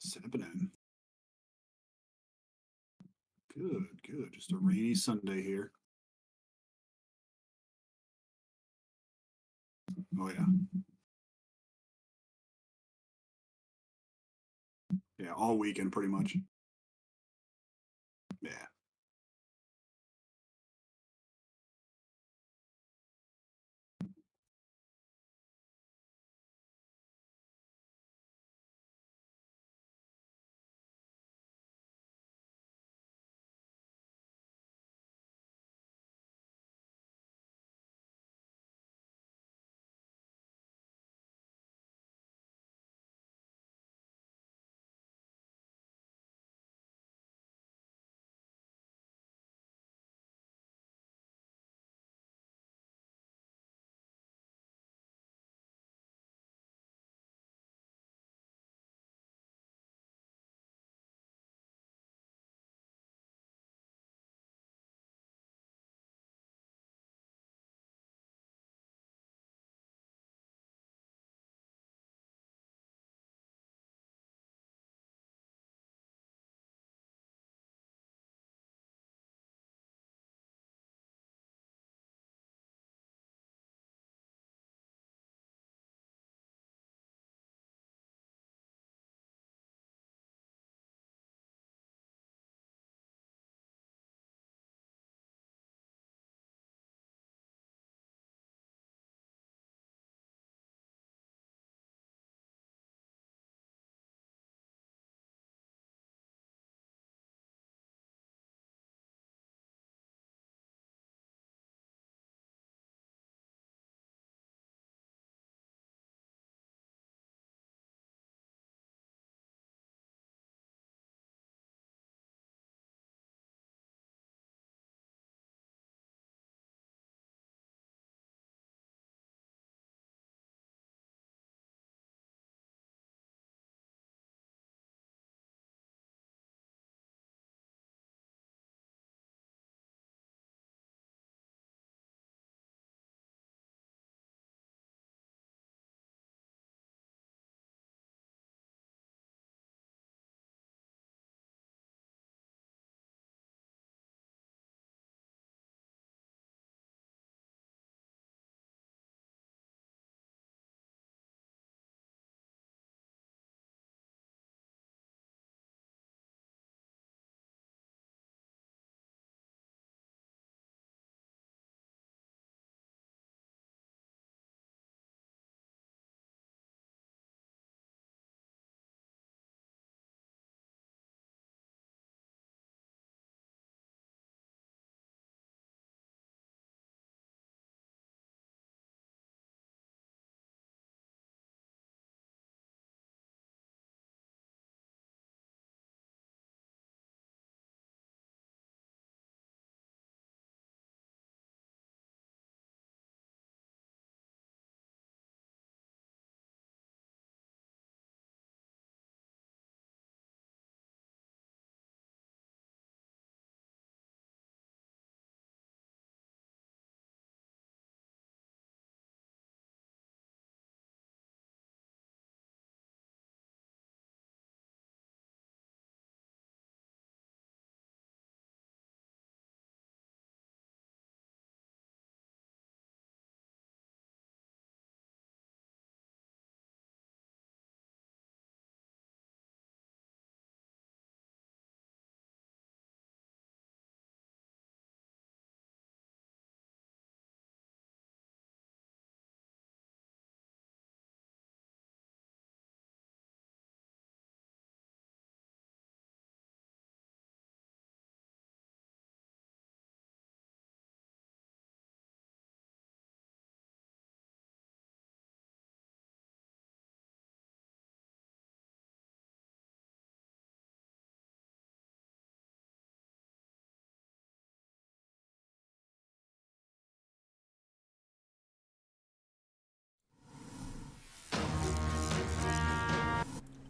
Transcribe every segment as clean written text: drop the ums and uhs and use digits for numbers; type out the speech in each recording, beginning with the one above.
What's happening? Good, good. Just a rainy Sunday here. Oh yeah, yeah. All weekend, pretty much. Yeah.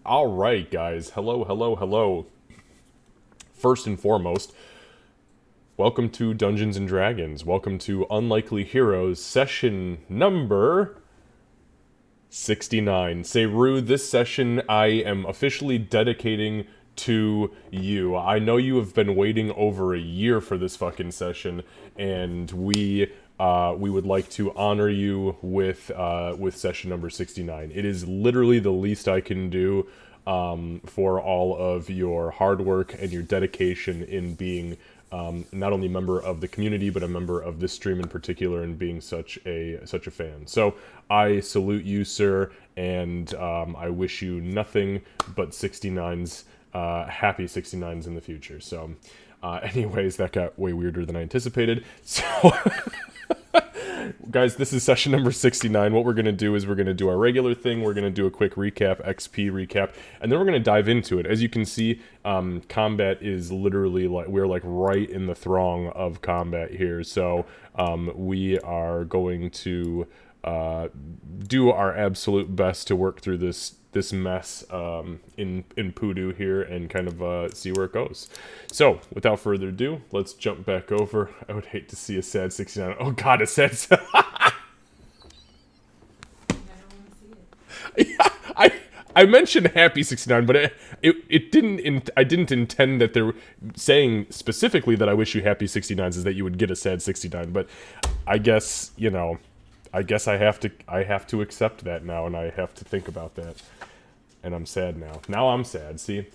All right, guys. Hello, hello, hello. First and foremost, welcome to Dungeons and Dragons. Welcome to Unlikely Heroes, session number 69. Seru, this session I am officially dedicating to you. I know you have been waiting over a year for this fucking session, and we would like to honor you with session number 69. It is literally the least I can do for all of your hard work and your dedication in being not only a member of the community, but a member of this stream in particular, and being such a fan. So I salute you, sir, and I wish you nothing but 69s, happy 69s in the future. So anyways, that got way weirder than I anticipated. So guys, this is session number 69. What we're going to do is we're going to do our regular thing. We're going to do a quick recap, XP recap, and then we're going to dive into it. As you can see, combat is literally like, we're like right in the throng of combat here. So we are going to do our absolute best to work through this mess in Poodoo here and kind of see where it goes. So, without further ado, let's jump back over. I would hate to see a sad 69. Oh god, a sad... Yeah, I mentioned happy 69, but it didn't. I didn't intend that they're saying specifically that I wish you happy 69s is that you would get a sad 69. But I guess, you know, I guess I have to accept that now, and I have to think about that. And I'm sad now. Now I'm sad. See.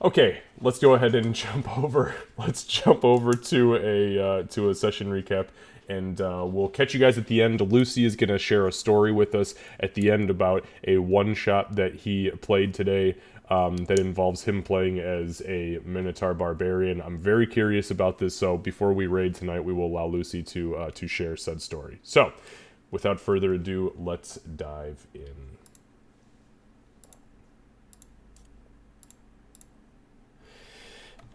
Okay, let's go ahead and jump over. Let's jump over to a session recap. And we'll catch you guys at the end. Lucy is going to share a story with us at the end about a one-shot that he played today that involves him playing as a Minotaur Barbarian. I'm very curious about this, so before we raid tonight, we will allow Lucy to share said story. So, without further ado, let's dive in.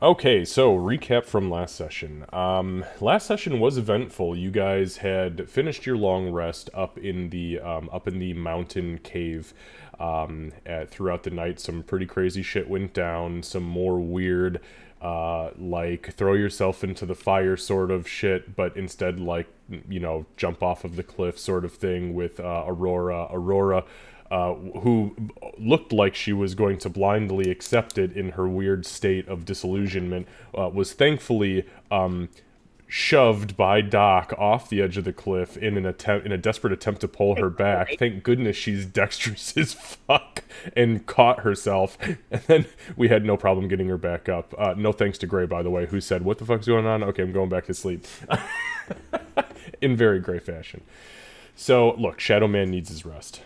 Okay, so recap from last session. Last session was eventful. You guys had finished your long rest up in the mountain cave. Throughout the night, some pretty crazy shit went down. Some more weird, like throw yourself into the fire sort of shit, but instead, like, you know, jump off of the cliff sort of thing with Aurora. Who looked like she was going to blindly accept it in her weird state of disillusionment, was thankfully shoved by Doc off the edge of the cliff in a desperate attempt to pull her back. Thank goodness she's dexterous as fuck and caught herself, and then we had no problem getting her back up. No thanks to Gray, by the way, who said, "What the fuck's going on?" Okay, I'm going back to sleep. In very Gray fashion. So, look, Shadow Man needs his rest.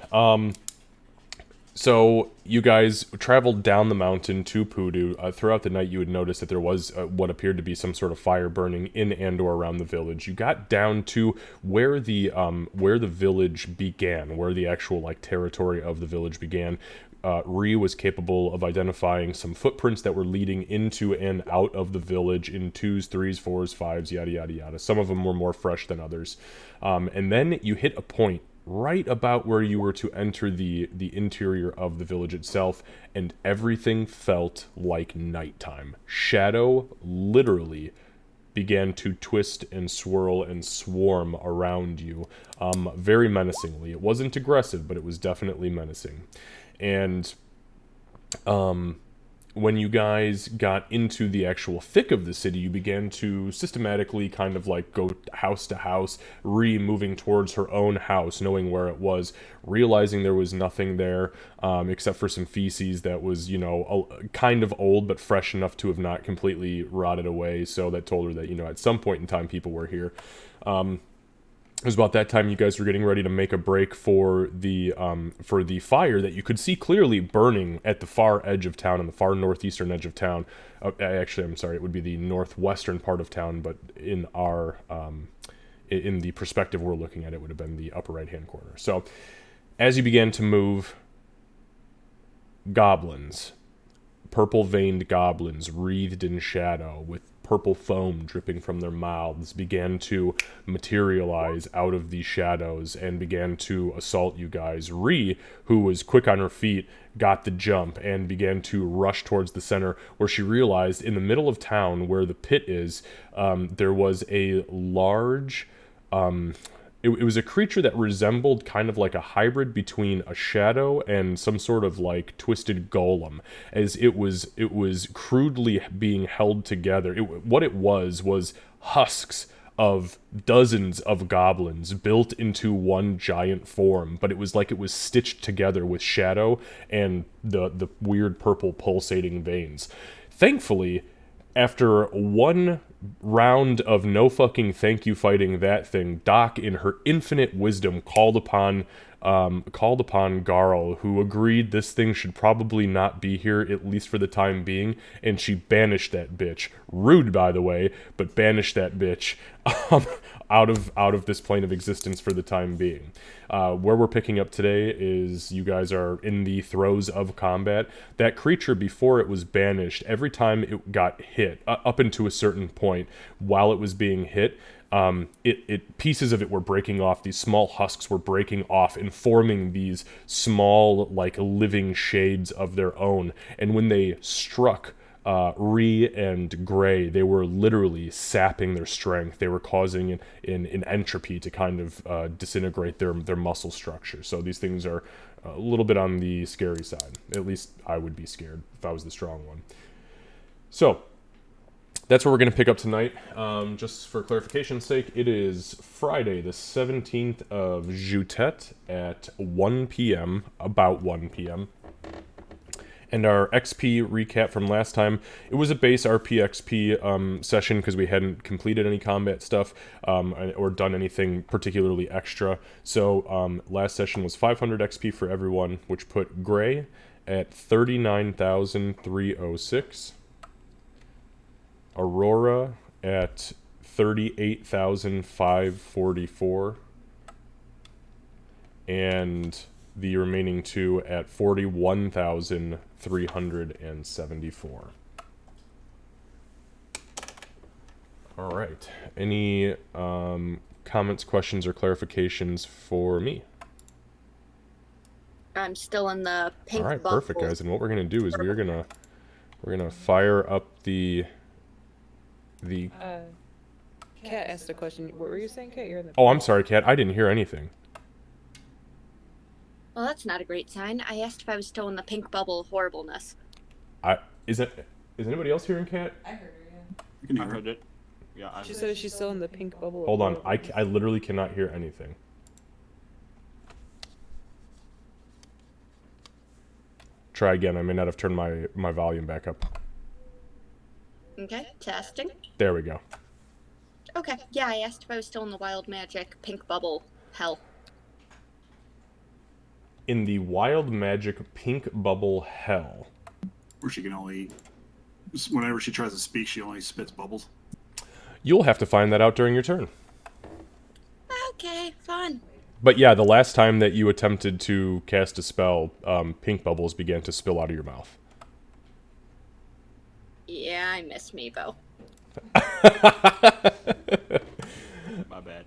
So, you guys traveled down the mountain to Poodoo. Throughout the night, you would notice that there was what appeared to be some sort of fire burning in and or around the village. You got down to where the village began, where the actual, like, territory of the village began. Ree was capable of identifying some footprints that were leading into and out of the village in 2s, 3s, 4s, 5s, yada, yada, yada. Some of them were more fresh than others. And then you hit a point right about where you were to enter the interior of the village itself, and everything felt like nighttime. Shadow literally began to twist and swirl and swarm around you, very menacingly. It wasn't aggressive, but it was definitely menacing. And when you guys got into the actual thick of the city, you began to systematically kind of like go house to house, moving towards her own house, knowing where it was, realizing there was nothing there except for some feces that was, you know, kind of old but fresh enough to have not completely rotted away. So that told her that, you know, at some point in time people were here. It was about that time you guys were getting ready to make a break for the fire that you could see clearly burning at the far edge of town, on the far northeastern edge of town. Actually, I'm sorry, it would be the northwestern part of town, but in our in the perspective we're looking at, it would have been the upper right-hand corner. So, as you began to move, goblins, purple-veined goblins wreathed in shadow with purple foam dripping from their mouths, began to materialize out of these shadows and began to assault you guys. Ree, who was quick on her feet, got the jump and began to rush towards the center, where she realized in the middle of town where the pit is, there was a large it was a creature that resembled kind of like a hybrid between a shadow and some sort of like twisted golem, as it was crudely being held together. What it was husks of dozens of goblins built into one giant form, but it was like it was stitched together with shadow and the weird purple pulsating veins. Thankfully, after one round of no fucking thank you fighting that thing, Doc, in her infinite wisdom, called upon Garl, who agreed this thing should probably not be here, at least for the time being, and she banished that bitch. Rude, by the way, but banished that bitch out of this plane of existence for the time being. Where we're picking up today is you guys are in the throes of combat. That creature, before it was banished, every time it got hit, up into a certain point, while it was being hit, pieces of it were breaking off. These small husks were breaking off and forming these small, like, living shades of their own. And when they struck Ree and Gray, they were literally sapping their strength. They were causing an entropy to kind of disintegrate their muscle structure. So these things are a little bit on the scary side. At least I would be scared if I was the strong one. So that's what we're going to pick up tonight. Just for clarification's sake, it is Friday, the 17th of Jutet at 1 p.m., about 1 p.m. And our XP recap from last time, it was a base RP XP session because we hadn't completed any combat stuff or done anything particularly extra. So last session was 500 XP for everyone, which put Gray at 39,306. Aurora at 38,544, and the remaining two at 41,374. All right. Any comments, questions, or clarifications for me? I'm still in the pink All right, bubble. perfect, guys. And what we're gonna do is we're gonna fire up the. Kat asked a question. What were you saying, Kat? You're in the. Oh, I'm sorry, Kat. I didn't hear anything. Well, that's not a great sign. I asked if I was still in the pink bubble of horribleness. Is anybody else hearing Kat? I heard her, yeah. You can I hear heard it. it. Yeah, She said she's still in the pink bubble. Hold on, I literally cannot hear anything. Try again. I may not have turned my volume back up. Okay, testing. There we go. Okay, yeah, I asked if I was still in the wild magic pink bubble hell. In the wild magic pink bubble hell. Where she can only, whenever she tries to speak, she only spits bubbles. You'll have to find that out during your turn. Okay, fun. But yeah, the last time that you attempted to cast a spell, pink bubbles began to spill out of your mouth. Yeah, I miss Meebo. my bad.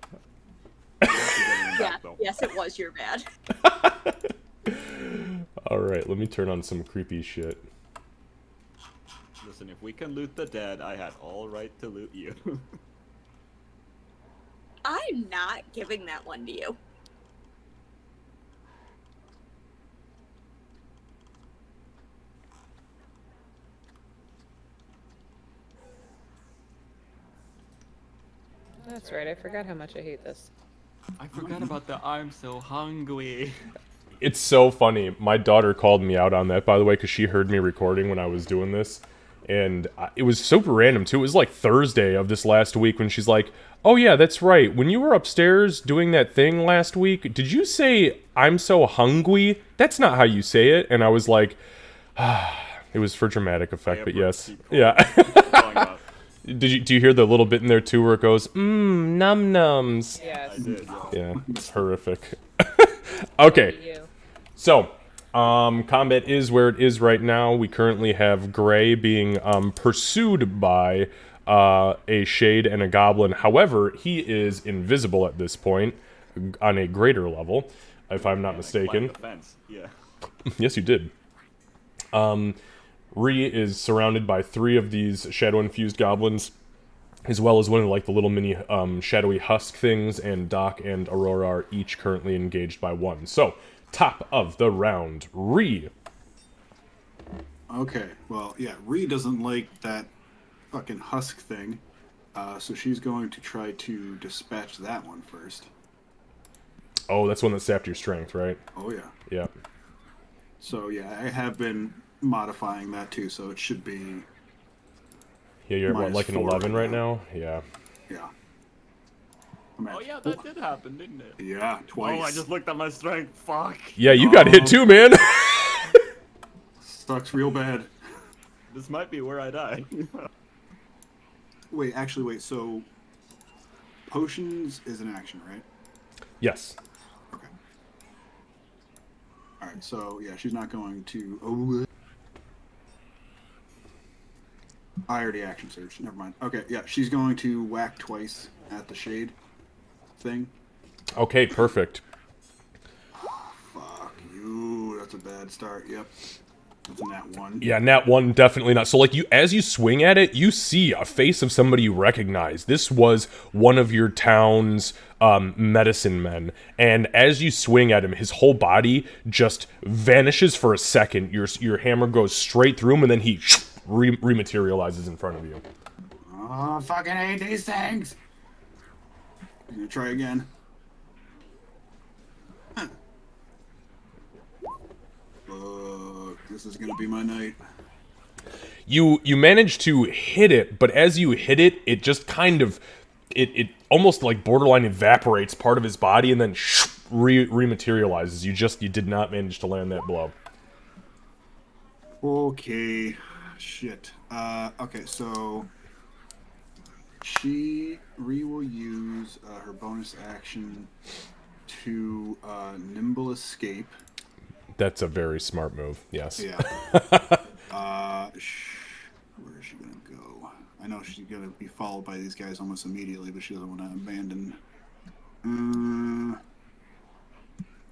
Yeah, yes, it was your bad. Alright, let me turn on some creepy shit. Listen, if we can loot the dead, I had all right to loot you. I'm not giving that one to you. That's right. I forgot how much I hate this. I forgot about the I'm so hungry. It's so funny. My daughter called me out on that, by the way, because she heard me recording when I was doing this. And it was super random, too. It was like Thursday of this last week when she's like, oh, yeah, that's right. When you were upstairs doing that thing last week, did you say, I'm so hungry? That's not how you say it. And I was like, it was for dramatic effect, but yes. Yeah. Do you hear the little bit in there, too, where it goes, num nums? Yes. I did. Yeah, it's horrific. Okay. So, combat is where it is right now. We currently have Gray being pursued by a shade and a goblin. However, he is invisible at this point on a greater level, if I'm not mistaken. Like the fence. Yeah. Yes, you did. Ree is surrounded by 3 of these shadow-infused goblins. as well as one of like the little mini shadowy husk things, and Doc and Aurora are each currently engaged by one. So, top of the round, Ree. Okay, well, yeah, Ree doesn't like that fucking husk thing, so she's going to try to dispatch that one first. Oh, that's one that sapped your strength, right? Oh, yeah. Yeah. So, yeah, I have been modifying that too, so it should be, Yeah, you're at what, Minus like an 4 11 right right now? Yeah. yeah. I'm at Oh yeah, that did happen, didn't it? Yeah, twice. Oh, I just looked at my strength. Fuck. Yeah, you got hit too, man. Sucks real bad. This might be where I die. Wait, actually, wait, so potions is an action, right? Yes. Okay. Alright, so, yeah, she's not going to... Oh, I already action searched. Never mind. Okay, yeah, she's going to whack twice at the shade thing. Okay, perfect. Fuck you. That's a bad start. Yep. That's a nat 1. Yeah, nat 1, definitely not. So, like, as you swing at it, you see a face of somebody you recognize. This was one of your town's medicine men. And as you swing at him, his whole body just vanishes for a second. Your hammer goes straight through him, and then he rematerializes in front of you. Oh, fucking hate these things. I'm gonna try again. This is gonna be my night. You manage to hit it, but as you hit it, it just kind of it almost like borderline evaporates part of his body and then rematerializes. You did not manage to land that blow. Okay. Shit. Okay, so Ree will use her bonus action to nimble escape. That's a very smart move. Yes. Yeah. Where is she gonna go? I know she's gonna be followed by these guys almost immediately, but she doesn't want to abandon.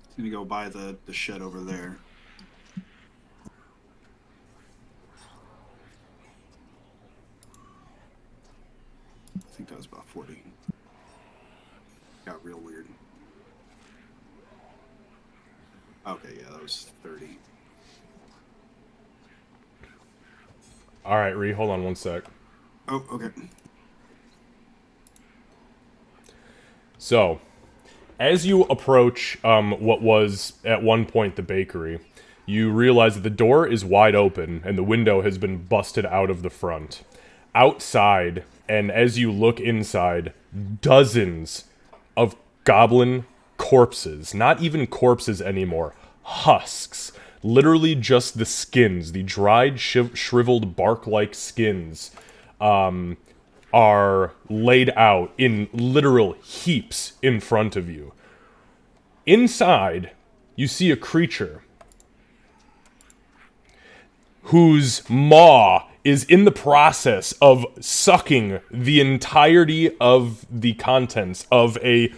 She's gonna go by the shed over there. I think that was about 40. Got real weird. Okay, yeah, that was 30. All right, Ree, hold on one sec. Oh, okay. So, as you approach what was at one point the bakery, you realize that the door is wide open and the window has been busted out of the front. Outside, and as you look inside, dozens of goblin corpses, not even corpses anymore, husks, literally just the skins, the dried, shriveled bark-like skins, are laid out in literal heaps in front of you. Inside, you see a creature whose maw is in the process of sucking the entirety of the contents of a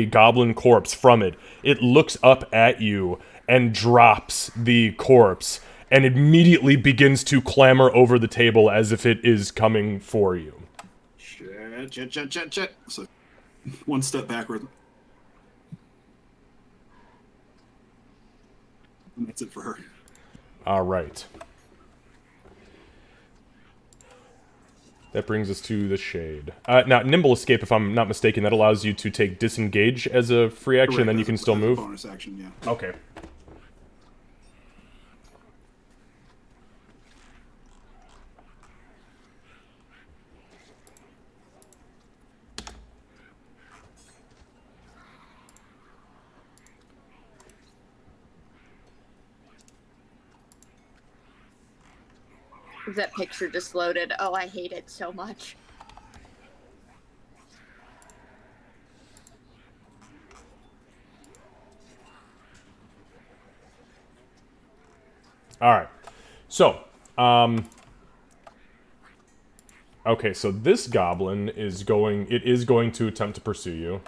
goblin corpse from it. It looks up at you and drops the corpse and immediately begins to clamber over the table as if it is coming for you. Shit. So, one step backward. And that's it for her. All right. That brings us to the shade. Now, Nimble Escape, if I'm not mistaken, that allows you to take Disengage as a free action, and then you can still move? Bonus action, yeah. Okay. That picture just loaded. Oh, I hate it so much. All right. So, okay, so this goblin is going to attempt to pursue you.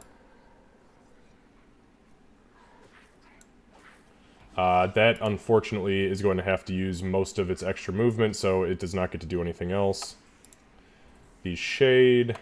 That, unfortunately, is going to have to use most of its extra movement, so it does not get to do anything else. the shade.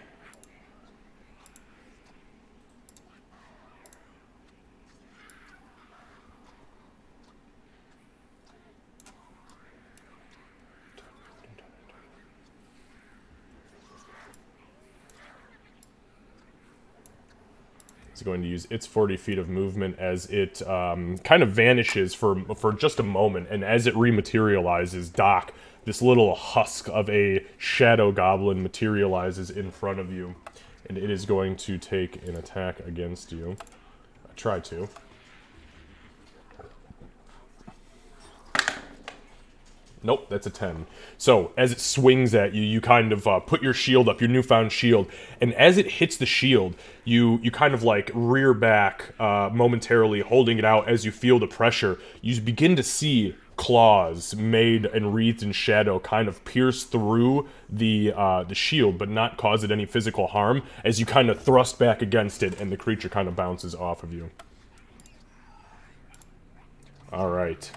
It's going to use its 40 feet of movement as it kind of vanishes for just a moment, and as it rematerializes, Doc, this little husk of a shadow goblin, materializes in front of you, and it is going to take an attack against you. Try to. Nope, that's a 10. So, as it swings at you, you kind of put your shield up, your newfound shield, and as it hits the shield, you kind of like rear back momentarily, holding it out as you feel the pressure. You begin to see claws made and wreathed in shadow kind of pierce through the shield, but not cause it any physical harm, as you kind of thrust back against it, and the creature kind of bounces off of you. Alright.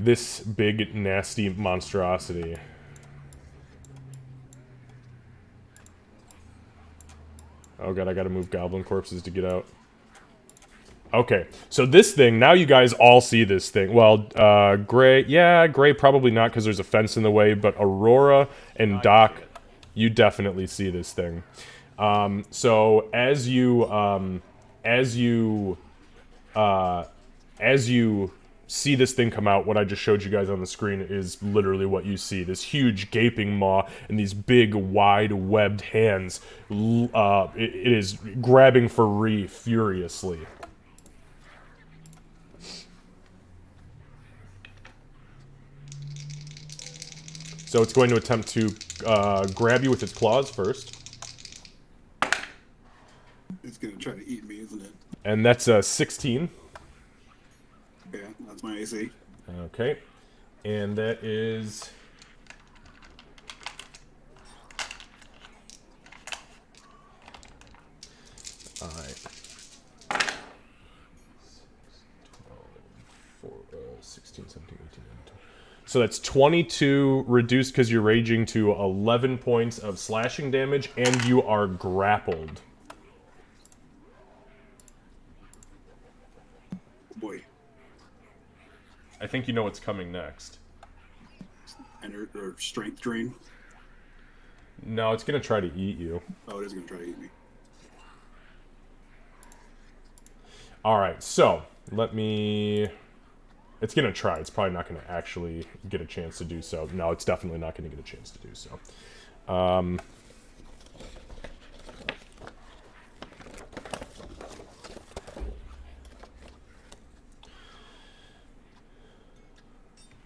This big, nasty monstrosity. Oh god, I gotta move goblin corpses to get out. Okay, so this thing, now you guys all see this thing. Well, Gray, yeah, Gray probably not because there's a fence in the way, but Aurora and Doc, you definitely see this thing. So as you see this thing come out, what I just showed you guys on the screen is literally what you see. This huge gaping maw and these big, wide, webbed hands. It is grabbing for Ree furiously. So it's going to attempt to grab you with its claws first. It's gonna try to eat me, isn't it? And that's a 16. Yeah, that's my AC. Okay. And that is... Alright. 16, 17, 18, 19. So that's 22 reduced because you're raging to 11 points of slashing damage, and you are grappled. Boy. I think you know what's coming next. Or strength drain. No, it's gonna try to eat you. Oh, it is gonna try to eat me. Alright, so, let me... It's gonna try. It's probably not gonna actually get a chance to do so. No, it's definitely not gonna get a chance to do so.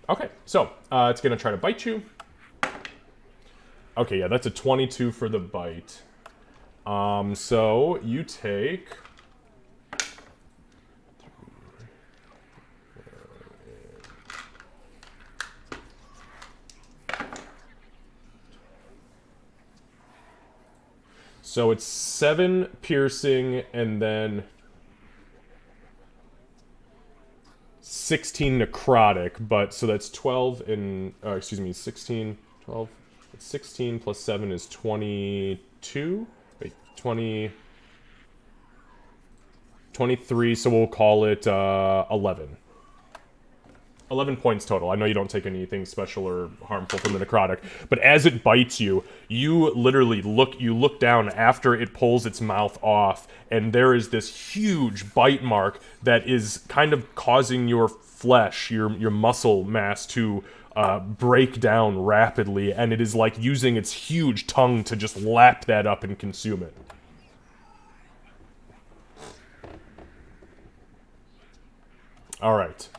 Okay, so, it's gonna try to bite you. Okay, yeah, that's a 22 for the bite. So, you take... So it's 7 piercing, and then 16 necrotic, but, so that's 12 and, excuse me, 16, 12, it's 16 plus 7 is 22? Wait, 20, 23, so we'll call it, 11. 11 points total. I know you don't take anything special or harmful from the necrotic, but as it bites you, you literally look down after it pulls its mouth off, and there is this huge bite mark that is kind of causing your flesh, your muscle mass to break down rapidly, and it is like using its huge tongue to just lap that up and consume it. Alright.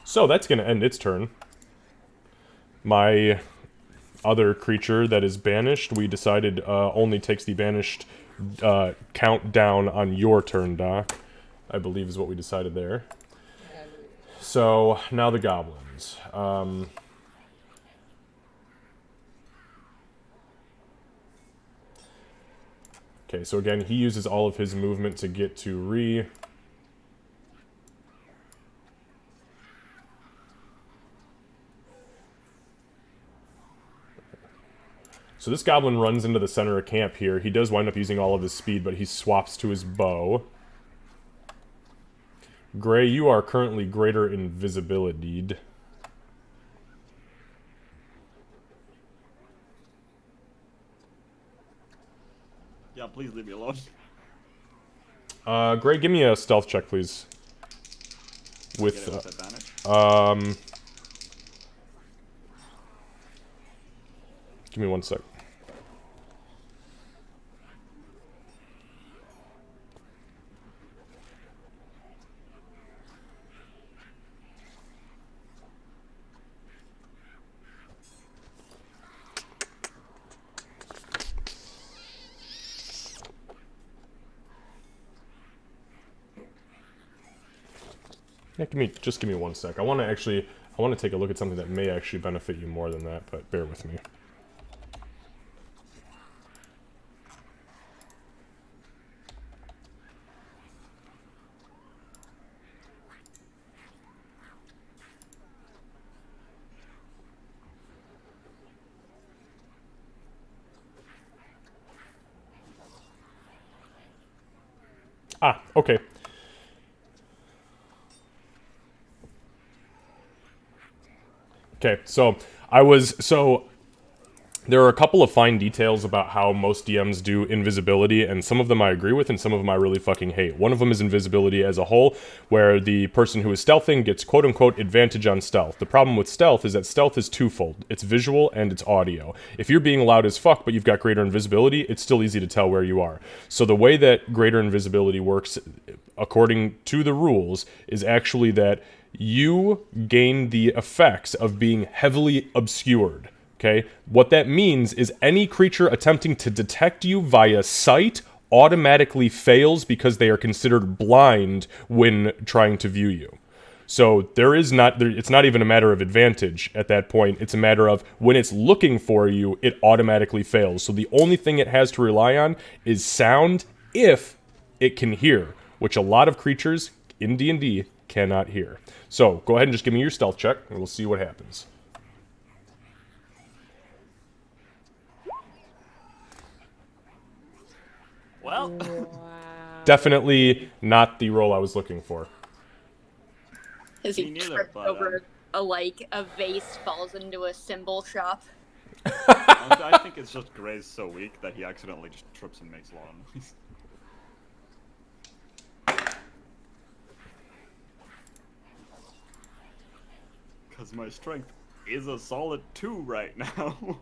So that's going to end its turn. My other creature that is banished, we decided only takes the banished countdown on your turn, Doc. I believe is what we decided there. So, now the goblins. Okay, so again, he uses all of his movement to get to Ree. So this goblin runs into the center of camp here. He does wind up using all of his speed, but he swaps to his bow. Gray, you are currently greater invisibility. Yeah, please leave me alone. Gray, give me a stealth check, please. With, Get it advantage. Give me 1 sec. Yeah, just give me 1 sec. I want to take a look at something that may actually benefit you more than that, but bear with me. Ah, okay. Okay, so there are a couple of fine details about how most DMs do invisibility, and some of them I agree with, and some of them I really fucking hate. One of them is invisibility as a whole, where the person who is stealthing gets quote-unquote advantage on stealth. The problem with stealth is that stealth is twofold. It's visual and it's audio. If you're being loud as fuck, but you've got greater invisibility, it's still easy to tell where you are. So the way that greater invisibility works, according to the rules, is actually that you gain the effects of being heavily obscured. Okay? What that means is any creature attempting to detect you via sight automatically fails because they are considered blind when trying to view you. So it's not even a matter of advantage at that point. It's a matter of when it's looking for you, it automatically fails. So the only thing it has to rely on is sound if it can hear, which a lot of creatures in D&D cannot hear. So go ahead and just give me your stealth check, and we'll see what happens. Well, Wow. Definitely not the roll I was looking for. As Me he neither, tripped but, over a vase falls into a cymbal shop. honestly, I think it's just Gray's so weak that he accidentally just trips and makes a lot of noise. Because my strength is a solid 2 right now.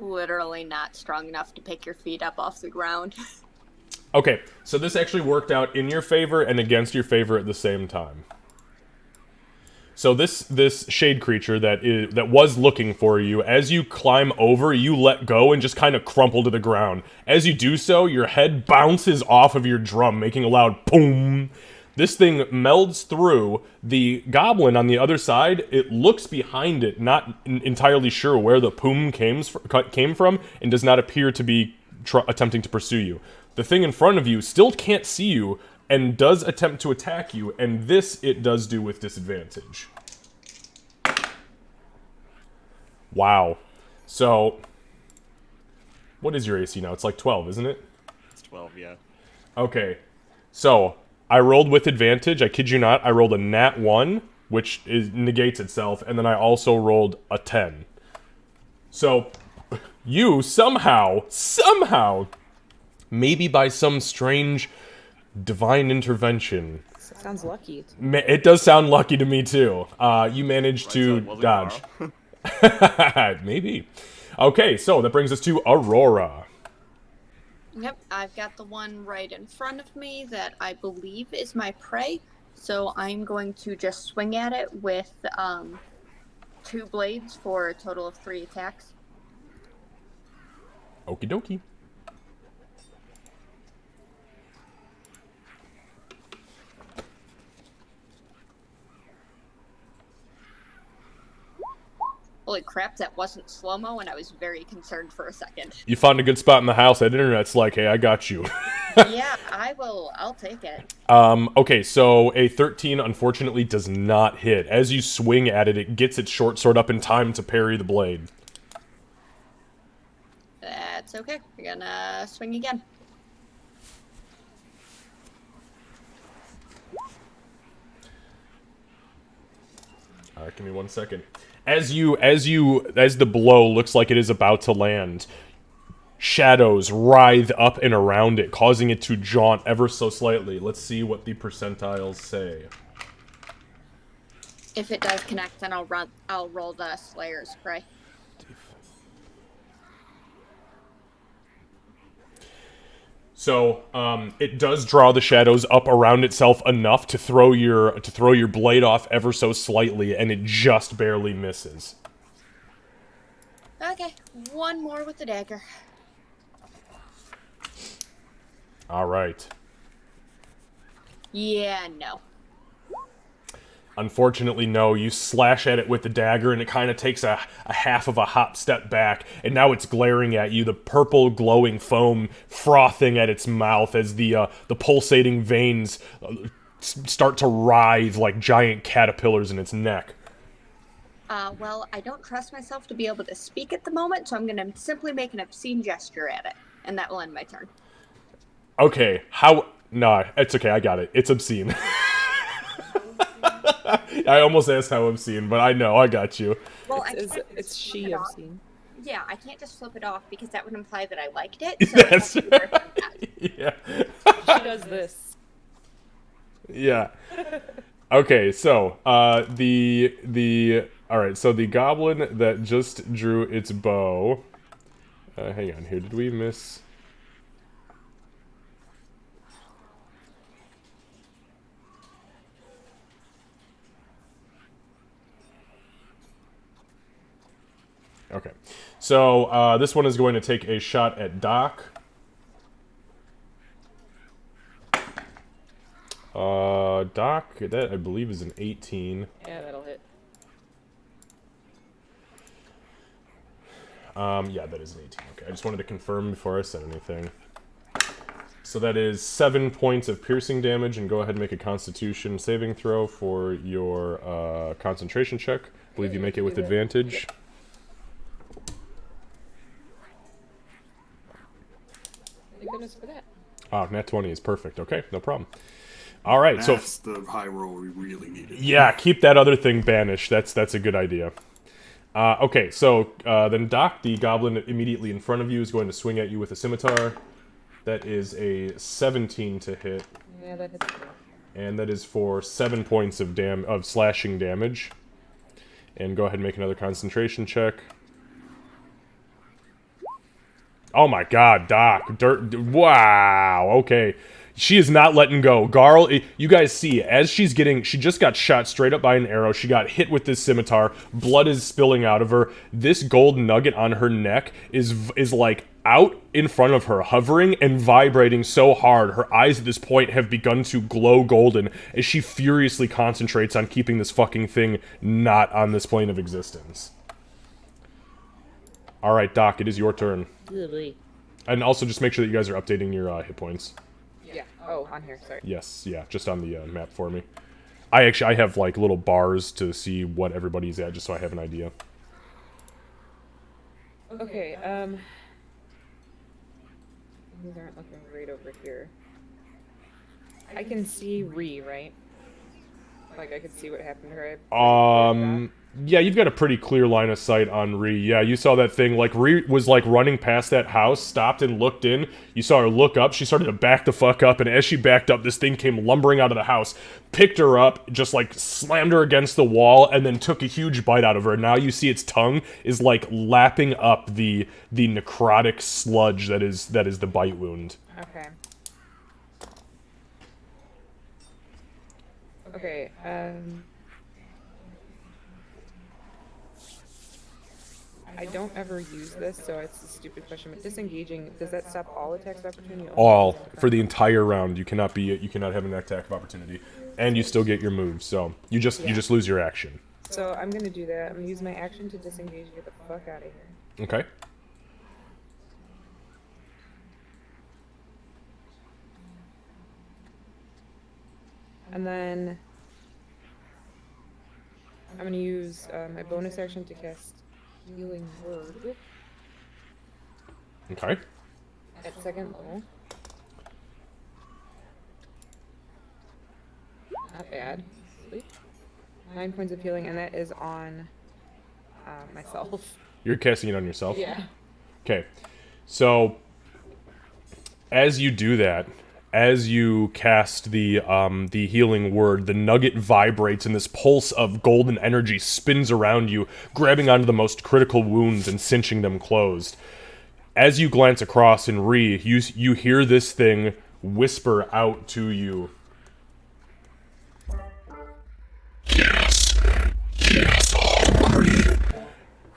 Literally not strong enough to pick your feet up off the ground. Okay, so this actually worked out in your favor and against your favor at the same time. So this shade creature that was looking for you, as you climb over, you let go and just kind of crumple to the ground. As you do so, your head bounces off of your drum, making a loud boom. This thing melds through. The goblin on the other side, it looks behind it, not entirely sure where the boom came from, and does not appear to be attempting to pursue you. The thing in front of you still can't see you, and does attempt to attack you, and this it does do with disadvantage. Wow. So, what is your AC now? It's like 12, isn't it? It's 12, yeah. Okay. So, I rolled with advantage. I kid you not. I rolled a nat 1, which negates itself, and then I also rolled a 10. So, you somehow, maybe by some strange divine intervention. Sounds lucky. It does sound lucky to me too. You managed Right, to so it wasn't dodge. Carl. Maybe. Okay, so that brings us to Aurora. Yep, I've got the one right in front of me that I believe is my prey. So I'm going to just swing at it with 2 blades for a total of 3 attacks. Okie dokie. Holy crap, that wasn't slow-mo, and I was very concerned for a second. You found a good spot in the house. That internet's like, hey, I got you. Yeah, I will. I'll take it. Okay, so a 13 unfortunately does not hit. As you swing at it, it gets its short sword up in time to parry the blade. That's okay. We're gonna swing again. Alright, give me 1 second. As the blow looks like it is about to land, shadows writhe up and around it, causing it to jaunt ever so slightly. Let's see what the percentiles say. If it does connect, then I'll roll the Slayer's Spray. So, it does draw the shadows up around itself enough to throw your blade off ever so slightly, and it just barely misses. Okay, one more with the dagger. All right. Yeah, no. Unfortunately, no. You slash at it with the dagger, and it kind of takes a half of a hop step back, and now it's glaring at you, the purple glowing foam frothing at its mouth as the pulsating veins start to writhe like giant caterpillars in its neck. Well, I don't trust myself to be able to speak at the moment, so I'm gonna simply make an obscene gesture at it, and that will end my turn. Okay, how... Nah, it's okay, I got it. It's obscene. I almost asked how obscene, but I know, I got you. Well, It's she obscene. Yeah, I can't just flip it off because that would imply that I liked it. So That's it has to be worth that. yeah. She does this. Yeah. Okay, so all right, so the goblin that just drew its bow. Hang on here. Did we miss? Okay, so this one is going to take a shot at Doc. Doc, that I believe is an 18. Yeah, that'll hit. Yeah, that is an 18. Okay, I just wanted to confirm before I said anything. So that is 7 points of piercing damage, and go ahead and make a Constitution saving throw for your concentration check. I believe you make it with advantage. Thank goodness for that. Oh, nat 20 is perfect. Okay, no problem. All right, so That's the high roll we really needed. yeah, keep that other thing banished. That's a good idea. Okay, so then Doc, the goblin immediately in front of you, is going to swing at you with a scimitar. That is a 17 to hit, Yeah, that hits. and that is for 7 points of slashing damage. And go ahead and make another concentration check. Oh my god, Doc. Wow, okay. She is not letting go. Garl, you guys see, as she just got shot straight up by an arrow. She got hit with this scimitar. Blood is spilling out of her. This gold nugget on her neck is like out in front of her, hovering and vibrating so hard. Her eyes at this point have begun to glow golden as she furiously concentrates on keeping this fucking thing not on this plane of existence. Alright, Doc, it is your turn. Really? And also just make sure that you guys are updating your hit points. Yeah. Oh, on here. Sorry. Yes, yeah, just on the map for me. I have like little bars to see what everybody's at, just so I have an idea. Okay. These aren't looking great over here. I can see Ree, right? Like I could see what happened to her. Yeah, you've got a pretty clear line of sight on Ree. Yeah, you saw that thing. Like, Ree was, like, running past that house, stopped and looked in. You saw her look up. She started to back the fuck up, and as she backed up, this thing came lumbering out of the house, picked her up, just, like, slammed her against the wall, and then took a huge bite out of her. And now you see its tongue is, like, lapping up the necrotic sludge that is the bite wound. Okay. Okay, I don't ever use this, so it's a stupid question, but disengaging, does that stop all attacks of opportunity? All for the entire round. You cannot have an attack of opportunity, and you still get your moves. So you just lose your action. So I'm gonna do that. I'm gonna use my action to disengage and get the fuck out of here. Okay. And then I'm gonna use my bonus action to cast Healing Word Okay. at second level. Not bad. Sleep. 9 points of healing, and that is on myself. You're casting it on yourself? Yeah. Okay. So, as you do that, as you cast the healing word, the nugget vibrates and this pulse of golden energy spins around you, grabbing onto the most critical wounds and cinching them closed. As you glance across and you hear this thing whisper out to you. Yes, hungry.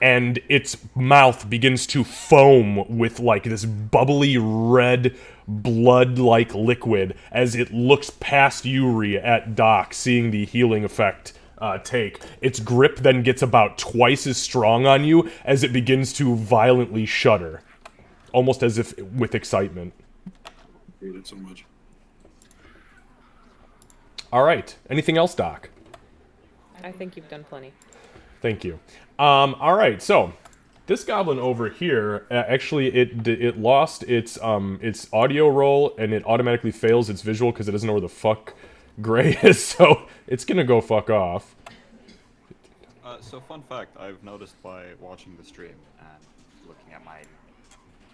And its mouth begins to foam with like this bubbly red blood-like liquid as it looks past Yuri at Doc, seeing the healing effect take. Its grip then gets about twice as strong on you as it begins to violently shudder, almost as if with excitement. I hate it so much. All right. Anything else, Doc? I think you've done plenty. Thank you. All right, so this goblin over here, actually, it lost its audio roll and it automatically fails its visual because it doesn't know where the fuck Gray is. So it's gonna go fuck off. So fun fact, I've noticed by watching the stream and looking at my...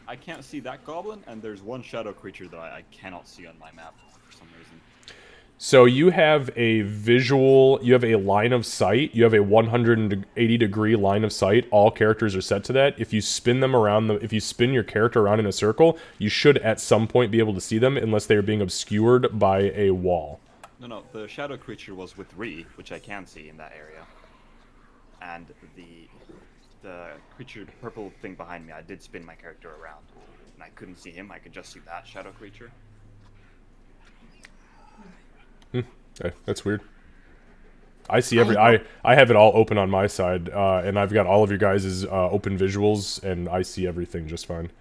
I can't see that goblin, and there's one shadow creature that I cannot see on my map for some reason. So you have a visual, you have a line of sight, you have a 180 degree line of sight. All characters are set to that. If you spin them around, if you spin your character around in a circle, you should at some point be able to see them unless they are being obscured by a wall. No, the shadow creature was with Ree, which I can see in that area. And the creature, purple thing behind me, I did spin my character around. And I couldn't see him, I could just see that shadow creature. Okay, that's weird. I see I have it all open on my side, and I've got all of your guys' open visuals, and I see everything just fine.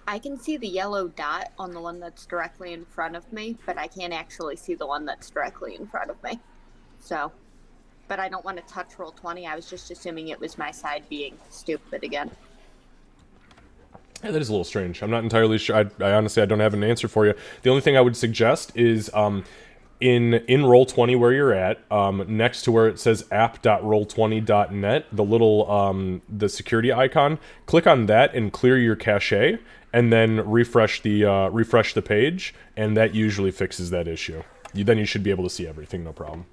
I can see the yellow dot on the one that's directly in front of me, but I can't actually see the one that's directly in front of me. So, but I don't want to touch roll 20. I was just assuming it was my side being stupid again. Yeah, that is a little strange. I'm not entirely sure. I honestly, I don't have an answer for you. The only thing I would suggest is in Roll20 where you're at, next to where it says app.roll20.net, the little the security icon, click on that and clear your cache, and then refresh the page, and that usually fixes that issue. Then you should be able to see everything, no problem.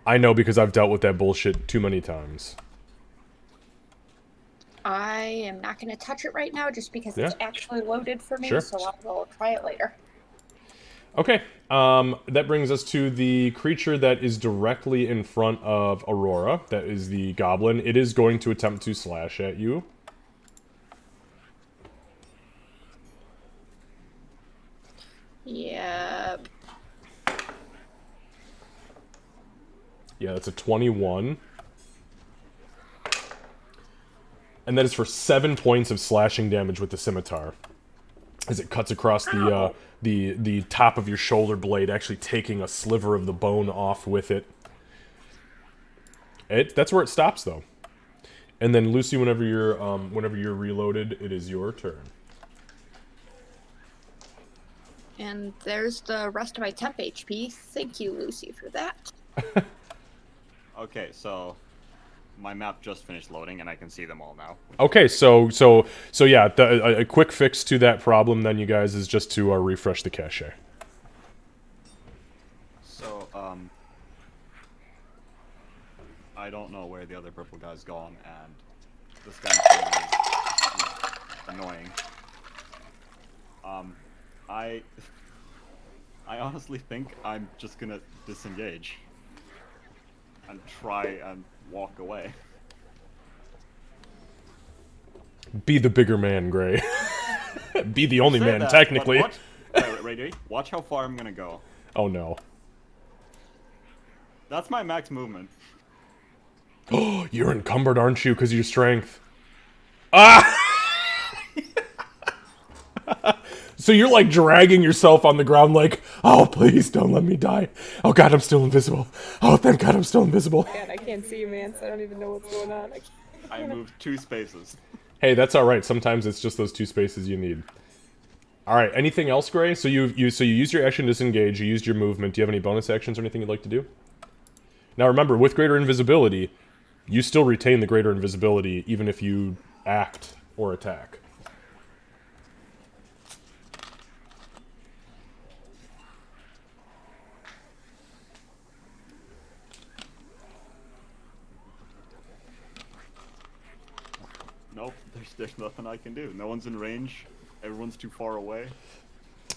I know because I've dealt with that bullshit too many times. I am not going to touch it right now just because it's Yeah. actually loaded for me, Sure. so I will try it later. Okay, that brings us to the creature that is directly in front of Aurora. That is the goblin. It is going to attempt to slash at you. Yep. Yeah, that's a 21. And that is for 7 points of slashing damage with the scimitar, as it cuts across the top of your shoulder blade, actually taking a sliver of the bone off with it. That's where it stops, though. And then Lucy, whenever you're reloaded, it is your turn. And there's the rest of my temp HP. Thank you, Lucy, for that. Okay, so my map just finished loading and I can see them all now. Okay, so yeah, a quick fix to that problem then, you guys, is just to refresh the cache. So, I don't know where the other purple guy's gone, and this guy is annoying. I honestly think I'm just gonna disengage and try and walk away. Be the bigger man, Gray. Be the only Say man, that, technically. but wait. Watch how far I'm gonna go. Oh no. That's my max movement. Oh, you're encumbered, aren't you, because of your strength? Ah! So you're like dragging yourself on the ground like, oh, please don't let me die. Oh God, I'm still invisible. Oh, thank God I'm still invisible. Man, I can't see you, man, so I don't even know what's going on. I moved 2 spaces. Hey, that's all right. Sometimes it's just those 2 spaces you need. All right. Anything else, Gray? So you used your action to disengage. You used your movement. Do you have any bonus actions or anything you'd like to do? Now remember, with greater invisibility, you still retain the greater invisibility even if you act or attack. Nope, there's nothing I can do. No one's in range. Everyone's too far away.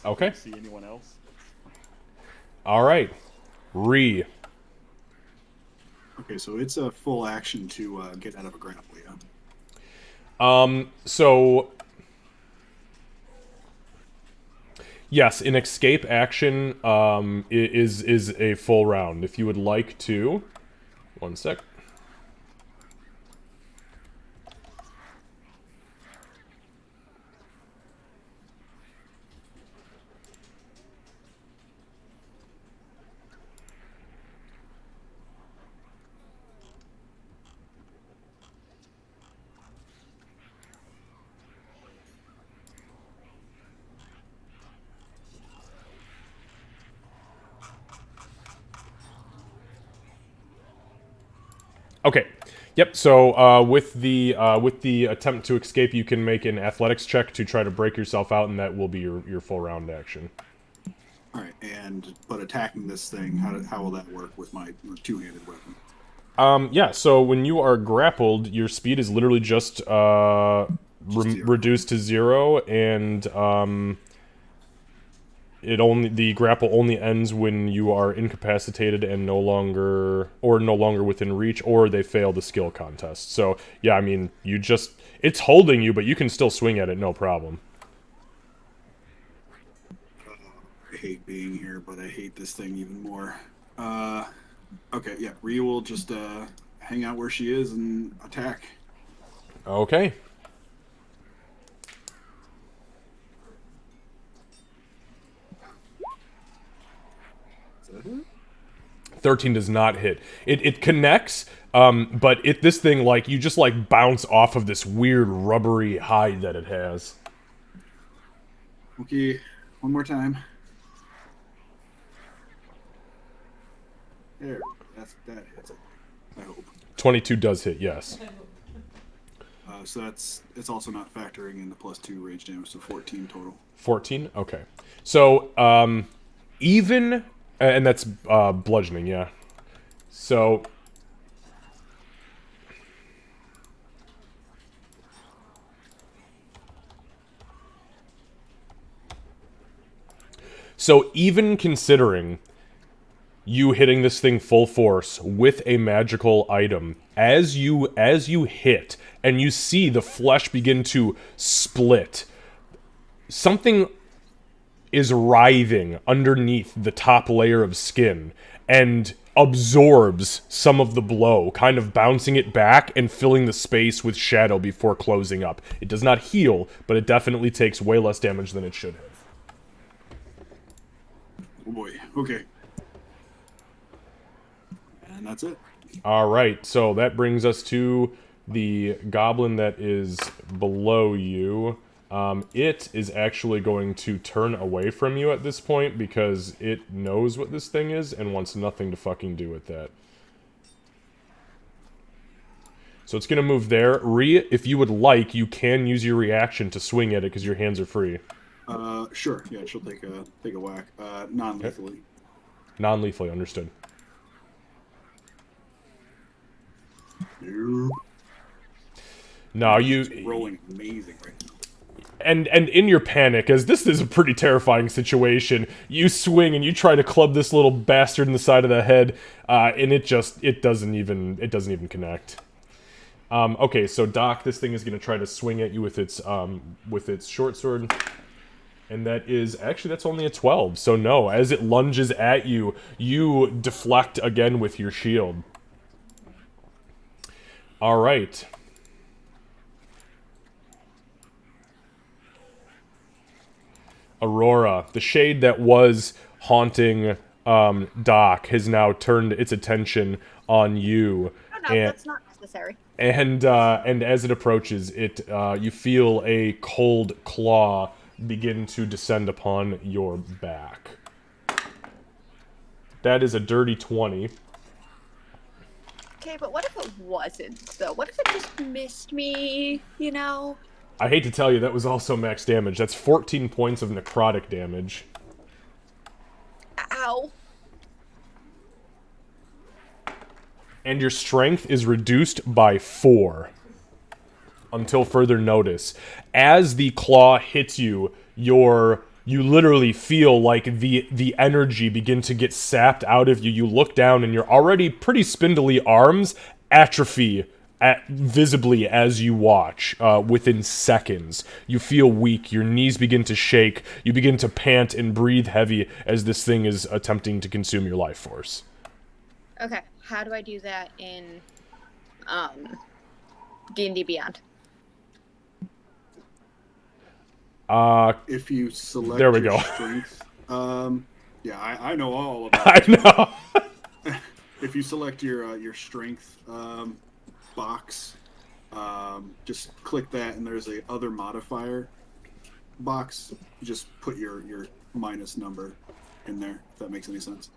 Okay. Can't see anyone else. All right. Re. Okay, so it's a full action to get out of a grapple, yeah? So yes, an escape action is a full round. If you would like to, 1 sec. Okay. Yep. So with the attempt to escape, you can make an athletics check to try to break yourself out, and that will be your full round action. All right, but attacking this thing, how will that work with my two-handed weapon? Yeah. So when you are grappled, your speed is literally just Zero. reduced to 0, and the grapple only ends when you are incapacitated and no longer within reach, or they fail the skill contest. So yeah, I mean, it's holding you, but you can still swing at it, no problem. I hate being here, but I hate this thing even more. Okay, yeah, Rhea will just hang out where she is and attack. Okay. Is that it? 13 does not hit. It connects, but this thing, like, you just like bounce off of this weird rubbery hide that it has. Okay, one more time. There, that hits it. I hope. 22 does hit, yes. So it's also not factoring in the +2 rage damage, so 14 total. 14? Okay. So, even, and that's bludgeoning, yeah. So, even considering you hitting this thing full force with a magical item, as you hit and you see the flesh begin to split, something is writhing underneath the top layer of skin and absorbs some of the blow, kind of bouncing it back and filling the space with shadow before closing up. It does not heal, but it definitely takes way less damage than it should have. Oh boy, okay. And that's it. All right, so that brings us to the goblin that is below you. It is actually going to turn away from you at this point because it knows what this thing is and wants nothing to fucking do with that. So it's going to move there. Rhea, if you would like, you can use your reaction to swing at it because your hands are free. Sure. Yeah, she'll take a whack. Non-lethally. Okay. Non-lethally, understood. No, She's rolling amazing right now. And in your panic, as this is a pretty terrifying situation, you swing and you try to club this little bastard in the side of the head, and it doesn't even connect. Okay, so Doc, this thing is going to try to swing at you with its short sword, and that's only a 12. So no, as it lunges at you, you deflect again with your shield. All right. Aurora, the shade that was haunting Doc has now turned its attention on you. No, that's not necessary. And as it approaches, you feel a cold claw begin to descend upon your back. That is a dirty 20. Okay, but what if it wasn't, though? What if it just missed me, you know? I hate to tell you, that was also max damage. That's 14 points of necrotic damage. Ow. And your strength is reduced by 4. Until further notice. As the claw hits you, you literally feel like the energy begin to get sapped out of you. You look down and your already pretty spindly arms atrophy visibly as you watch. Within seconds, you feel weak. Your knees begin to shake. You begin to pant and breathe heavy as this thing is attempting to consume your life force. Okay, how do I do that in D&D Beyond? If you select there we your go. strength, yeah, I know all about I this. know. If you select your strength box, just click that, and there's a other modifier box. You just put your minus number in there. If that makes any sense.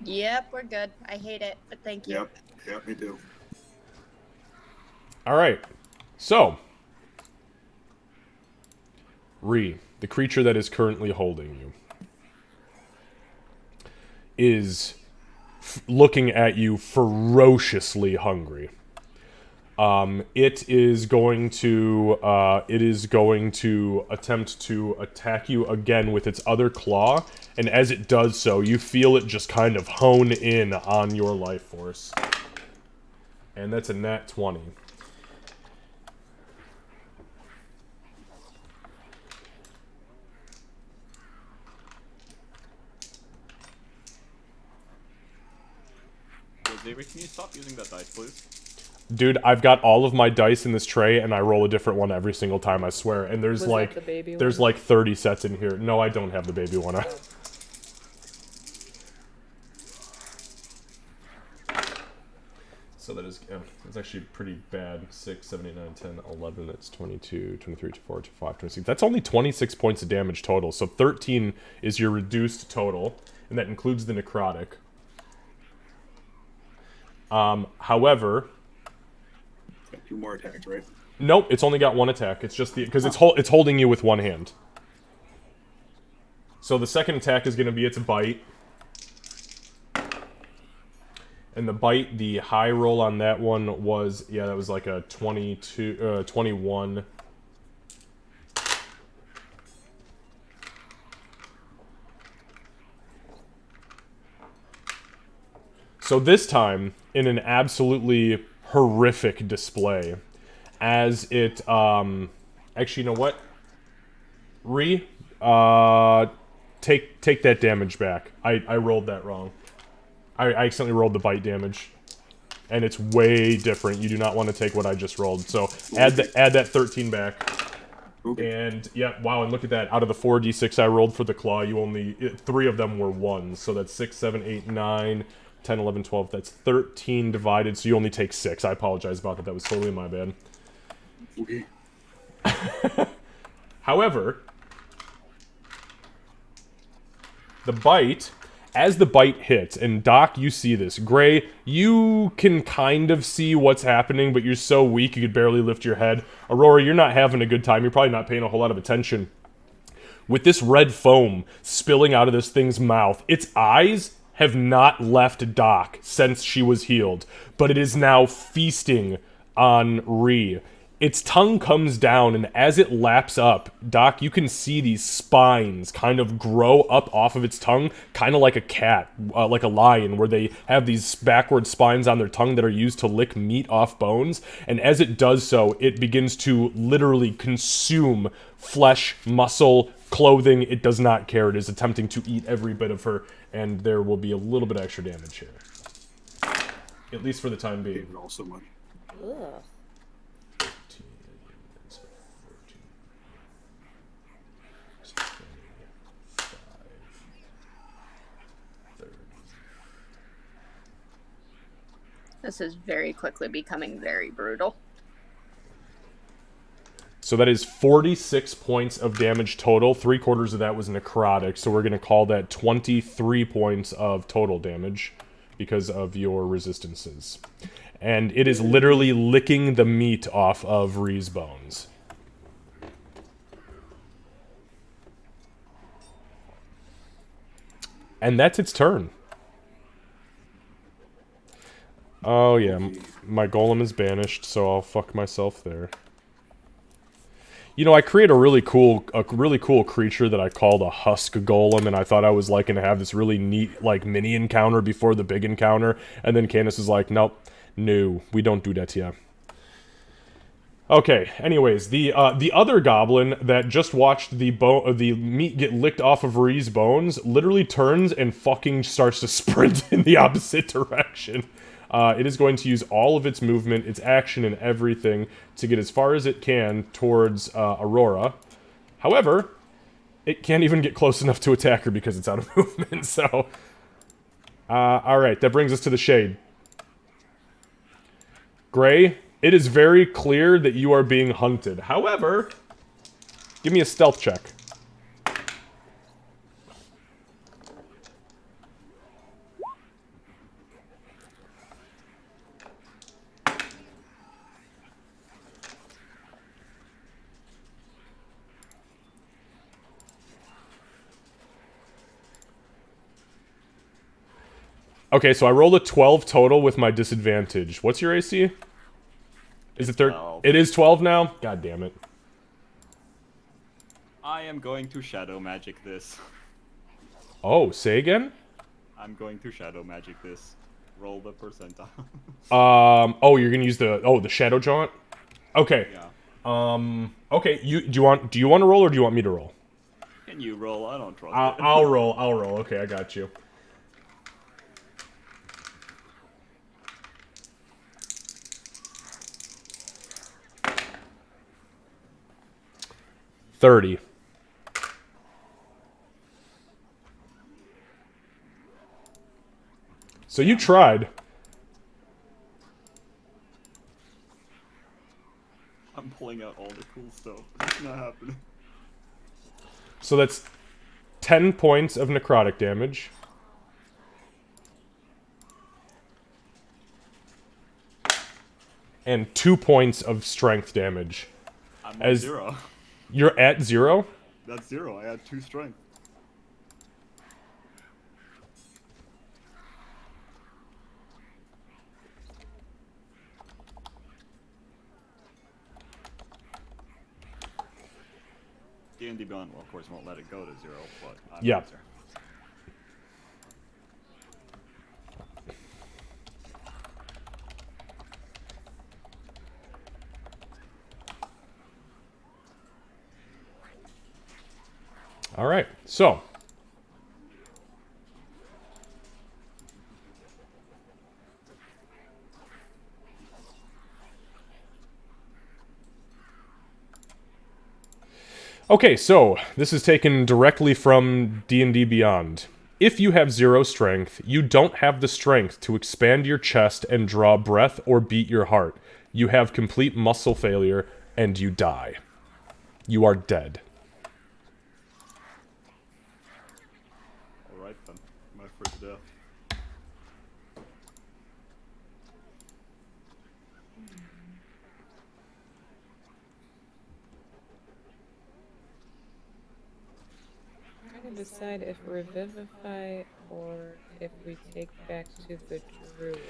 Yep, we're good. I hate it, but thank you. Yep, me too. All right, so. Ree, the creature that is currently holding you, is looking at you ferociously hungry. It is going to attempt to attack you again with its other claw, and as it does so, you feel it just kind of hone in on your life force. And that's a nat 20. David, can you stop using that dice, please? Dude, I've got all of my dice in this tray, and I roll a different one every single time, I swear. And there's Was like that the baby there's one? like 30 sets in here. No, I don't have the baby one. So that is, it's actually pretty bad. 6, 7, 8, 9, 10, 11, that's 22, 23, 24, 25, 26. That's only 26 points of damage total. So 13 is your reduced total, and that includes the necrotic. However... Got 2 more attacks, right? Nope, it's only got 1 attack. It's just because it's holding you with 1 hand. So the second attack is going to be its bite. And the bite, the high roll on that one was, yeah, that was like a 21. So this time, in an absolutely horrific display, as it, actually, you know what? Take that damage back. I rolled that wrong. I accidentally rolled the bite damage, and it's way different. You do not want to take what I just rolled. So add that 13 back. Okay. And yeah, wow, and look at that. Out of the 4d6 I rolled for the claw, 3 of them were 1s. So that's 6, 7, 8, 9, 10, 11, 12. That's 13 divided, so you only take 6. I apologize about that. That was totally my bad. Okay. However, the bite, as the bite hits, and Doc, you see this. Gray, you can kind of see what's happening, but you're so weak you could barely lift your head. Aurora, you're not having a good time. You're probably not paying a whole lot of attention. With this red foam spilling out of this thing's mouth, its eyes have not left Doc since she was healed, but it is now feasting on Ree. Its tongue comes down, and as it laps up, Doc, you can see these spines kind of grow up off of its tongue, kind of like a cat, like a lion, where they have these backward spines on their tongue that are used to lick meat off bones. And as it does so, it begins to literally consume flesh, muscle, clothing. It does not care. It is attempting to eat every bit of her, and there will be a little bit of extra damage here. At least for the time being. David also much. Ugh. This is very quickly becoming very brutal. So that is 46 points of damage total. 3/4 of that was necrotic, so we're going to call that 23 points of total damage because of your resistances. And it is literally licking the meat off of Ree's bones. And that's its turn. Oh yeah, my golem is banished, so I'll fuck myself there. You know, I create a really cool creature that I called a husk golem, and I thought I was like gonna have this really neat like mini encounter before the big encounter, and then Candace was like, "Nope, no, we don't do that here." Okay. Anyways, the other goblin that just watched the meat get licked off of Ree's bones literally turns and fucking starts to sprint in the opposite direction. It is going to use all of its movement, its action, and everything to get as far as it can towards Aurora. However, it can't even get close enough to attack her because it's out of movement, so... Alright, that brings us to the Shade. Gray, it is very clear that you are being hunted. However, give me a stealth check. Okay, so I rolled a 12 total with my disadvantage. What's your AC? Is it 12? It is 12 now? God damn it. I am going to shadow magic this. Oh, say again? I'm going to shadow magic this. Roll the percentile. Oh, you're gonna use the shadow jaunt? Okay. Yeah. Okay, do you want to roll or do you want me to roll? Can you roll? I don't trust it. I'll roll. Okay, I got you. $30. So you tried. I'm pulling out all the cool stuff. It's not happening. So that's 10 points of necrotic damage. And 2 points of strength damage. I'm at 0. You're at 0? That's 0. I had 2 strength. D&D Beyond, well, of course, won't let it go to 0, but I'm yeah. All right, so okay, so this is taken directly from D&D Beyond. If you have 0 strength, you don't have the strength to expand your chest and draw breath or beat your heart. You have complete muscle failure and you die. You are dead. Alright then, my first death. I'm trying to decide if revivify or if we take back to the druids.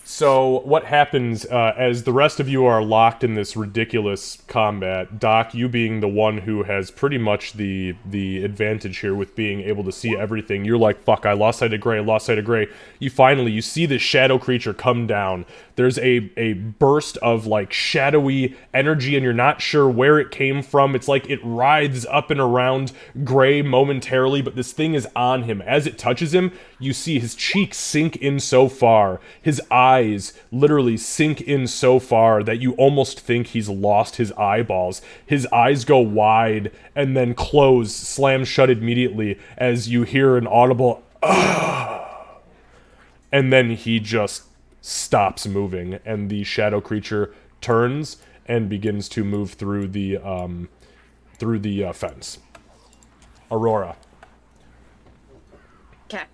So what happens as the rest of you are locked in this ridiculous combat, Doc, you being the one who has pretty much the advantage here with being able to see everything, you're like, fuck, I lost sight of Gray. You see this shadow creature come down. There's a burst of like shadowy energy and you're not sure where it came from. It's like it writhes up and around Gray momentarily, but this thing is on him. As it touches him, you see his cheeks sink in so far. His eyes literally sink in so far that you almost think he's lost his eyeballs. His eyes go wide and then close, slam shut immediately as you hear an audible "Ugh!" And then he just stops moving, and the shadow creature turns and begins to move through the fence. Aurora. Okay.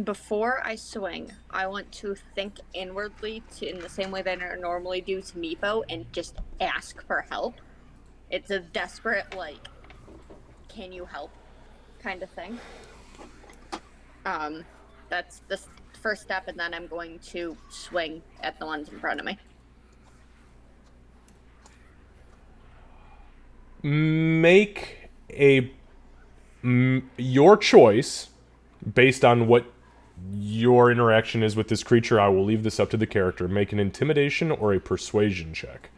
Before I swing, I want to think inwardly in the same way that I normally do to Meepo and just ask for help. It's a desperate, like, can you help kind of thing. That's the first step, and then I'm going to swing at the ones in front of me. Make your choice based on what your interaction is with this creature. I will leave this up to the character. Make an intimidation or a persuasion check.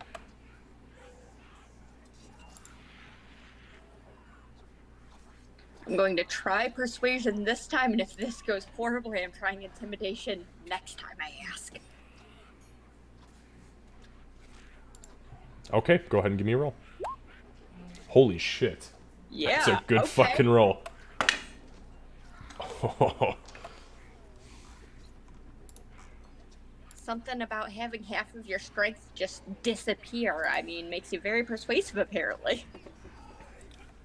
I'm going to try persuasion this time, and if this goes horribly, I'm trying intimidation next time I ask. Okay, go ahead and give me a roll. Holy shit. Yeah, That's a good okay. fucking roll. Something about having half of your strength just disappear, I mean, makes you very persuasive, apparently.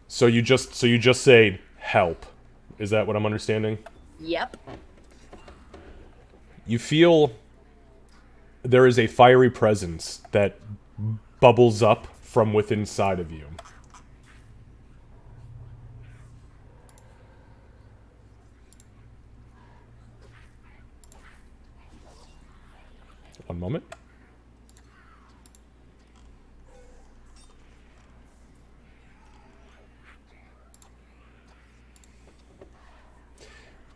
So you just say help. Is that what I'm understanding? Yep. You feel there is a fiery presence that bubbles up from within inside of you. One moment.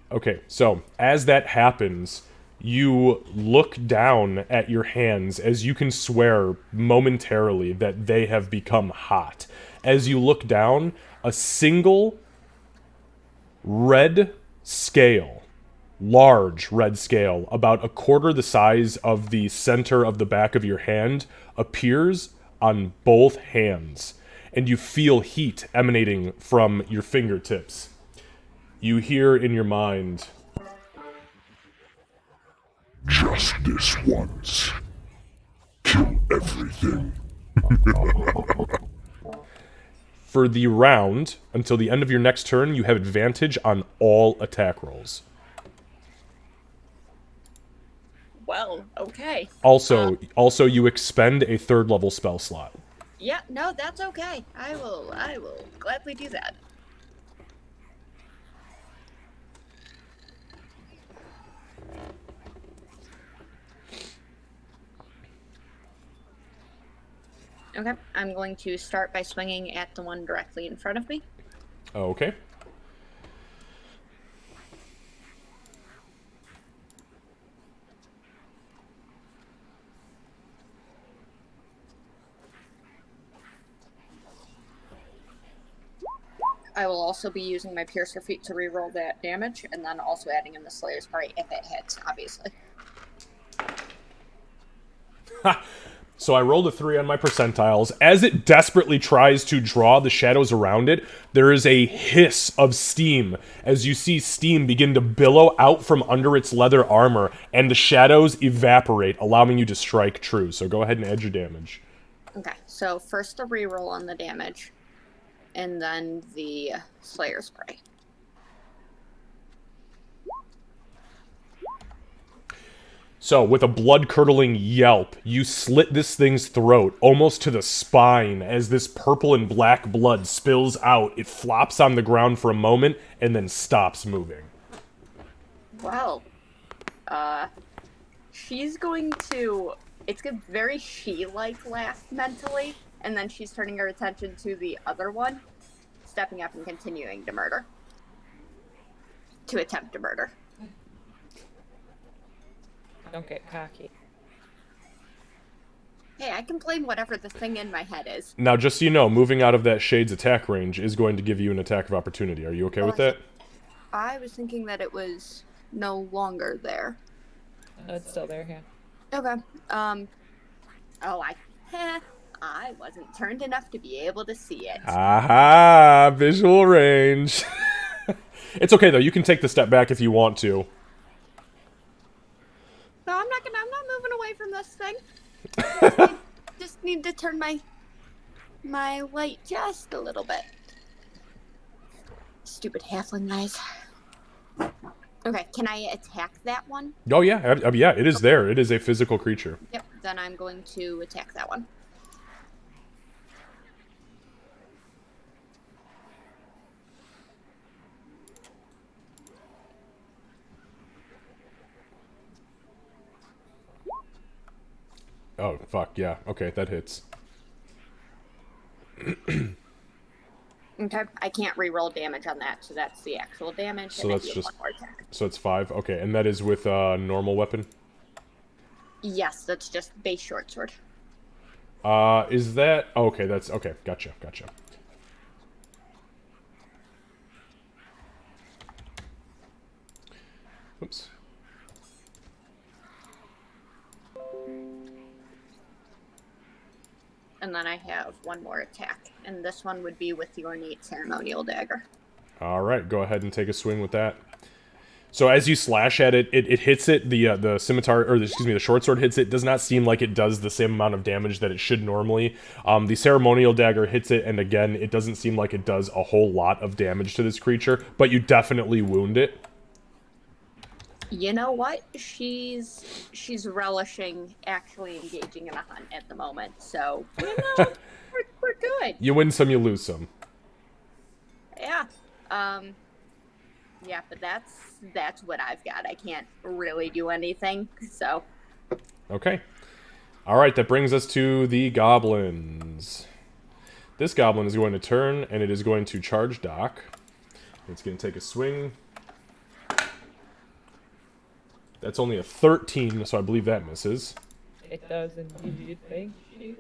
Okay, so as that happens, you look down at your hands as you can swear momentarily that they have become hot. As you look down, a single red scale, large red scale, about a quarter the size of the center of the back of your hand, appears on both hands, and you feel heat emanating from your fingertips. You hear in your mind, just this once. Kill everything. for the round, until the end of your next turn, you have advantage on all attack rolls. Well, okay. Also, you expend a third level spell slot. Yeah, no, that's okay. I will gladly do that. Okay, I'm going to start by swinging at the one directly in front of me. Okay. I will also be using my Piercer feat to reroll that damage, and then also adding in the Slayer's Prey if it hits, obviously. Ha! So I rolled a 3 on my percentiles. As it desperately tries to draw the shadows around it, there is a hiss of steam as you see steam begin to billow out from under its leather armor, and the shadows evaporate, allowing you to strike true. So go ahead and add your damage. Okay, so first the reroll on the damage, and then the Slayer's Prey. So, with a blood-curdling yelp, you slit this thing's throat, almost to the spine, as this purple and black blood spills out. It flops on the ground for a moment, and then stops moving. Well, she's going to... It's a very she-like laugh mentally, and then she's turning her attention to the other one, stepping up and continuing to murder. To attempt to murder. Don't get cocky. Hey, I can blame whatever the thing in my head is. Now, just so you know, moving out of that Shade's attack range is going to give you an attack of opportunity. Are you okay with that? I was thinking that it was no longer there. It's still there, yeah. Okay. I wasn't turned enough to be able to see it. Aha! Visual range. It's okay, though. You can take the step back if you want to. No, I'm not moving from this thing. Just need to turn my light just a little bit. Stupid halfling guys. Okay, can I attack that one? Oh yeah, yeah, it is there. It is a physical creature. Yep, then I'm going to attack that one. Oh fuck yeah. Okay, that hits. Okay, I can't re-roll damage on that, so that's the actual damage. So and that's I do just one more attack. so it's 5. Okay, and that is with a normal weapon. Yes, that's just base short sword. Is that okay? That's okay. Gotcha. Oops. And then I have one more attack, and this one would be with the ornate ceremonial dagger. All right, go ahead and take a swing with that. So as you slash at it, it hits it. The scimitar, or excuse me, the short sword hits it. Does not seem like it does the same amount of damage that it should normally. The ceremonial dagger hits it, and again, it doesn't seem like it does a whole lot of damage to this creature. But you definitely wound it. You know what? She's relishing actually engaging in a hunt at the moment, so you know we're good. You win some, you lose some. Yeah. Yeah, but that's what I've got. I can't really do anything, so. Okay. All right, that brings us to the goblins. This goblin is going to turn, and it is going to charge Doc. It's going to take a swing. That's only a 13, so I believe that misses. It does indeed. Thank you.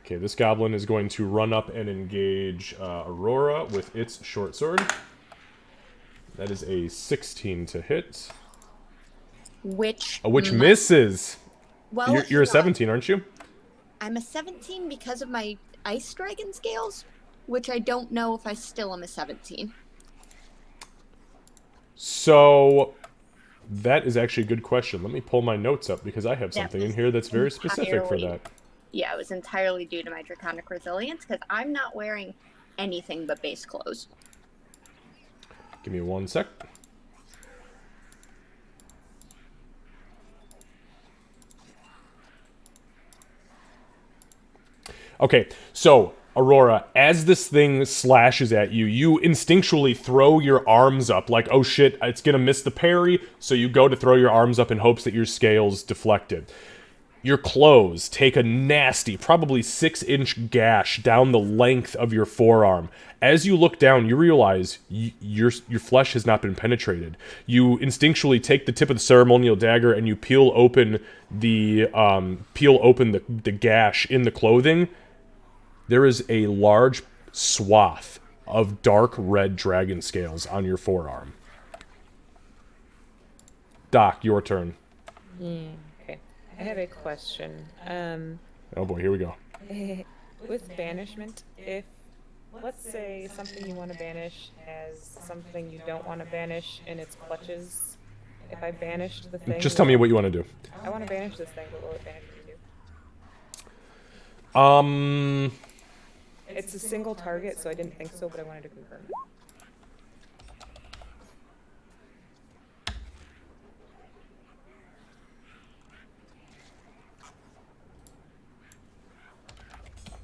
Okay, this goblin is going to run up and engage Aurora with its short sword. That is a 16 to hit. Which Misses! Well, You're a 17, aren't you? I'm a 17 because of my ice dragon scales, which I don't know if I still am a 17. So, that is actually a good question. Let me pull my notes up because I have That something in was here that's very specific for entirely- that. Yeah, it was entirely due to my draconic resilience because I'm not wearing anything but base clothes. Give me 1 sec. Okay, so Aurora, as this thing slashes at you, you instinctually throw your arms up like, oh shit, it's gonna miss the parry, so you go to throw your arms up in hopes that your scales deflected. Your clothes take a nasty, probably 6-inch gash down the length of your forearm. As you look down, you realize your flesh has not been penetrated. You instinctually take the tip of the ceremonial dagger and you peel open the gash in the clothing. There is a large swath of dark red dragon scales on your forearm. Doc, your turn. Okay. I have a question. Oh boy, here we go. With banishment, if, let's say, something you want to banish has something you don't want to banish in its clutches, if I banished the thing... Just tell me what you want to do. I want to banish this thing, but will it banish me too? It's a single target, so I didn't think so, but I wanted to confirm.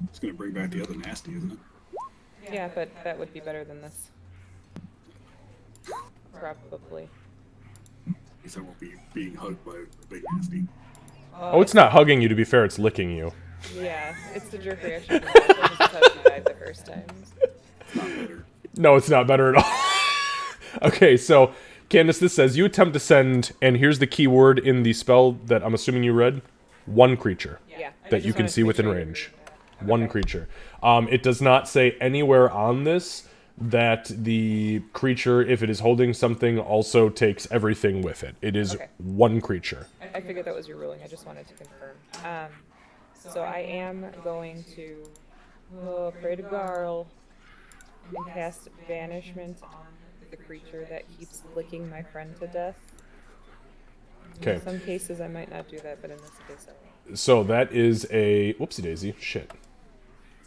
It's going to bring back the other nasty, isn't it? Yeah, but that would be better than this. Probably. Because I won't be being hugged by a big nasty. Oh, it's not hugging you, to be fair, it's licking you. Yeah, it's the jerk reaction. Just how she died the first time. It's not better. No, it's not better at all. Okay, so, Candace, this says, you attempt to send, and here's the key word in the spell that I'm assuming you read, one creature Yeah. that you can see within range. One creature. It does not say anywhere on this that the creature, if it is holding something, also takes everything with it. It is one creature. I figured that was your ruling. I just wanted to confirm. So I am going to pray to Garl and cast banishment on the creature that keeps licking my friend to death. Okay. In some cases, I might not do that, but in this case, I will. So that is a whoopsie daisy. Shit.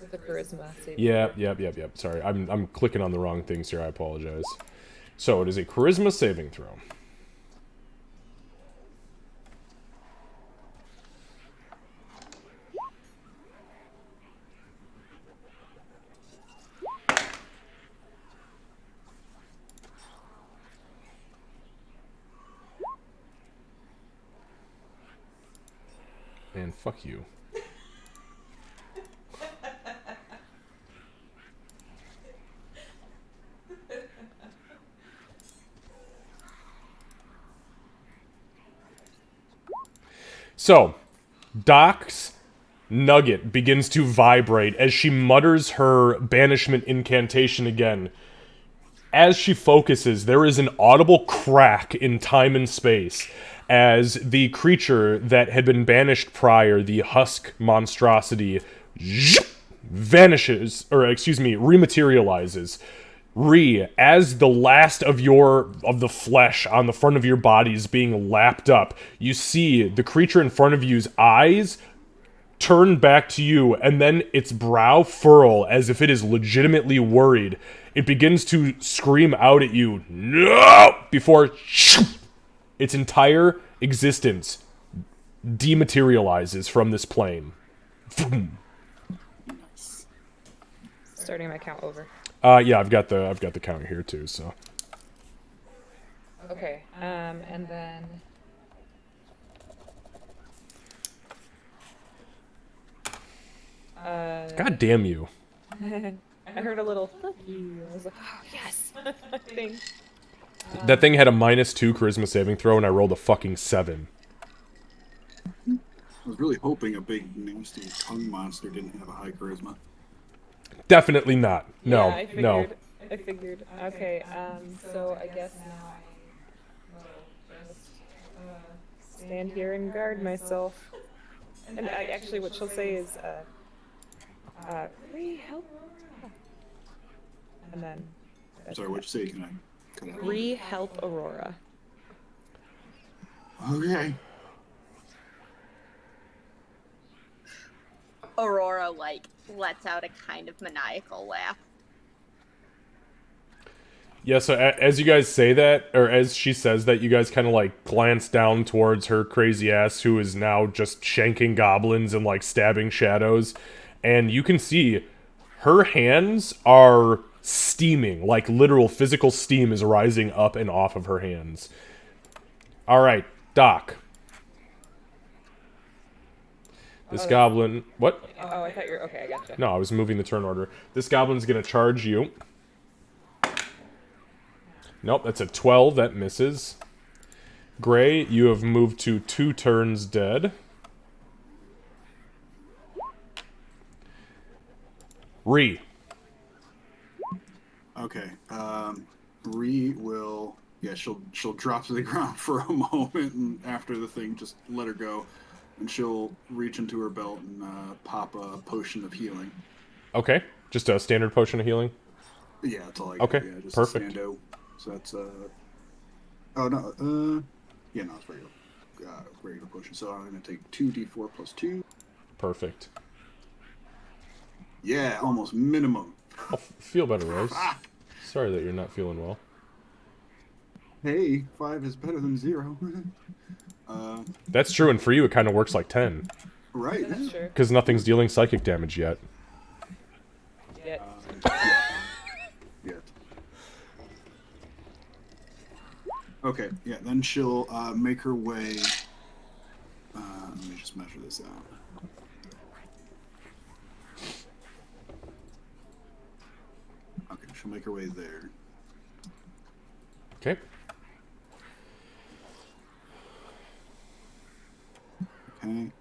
It's a charisma saving Yep, throw. yep. Sorry, I'm clicking on the wrong things here. I apologize. So it is a charisma saving throw. And fuck you. So, Doc's nugget begins to vibrate as she mutters her banishment incantation again. As she focuses, there is an audible crack in time and space as the creature that had been banished prior, the husk monstrosity, vanishes, or excuse me, rematerializes. As the last of the flesh on the front of your body is being lapped up, you see the creature in front of you's eyes turn back to you, and then its brow furl as if it is legitimately worried. It begins to scream out at you, "No!" before its entire existence dematerializes from this plane. Starting my count over. Yeah, I've got the counter here too, so. Okay, and then... God damn you. I heard a little fuck you. I was like, oh, yes! thing. That thing had a -2 charisma saving throw, and I rolled a fucking 7. I was really hoping a big, nasty tongue monster didn't have a high charisma. Definitely not. No, Yeah, I figured, no. I figured. Okay, so I guess now I will just stand here and guard myself. And actually, what she'll say is, Ree, help Aurora. And then... Sorry, what'd you say? Can I cut out? Ree, help Aurora. Okay. Aurora, like, lets out a kind of maniacal laugh. Yeah, so as you guys say that, or as she says that, you guys kind of, like, glance down towards her crazy ass, who is now just shanking goblins and, like, stabbing shadows, and you can see her hands are steaming, like, literal physical steam is rising up and off of her hands. Alright, Doc. This goblin... What? Oh, I thought you were... Okay, I gotcha. No, I was moving the turn order. This goblin's gonna charge you. Nope, that's a 12. That misses. Gray, you have moved to 2 turns dead. Ree. Okay. Bree will... Yeah, she'll drop to the ground for a moment, and after the thing, just let her go. And she'll reach into her belt and pop a potion of healing. Okay, just a standard potion of healing? Yeah, that's all I got. Okay, Yeah, just perfect. A stando. So that's, oh, no, yeah, no, it's regular potion. So I'm going to take 2d4 plus 2. Perfect. Yeah, almost minimum. I'll feel better, Rose. Sorry that you're not feeling well. Hey, 5 is better than 0. That's true, and for you it kind of works like 10. Right. That's true. Because nothing's dealing psychic damage yet. Yeah. Yeah. Okay, yeah, then she'll make her way... let me just measure this out. Okay, she'll make her way there. Okay. Okay,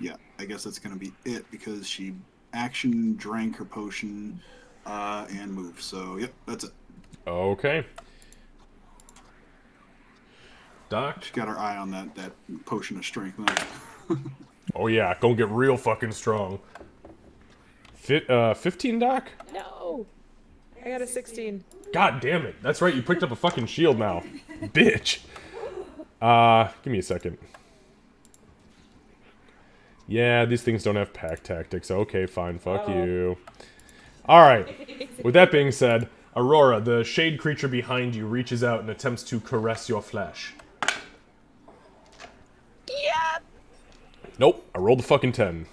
yeah, I guess that's gonna be it, because she action drank her potion, and moved, so, yep, that's it. Okay. Doc? She got her eye on that potion of strength. Oh yeah, gonna get real fucking strong. 15, Doc? No! I got a 16. God damn it. That's right, you picked up a fucking shield now. Bitch. Give me a second. Yeah, these things don't have pack tactics. Okay, fine, fuck you. Alright. With that being said, Aurora, the shade creature behind you, reaches out and attempts to caress your flesh. Yeah. Nope, I rolled a fucking 10.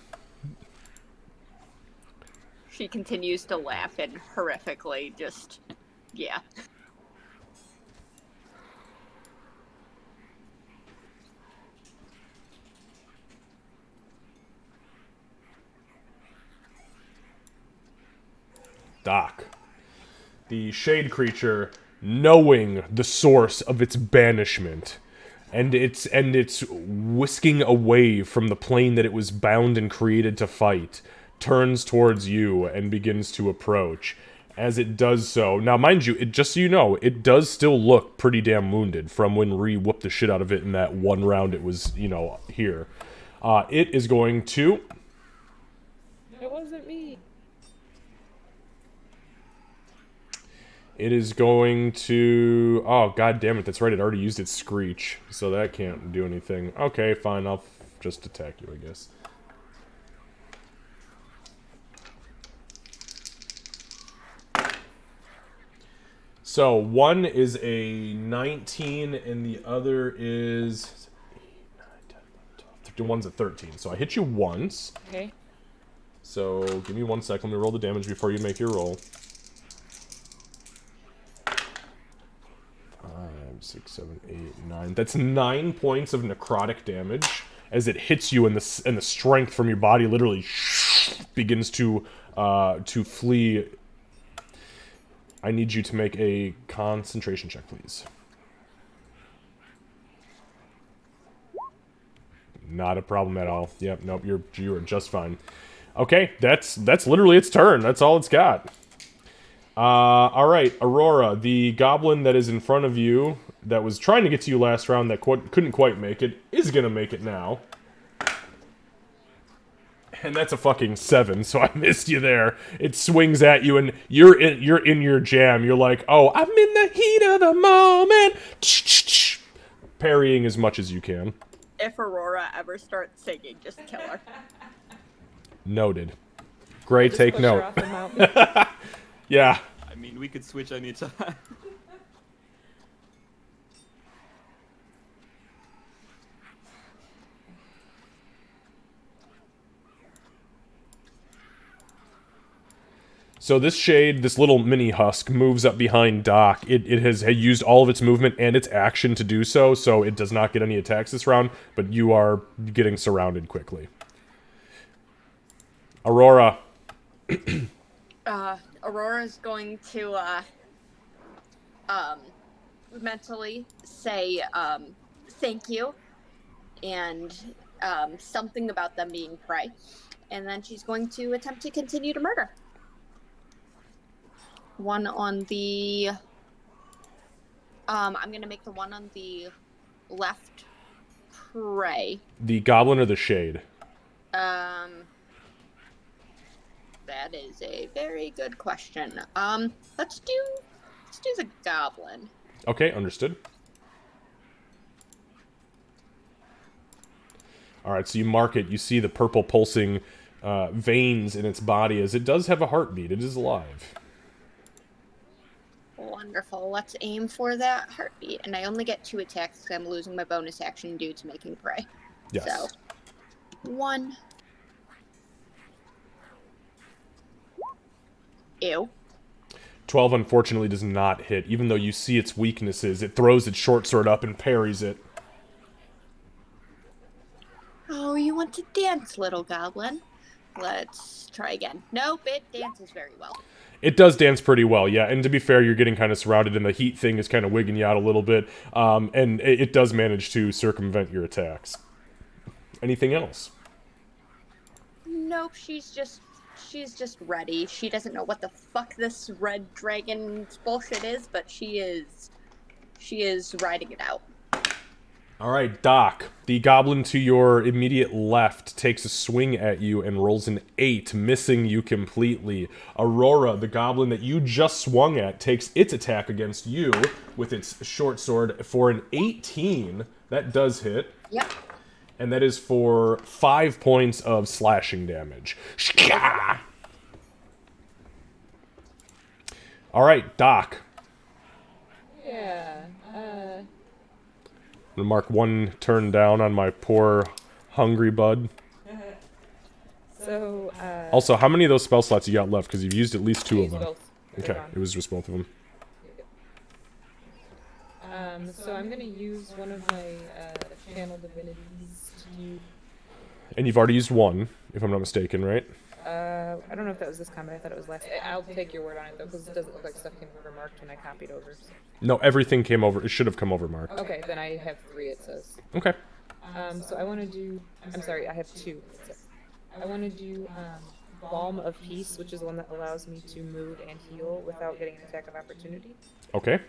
She continues to laugh and horrifically just, yeah. Doc. The shade creature, knowing the source of its banishment, and it's whisking away from the plane that it was bound and created to fight, turns towards you and begins to approach. As it does so, now mind you, just so you know, it does still look pretty damn wounded from when Ree whooped the shit out of it in that one round it was, here. It is going to... It wasn't me. It is going to... Oh, god damn it, that's right, it already used its Screech, so that can't do anything. Okay, fine, I'll just attack you, I guess. So, one is a 19, and the other is... 8, 9, 10, 11, 12, one's a 13, so I hit you once. Okay. So, give me 1 second, let me roll the damage before you make your roll. 5, 6, 7, 8, 9. That's 9 points of necrotic damage as it hits you, and the strength from your body literally begins to flee. I need you to make a concentration check, please. Not a problem at all. Yep, nope, you are just fine. Okay, that's literally its turn. That's all it's got. Alright, Aurora, the goblin that is in front of you, that was trying to get to you last round, that couldn't quite make it, is gonna make it now. And that's a fucking 7, so I missed you there. It swings at you, and you're in your jam. You're like, oh, I'm in the heat of the moment. Parrying as much as you can. If Aurora ever starts singing, just kill her. Noted. Gray, Just take push her note. off the mountain. Yeah. I mean, we could switch anytime. So this shade, this little mini husk, moves up behind Doc. It has used all of its movement and its action to do so, so it does not get any attacks this round, but you are getting surrounded quickly. Aurora. Aurora's going to, mentally say, thank you, and, something about them being prey. And then she's going to attempt to continue to murder. One on the... I'm gonna make the one on the left prey. The goblin or the shade? That is a very good question. Let's do the goblin. Okay, understood. Alright, so you mark it. You see the purple pulsing veins in its body, as it does have a heartbeat. It is alive. Wonderful. Let's aim for that heartbeat. And I only get 2 attacks because I'm losing my bonus action due to making prey. Yes. So, 1. Ew. 12 unfortunately does not hit. Even though you see its weaknesses, it throws its short sword up and parries it. Oh, you want to dance, little goblin? Let's try again. Nope, it dances very well. It does dance pretty well, yeah. And to be fair, you're getting kind of surrounded, and the heat thing is kind of wigging you out a little bit. And it does manage to circumvent your attacks. Anything else? Nope, she's just ready. She doesn't know what the fuck this red dragon bullshit is, but she is riding it out. All right, Doc. The goblin to your immediate left takes a swing at you and rolls an 8, missing you completely. Aurora, the goblin that you just swung at, takes its attack against you with its short sword for an 18. That does hit. Yep. And that is for 5 points of slashing damage. All right, Doc. Yeah. I'm gonna mark 1 turn down on my poor hungry bud. So, Also, how many of those spell slots you got left? Because you've used at least 2 of use them. both. They're Okay, gone. it was just both of them. So I'm gonna use one of my channel divinities to do. And you've already used 1, if I'm not mistaken, right? I don't know if that was this combat. I thought it was last. I'll take your word on it though, because it doesn't look like stuff came over marked when I copied over. So. No, everything came over. It should have come over marked. Okay, then I have 3. It says. Okay. So I want to do. I'm sorry, I have 2. It says. I want to do Balm of Peace, which is the one that allows me to move and heal without getting an attack of opportunity. Okay.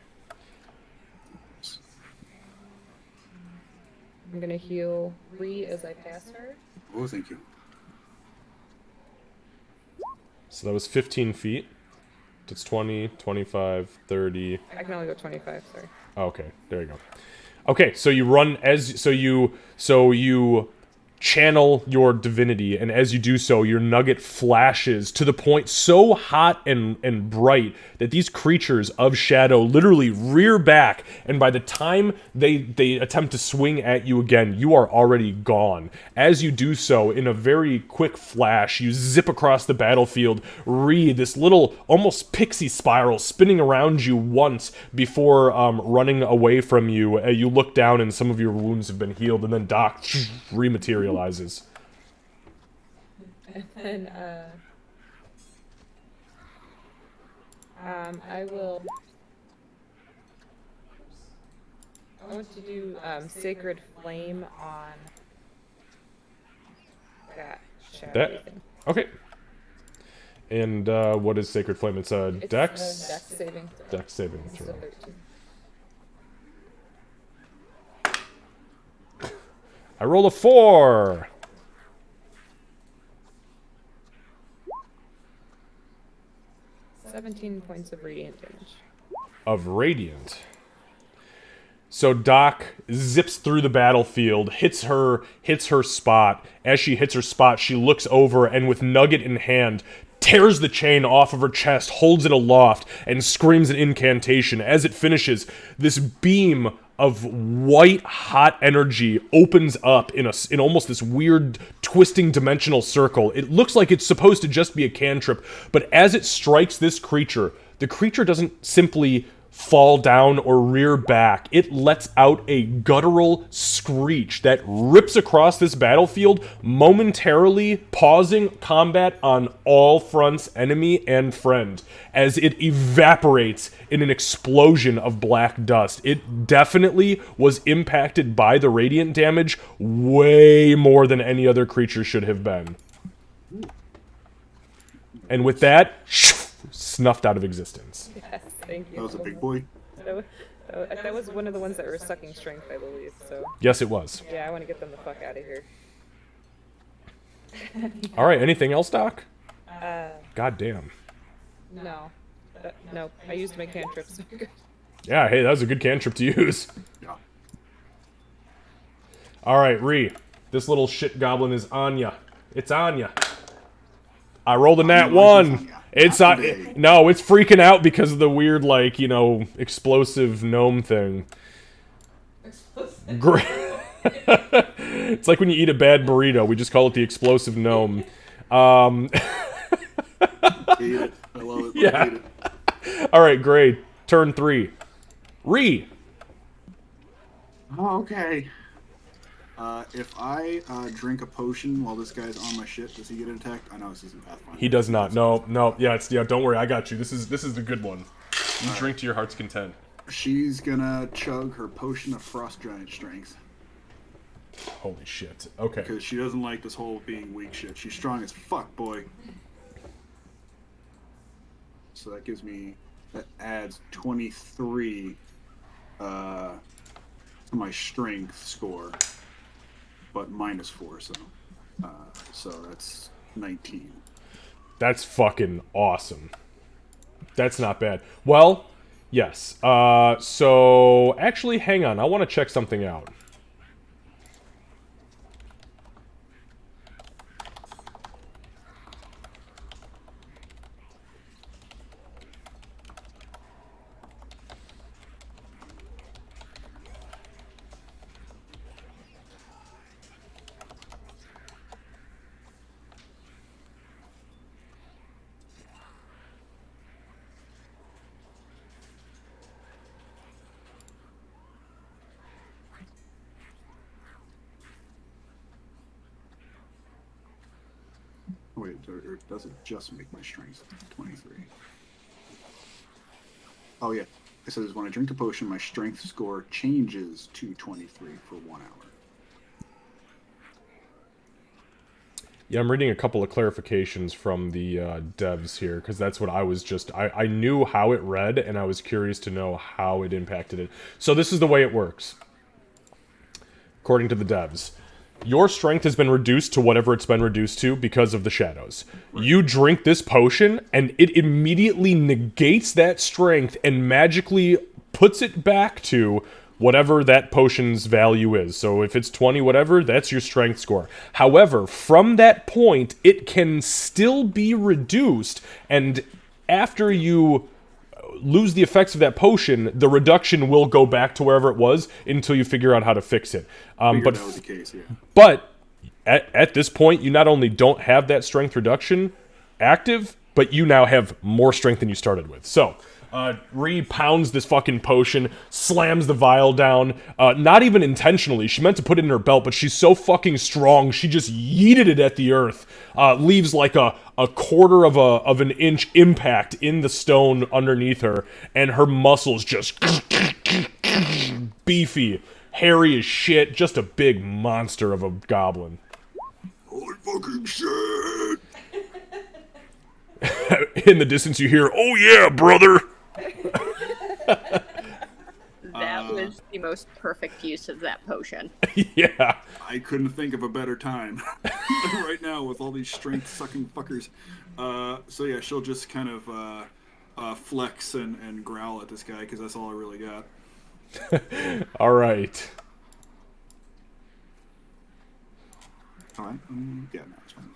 I'm gonna heal 3 as I pass her. Oh, thank you. So that was 15 feet. That's 20, 25, 30. I can only go 25. Sorry. Oh, okay, there you go. Okay, so you run as so you channel your divinity, and as you do so, your nugget flashes to the point so hot and bright that these creatures of shadow literally rear back, and by the time they attempt to swing at you again, you are already gone. As you do so, in a very quick flash, you zip across the battlefield, this little almost pixie spiral spinning around you once before running away from you. You look down and some of your wounds have been healed, and then Doc rematerializes. And then I want to do Sacred Flame on that shadow thing. Okay. And what is Sacred Flame? It's a It's Dex? Dex saving throw. Dex saving It's a throw. 13. I roll a 4. 17 points of radiant damage. Of radiant. So Doc zips through the battlefield, hits her spot. As she hits her spot, she looks over and with nugget in hand, tears the chain off of her chest, holds it aloft, and screams an incantation. As it finishes, this beam of white hot energy opens up in almost this weird twisting dimensional circle. It looks like it's supposed to just be a cantrip, but as it strikes this creature, the creature doesn't simply fall down or rear back. It lets out a guttural screech that rips across this battlefield, momentarily pausing combat on all fronts, enemy and friend, as it evaporates in an explosion of black dust. It definitely was impacted by the radiant damage way more than any other creature should have been. And with that, snuffed out of existence. Yes, thank you. That was a big boy. That was one of the ones that were sucking strength, I believe. So Yes, it was. yeah, I want to get them the fuck out of here. All right, anything else, Doc? Uh, God damn. no, no, I used my cantrips. Yeah, hey, that was a good cantrip to use. Yeah. All right, Ree. This little shit goblin is on ya. It's on ya. I rolled a nat 1. It's Not on. today. No, it's freaking out because of the weird, like, you know, explosive gnome thing. Great. It's like when you eat a bad burrito. We just call it the explosive gnome. Hate it. I love it. Yeah. I hate it. All right, great. Turn 3. Ree. Oh, okay. If I drink a potion while this guy's on my shit, does he get attacked? I know this isn't Pathfinder. He does not. No, no. Yeah, don't worry. I got you. This is the good one. You drink to your heart's content. She's gonna chug her potion of frost giant strength Holy shit. Okay. because she doesn't like this whole being weak shit. She's strong as fuck, boy. So that adds 23 to my strength score, but -4, so that's 19. That's fucking awesome. That's not bad. Well, yes. So actually, hang on. I want to check something out. Wait, or does it just make my strength 23? Oh yeah, it says when I drink a potion, my strength score changes to 23 for 1 hour. Yeah, I'm reading a couple of clarifications from the devs here, because that's what I was just... I knew how it read, and I was curious to know how it impacted it. So this is the way it works, according to the devs. Your strength has been reduced to whatever it's been reduced to because of the shadows. Right. You drink this potion, and it immediately negates that strength and magically puts it back to whatever that potion's value is. So if it's 20 whatever, that's your strength score. However, from that point, it can still be reduced, and after you lose the effects of that potion, the reduction will go back to wherever it was until you figure out how to fix it. But that was the case, yeah. But at this point, you not only don't have that strength reduction active, but you now have more strength than you started with. So, Ree pounds this fucking potion, slams the vial down, not even intentionally. She meant to put it in her belt, but she's so fucking strong, she just yeeted it at the earth, leaves like a quarter of an inch impact in the stone underneath her, and her muscles just beefy, hairy as shit, just a big monster of a goblin. Holy fucking shit! In the distance you hear, "Oh yeah, brother!" That was the most perfect use of that potion. Yeah. I couldn't think of a better time right now with all these strength-sucking fuckers. So yeah, she'll just kind of flex and growl at this guy, because that's all I really got. All right. Alright, yeah, no, it's fine.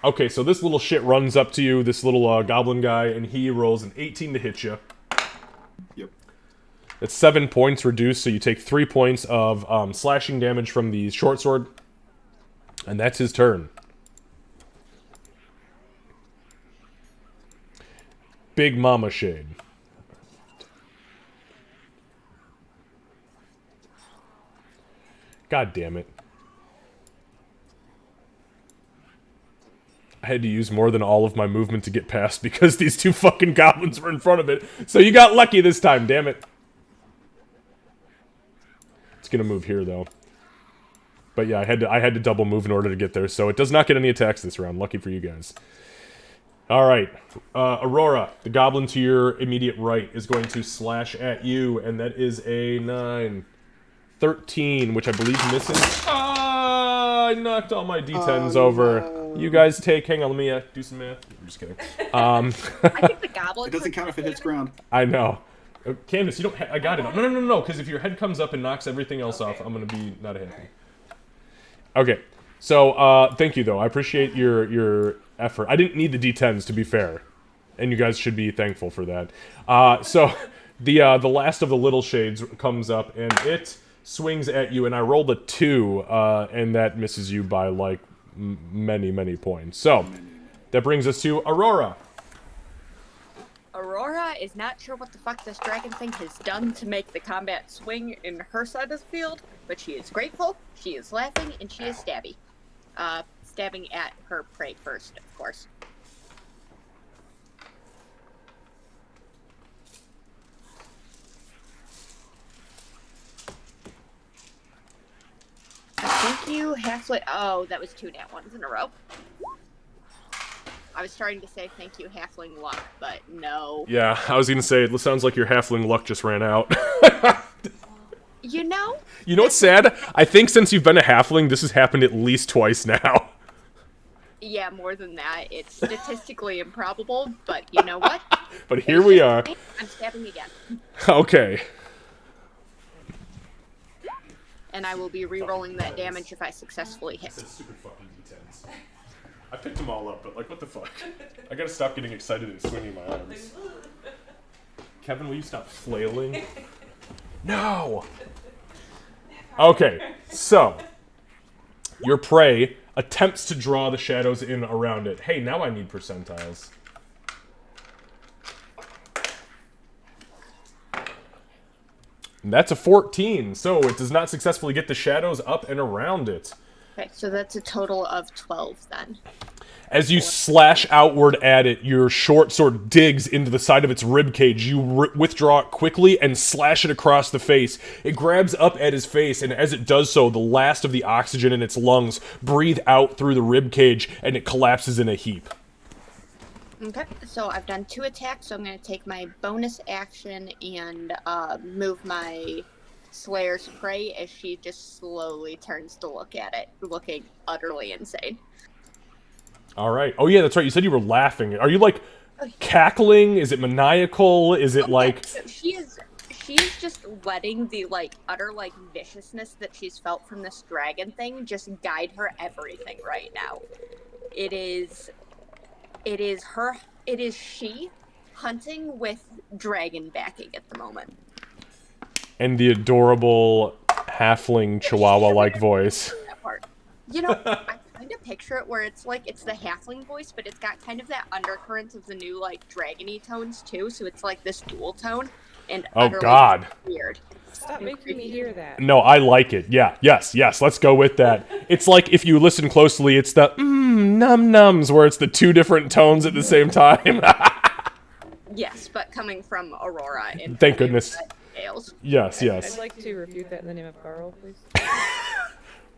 Okay, so this little shit runs up to you, this little goblin guy, and he rolls an 18 to hit you. Yep. It's 7 points reduced, so you take 3 points of slashing damage from the short sword. And that's his turn. Big Mama Shade. God damn it. I had to use more than all of my movement to get past because these two fucking goblins were in front of it. So you got lucky this time, damn it. It's gonna move here, though. But yeah, I had to double move in order to get there, so it does not get any attacks this round. Lucky for you guys. Alright. Aurora, the goblin to your immediate right, is going to slash at you, and that is a 9. 13, which I believe misses. Ah, I knocked all my d10s over. No. You guys take... Hang on, let me do some math. I'm just kidding. I think the goblin... It doesn't count if it hits ground. I know. Candace, you don't... I got it. No, because if your head comes up and knocks everything else off, I'm going to be not happy. Okay. So, thank you, though. I appreciate your effort. I didn't need the d10s, to be fair. And you guys should be thankful for that. So, the last of the little shades comes up, and it swings at you, and I rolled a 2, and that misses you by, like, many points. So, that brings us to Aurora. Aurora is not sure what the fuck this dragon thing has done to make the combat swing in her side of the field, but she is grateful, she is laughing, and she is stabby. Stabbing at her prey first, of course. Thank you, halfway. Oh, that was 2 nat ones in a row. was starting to say thank you, halfling luck, but no. Yeah, I was gonna say, it sounds like your halfling luck just ran out. You know? You know what's sad? I think since you've been a halfling, this has happened at least twice now. Yeah, more than that. It's statistically improbable, but you know what? But here we are. I'm stabbing again. Okay. And I will be re-rolling that damage if I successfully hit. Stupid fucking D10s. I picked them all up, but like, what the fuck? I gotta stop getting excited and swinging my arms. Kevin, will you stop flailing? No! Okay, so. Your prey attempts to draw the shadows in around it. Hey, now I need percentiles. And that's a 14, so it does not successfully get the shadows up and around it. Okay, so that's a total of 12 then. As you slash outward at it, your short sword digs into the side of its ribcage. You withdraw it quickly and slash it across the face. It grabs up at his face, and as it does so, the last of the oxygen in its lungs breathe out through the ribcage, and it collapses in a heap. Okay, so I've done 2 attacks, so I'm going to take my bonus action and move my Slayer's Prey as she just slowly turns to look at it, looking utterly insane. All right. Oh, yeah, that's right. You said you were laughing. Are you, like, cackling? Is it maniacal? Is it, like... She is just letting the, like, utter, like, viciousness that she's felt from this dragon thing just guide her everything right now. It is she hunting with dragon backing at the moment. And the adorable halfling chihuahua-like voice. That part. You know, I kind of picture it where it's like, it's the halfling voice, but it's got kind of that undercurrent of the new, like, dragony tones, too, so it's like this dual tone, and oh, God. Weird. Stop making me hear that. No, I like it. Yeah, yes, let's go with that. It's like, if you listen closely, it's the num-nums, where it's the 2 different tones at the same time. Yes, but coming from Aurora. And thank goodness. Yes. I'd like to refute that in the name of Carl, please.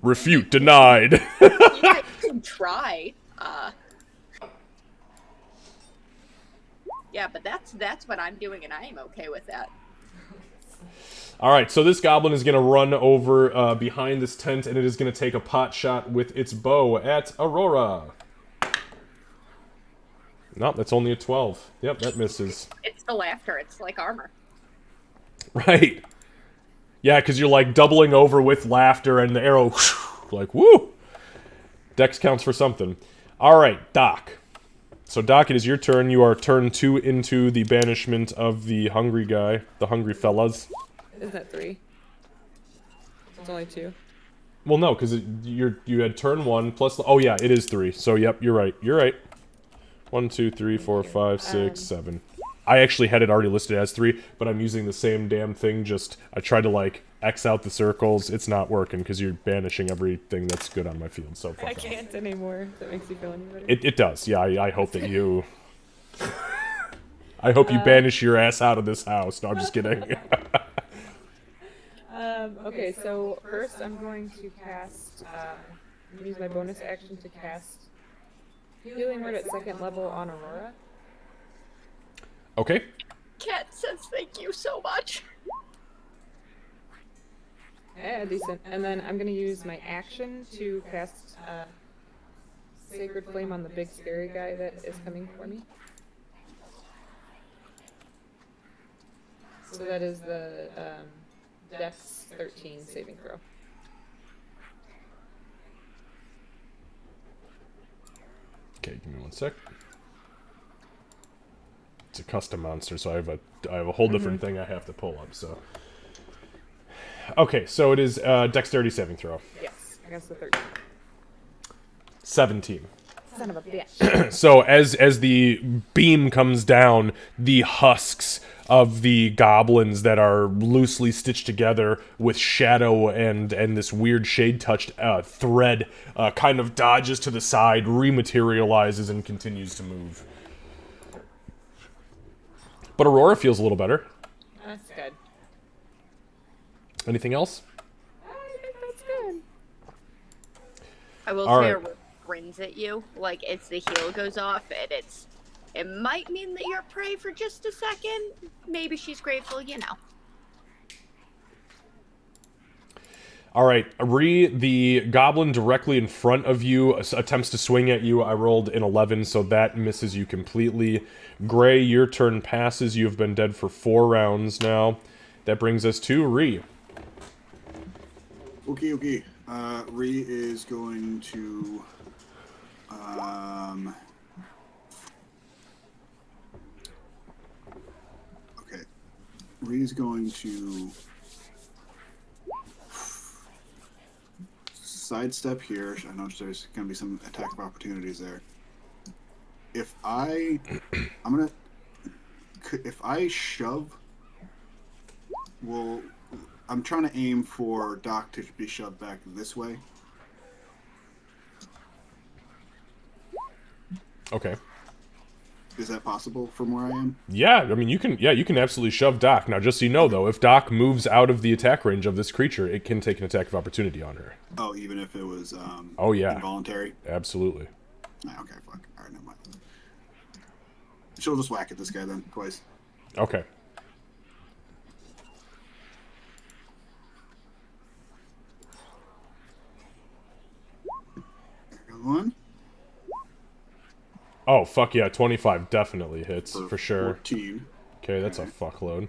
Refute denied. Yeah, you can try. Yeah, but that's what I'm doing, and I am okay with that. All right, so this goblin is going to run over behind this tent, and it is going to take a pot shot with its bow at Aurora. Nope, that's only a 12. Yep, that misses. It's the laughter. It's like armor. Right. Yeah, because you're, like, doubling over with laughter, and the arrow, like, woo! Dex counts for something. All right, Doc. So, Doc, it is your turn. You are turned 2 into the banishment of the hungry guy, the hungry fellas. Isn't that 3? It's only 2. Well, no, because you had turn 1 plus... Oh, yeah, it is 3. So, yep, you're right. You're right. 1, 2, 3, 4, 5, 6, 7. I actually had it already listed as 3, but I'm using the same damn thing, just... I tried to, like, X out the circles. It's not working, because you're banishing everything that's good on my field, so fuck I off. can't anymore. That makes you feel any better. It does, yeah, I hope that you... I hope you banish your ass out of this house. No, I'm just kidding. Okay, so first I'm going to cast, use my bonus action to cast Healing Word at 2nd level on Aurora. Okay. Cat says thank you so much. Yeah, decent. And then I'm going to use my action to cast Sacred Flame on the big scary guy that is coming for me. So that is the Dex 13 saving throw. Okay, give me 1 sec. It's a custom monster, so I have a whole different thing I have to pull up. So, okay, so it is dexterity saving throw. Yes, against the 13. 17. Son of a bitch. So as the beam comes down, the husks of the goblins that are loosely stitched together with shadow and this weird shade-touched thread kind of dodges to the side, rematerializes, and continues to move. But Aurora feels a little better. That's good. Anything else? I think that's good. I will All say right. grins at you, like as the heal goes off, and it might mean that you're prey for just a second. Maybe she's grateful, you know. All right, Ree, the goblin directly in front of you attempts to swing at you. I rolled an 11, so that misses you completely. Gray, your turn passes. You have been dead for 4 rounds now. That brings us to Ree. Okay. Ree is going to... Okay. Ree is going to... sidestep here. I know there's going to be some attack of opportunities there. If I shove, I'm trying to aim for Doc to be shoved back this way. Okay. Is that possible from where I am? Yeah, I mean, you can absolutely shove Doc. Now, just so you know, though, if Doc moves out of the attack range of this creature, it can take an attack of opportunity on her. Oh, even if it was involuntary? Absolutely. Okay, fuck. Alright, never mind. She'll just whack at this guy then, twice. Okay. There goes one. Oh, fuck yeah, 25 definitely hits, for sure. 14. Okay, that's a fuckload.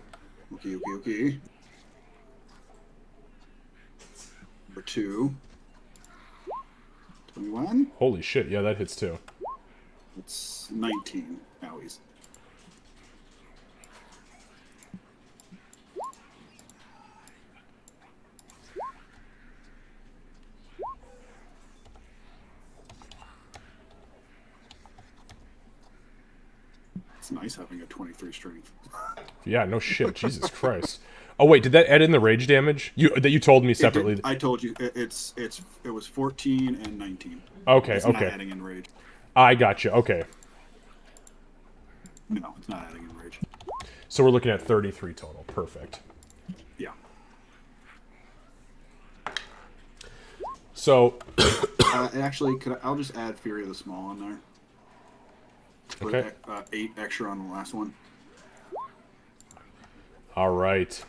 Okay. Number 2. 21. Holy shit, yeah, that hits too. It's 19 owies. It's nice having a 23 strength. Yeah, no shit, Jesus Christ. Oh wait, did that add in the rage damage? That you told me separately. I told you it was 14 and 19. Okay, it's okay. Not adding in rage. I gotcha. Okay. No, it's not adding in rage. So we're looking at 33 total. Perfect. Yeah. So actually, I'll just add Fury of the Small in there. Put okay. 8 extra on the last one. All right.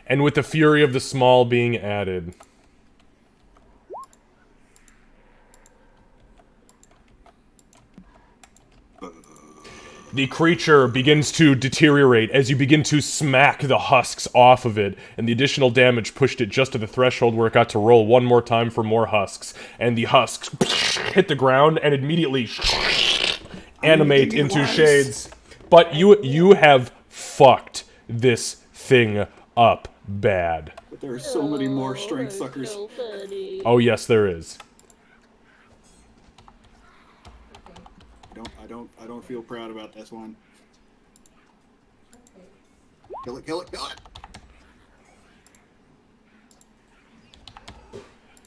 And with the Fury of the Small being added, the creature begins to deteriorate as you begin to smack the husks off of it, and the additional damage pushed it just to the threshold where it got to roll one more time for more husks, and the husks hit the ground and immediately animate into shades. But you have fucked this thing up bad. But there are so many more strength suckers. So funny. Oh yes, there is. I don't feel proud about this one. Kill it.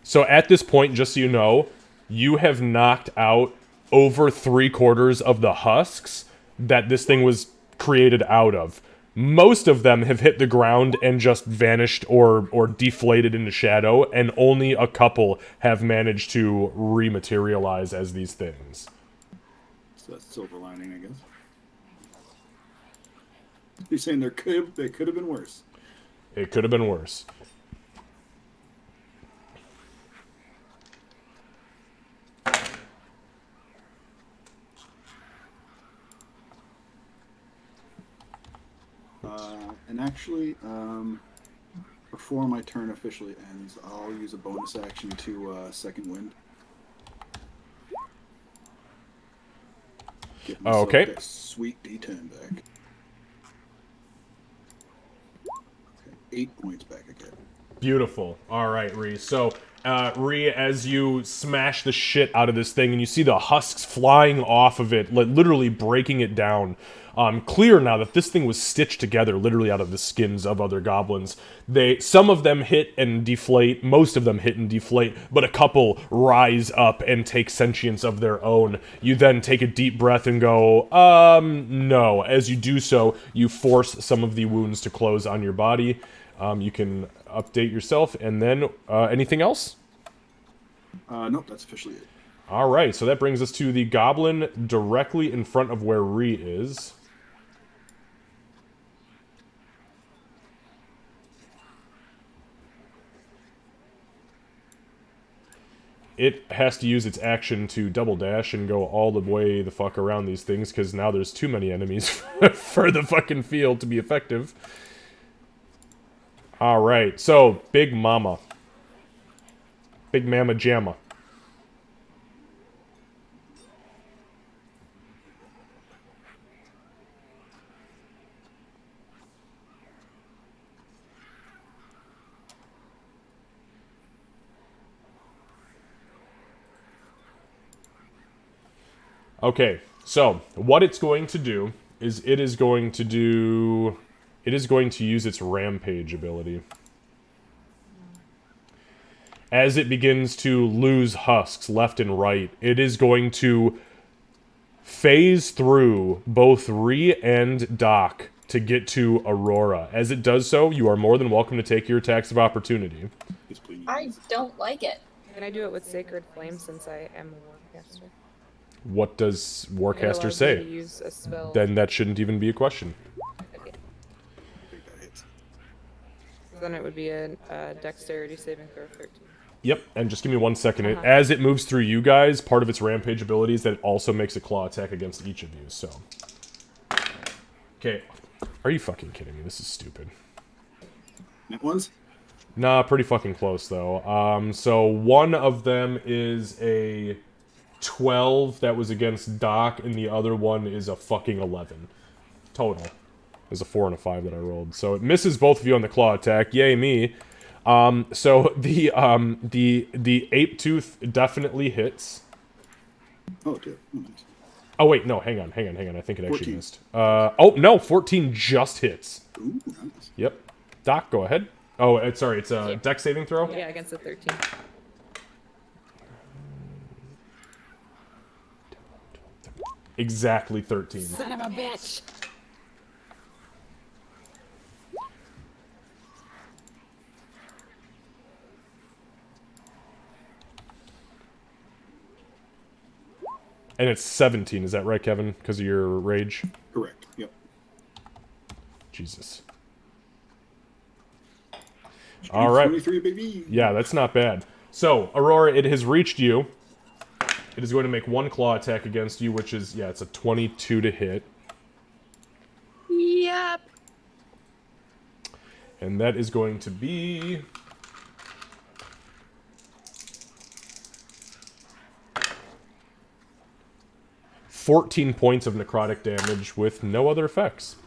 So at this point, just so you know, you have knocked out over 3/4 of the husks that this thing was created out of. Most of them have hit the ground and just vanished or deflated into shadow, and only a couple have managed to rematerialize as these things. So that's silver lining, I guess. You're saying they could have been worse. It could have been worse. And actually, before my turn officially ends, I'll use a bonus action to second wind. Get myself Okay. that sweet D10 back. Okay, 8 points back again. Beautiful. All right, Ree. So, Ree, as you smash the shit out of this thing, and you see the husks flying off of it, literally breaking it down. Clear now that this thing was stitched together, literally out of the skins of other goblins. Some of them hit and deflate, most of them hit and deflate, but a couple rise up and take sentience of their own. You then take a deep breath and go, no. As you do so, you force some of the wounds to close on your body. You can update yourself, and then anything else? Nope, that's officially it. All right, so that brings us to the goblin directly in front of where Ree is. It has to use its action to double dash and go all the way the fuck around these things, because now there's too many enemies for the fucking field to be effective. Alright, so, Big Mama. Big Mama Jamma. Okay, so what it's going to do is it is going to use its rampage ability. As it begins to lose husks left and right, it is going to phase through both Ree and Doc to get to Aurora. As it does so, you are more than welcome to take your attacks of opportunity. Yes, please. I don't like it. Can I do it with Sacred Flame since I am a Warcaster? What does It Warcaster allows me say? to use a spell. Then that shouldn't even be a question. Okay. I think that hits. Then it would be a Dexterity saving throw of 13. Yep, and just give me 1 second. As it moves through you guys, part of its rampage ability is that it also makes a claw attack against each of you, so. Okay. Are you fucking kidding me? This is stupid. Net ones? Nah, pretty fucking close, though. So one of them is a 12 that was against Doc, and the other one is a fucking 11. Total. There's a 4 and a 5 that I rolled. So it misses both of you on the claw attack. Yay me. So the ape tooth definitely hits. Oh, it did. Oh, nice. Oh wait, no, hang on. I think it actually 14. missed. Oh no, 14 just hits. Ooh, nice. Yep. Doc, go ahead. Oh, it's a dex saving throw. Yeah, against the 13. Exactly 13. Son of a bitch! And it's 17, is that right, Kevin? Because of your rage? Correct. Yep. Jesus. All right. 23, baby. Yeah, that's not bad. So, Aurora, it has reached you. It is going to make one claw attack against you, which is, yeah, it's a 22 to hit. Yep. And that is going to be... $14 points of necrotic damage with no other effects.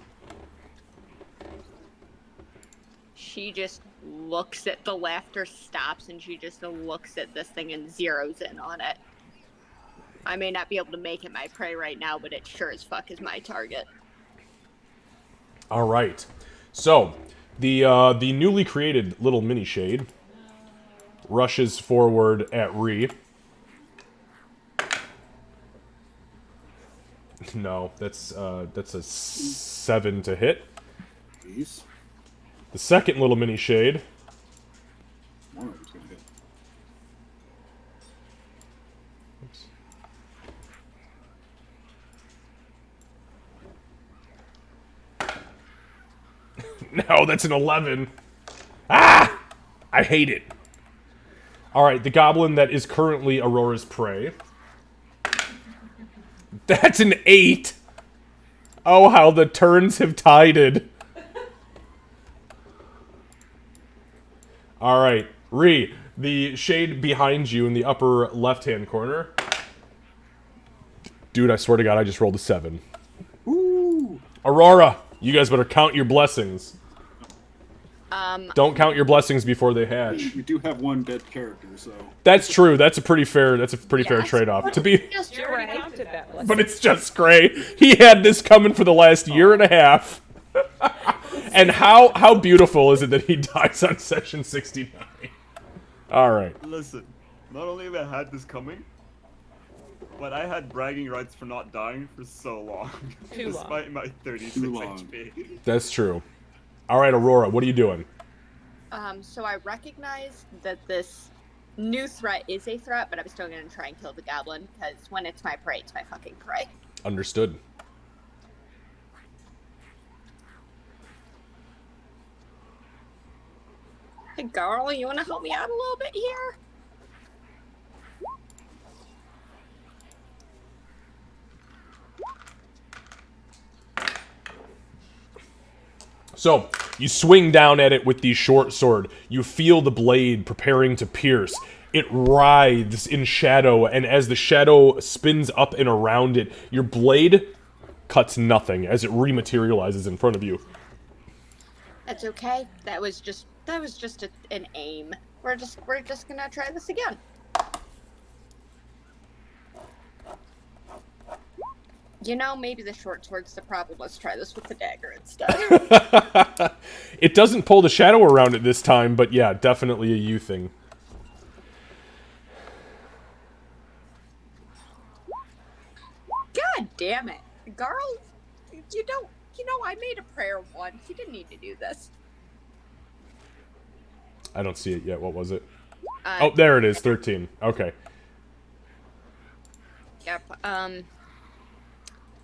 She just looks at the laughter, stops, and she just looks at this thing and zeroes in on it. I may not be able to make it my prey right now, but it sure as fuck is my target. All right. So, the newly created little mini shade rushes forward at Ree. No, that's a 7 to hit. Please. The second little mini shade. One of them's gonna hit. No, that's an 11. Ah! I hate it. Alright, the goblin that is currently Aurora's prey. That's an 8! Oh, how the turns have tided. Alright, Ree, the shade behind you in the upper left-hand corner. Dude, I swear to God, I just rolled a 7. Ooh. Aurora, you guys better count your blessings. Don't count your blessings before they hatch. We do have one dead character, so. That's true. That's a pretty fair Yes. trade-off. To be, Just You already right. counted that blessing. but it's just Gray. He had this coming for the last year and a half. And how beautiful is it that he dies on session 69? All right. Listen, not only have I had this coming, but I had bragging rights for not dying for so long. Too long. Despite my 36 Too long. HP. That's true. All right, Aurora, what are you doing? So I recognize that this new threat is a threat, but I'm still going to try and kill the goblin, because when it's my prey, it's my fucking prey. Understood. Hey, girl, you want to help me out a little bit here? So, you swing down at it with the short sword. You feel the blade preparing to pierce. It writhes in shadow, and as the shadow spins up and around it, your blade cuts nothing as it rematerializes in front of you. That's okay. That was just an aim. We're just gonna try this again. You know, maybe the short sword's the problem. Let's try this with the dagger instead. It doesn't pull the shadow around it this time, but yeah, definitely a you thing. God damn it. Garl, I made a prayer once. You didn't need to do this. I don't see it yet. What was it? Oh, there it is. 13. Okay. Yep.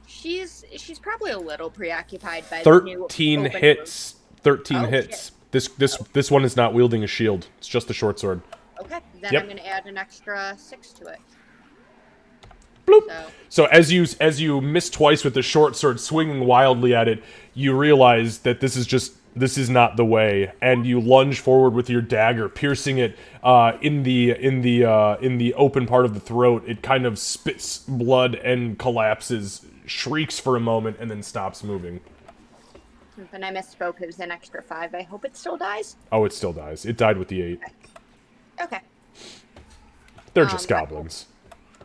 She's probably a little preoccupied by 13 the new hits. 13 Oh, hits. This one is not wielding a shield. It's just a short sword. Okay, then Yep. I'm gonna add an extra 6 to it. Bloop. So as you miss twice with the short sword, swinging wildly at it, you realize that this is not the way, and you lunge forward with your dagger, piercing it in the open part of the throat. It kind of spits blood and collapses, shrieks for a moment, and then stops moving. And I misspoke. It was an extra 5. I hope it still dies. Oh, it still dies. It died with the 8. Okay. They're just goblins.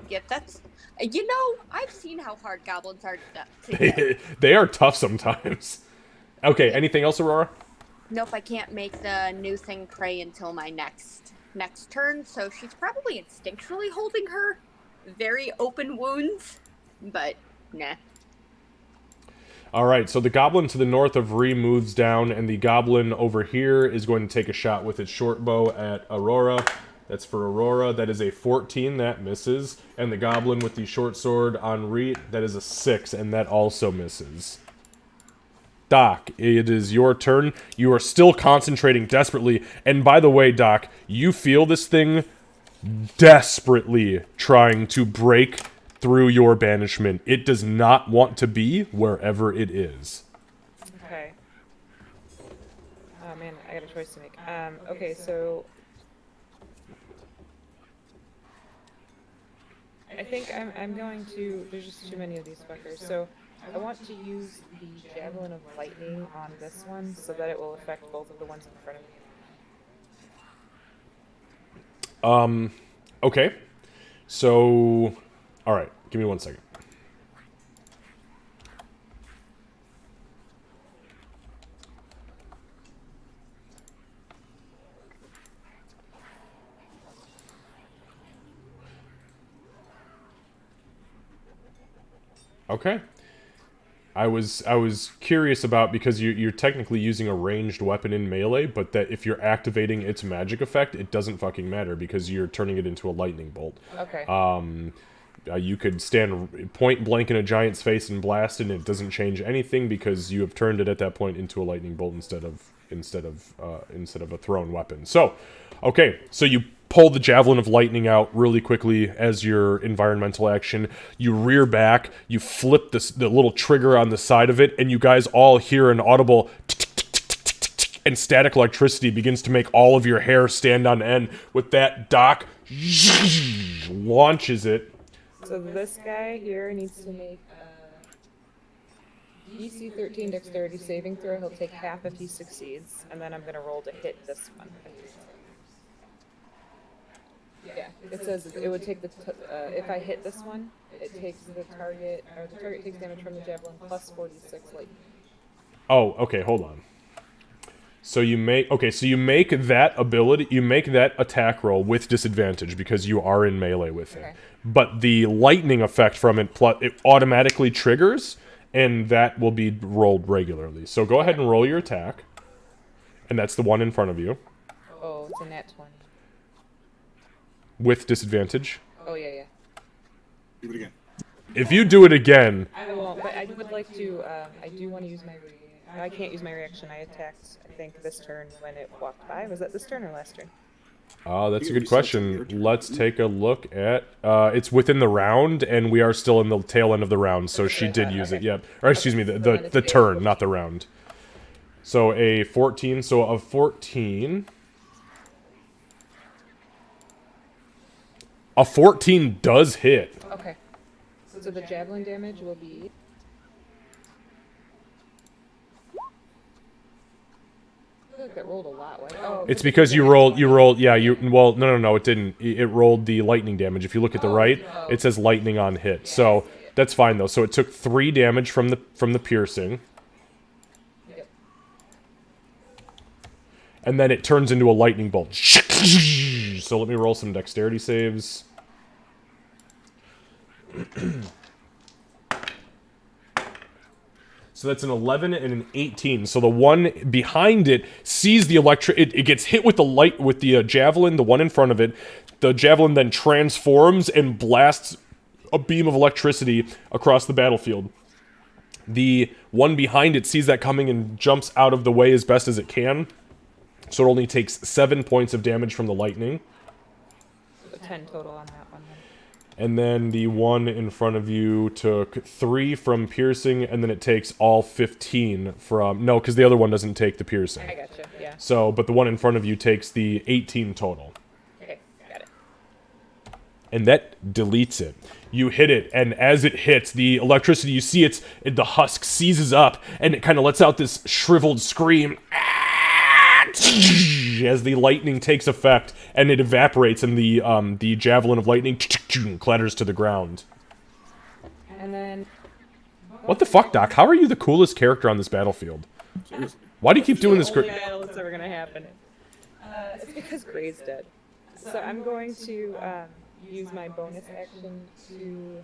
Yep, that's. I've seen how hard goblins are to kill. They are tough sometimes. Okay, anything else, Aurora? Nope, I can't make the new thing prey until my next turn, so she's probably instinctually holding her very open wounds, but nah. Alright, so the goblin to the north of Ree moves down, and the goblin over here is going to take a shot with its short bow at Aurora. That's for Aurora. That is a 14. That misses. And the goblin with the short sword on Ree, that is a 6, and that also misses. Doc, it is your turn. You are still concentrating desperately. And by the way, Doc, you feel this thing desperately trying to break through your banishment. It does not want to be wherever it is. Okay. Oh man, I got a choice to make. Okay, so I think I'm going to. There's just too many of these fuckers. So I want to use the Javelin of Lightning on this one so that it will affect both of the ones in front of me. Okay. So, alright, give me 1 second. Okay. I was curious about, because you're technically using a ranged weapon in melee, but that if you're activating its magic effect, it doesn't fucking matter because you're turning it into a lightning bolt. Okay. You could stand point blank in a giant's face and blast, and it doesn't change anything because you have turned it at that point into a lightning bolt instead of a thrown weapon. So, okay, so you pull the Javelin of Lightning out really quickly as your environmental action. You rear back, you flip the little trigger on the side of it, and you guys all hear an audible tick, and static electricity begins to make all of your hair stand on end. With that, Doc launches it. So this guy here needs to make a DC 13 Dexterity saving throw. He'll take half if he succeeds, and then I'm gonna roll to hit this one. Yeah, it says it would take if I hit this one, it takes the target takes damage from the javelin plus 46 lightning. Oh, okay, hold on. So you make that attack roll with disadvantage because you are in melee with it. But the lightning effect from it automatically triggers, and that will be rolled regularly. So go ahead and roll your attack. And that's the one in front of you. a nat 20. With disadvantage. Oh, yeah. Do it again. If you do it again, I won't, but I would like to, I do want to use my I can't use my reaction. I attacked, I think, this turn when it walked by. Was that this turn or last turn? that's a You good resets question. your turn, Let's doesn't take a look at. It's within the round, and we are still in the tail end of the round, so That's she what I did thought, use it. okay. Yep. Or excuse me, Okay, the so the, then the it's turn, 14. not the round. So a 14. So a 14. A 14 does hit. Okay. So the javelin damage will be... I feel like that rolled a lot. Why? Oh, It's because you rolled. Yeah. Well, no. It didn't. It rolled the lightning damage. If you look at the right, it says lightning on hit. So that's fine though. So it took 3 damage from the piercing. Yep. And then it turns into a lightning bolt. So let me roll some dexterity saves. So that's an 11 and an 18. So the one behind it sees the it gets hit with the javelin, the one in front of it. The javelin then transforms and blasts a beam of electricity across the battlefield. The one behind it sees that coming and jumps out of the way as best as it can. So it only takes 7 points of damage from the lightning. So 10 total on that one. Then. And then the one in front of you took 3 from piercing, and then it takes all 15 from... No, because the other one doesn't take the piercing. I gotcha, yeah. So, but the one in front of you takes the 18 total. Okay, got it. And that deletes it. You hit it, and as it hits, the electricity, you see the husk seizes up, and it kind of lets out this shriveled scream. As the lightning takes effect, and it evaporates, and the javelin of lightning clatters to the ground. And then... What the fuck, Doc? How are you the coolest character on this battlefield? Seriously. Why do you keep doing this? Only battle that's ever gonna happen. It's because Gray's dead. So I'm going to use my bonus action to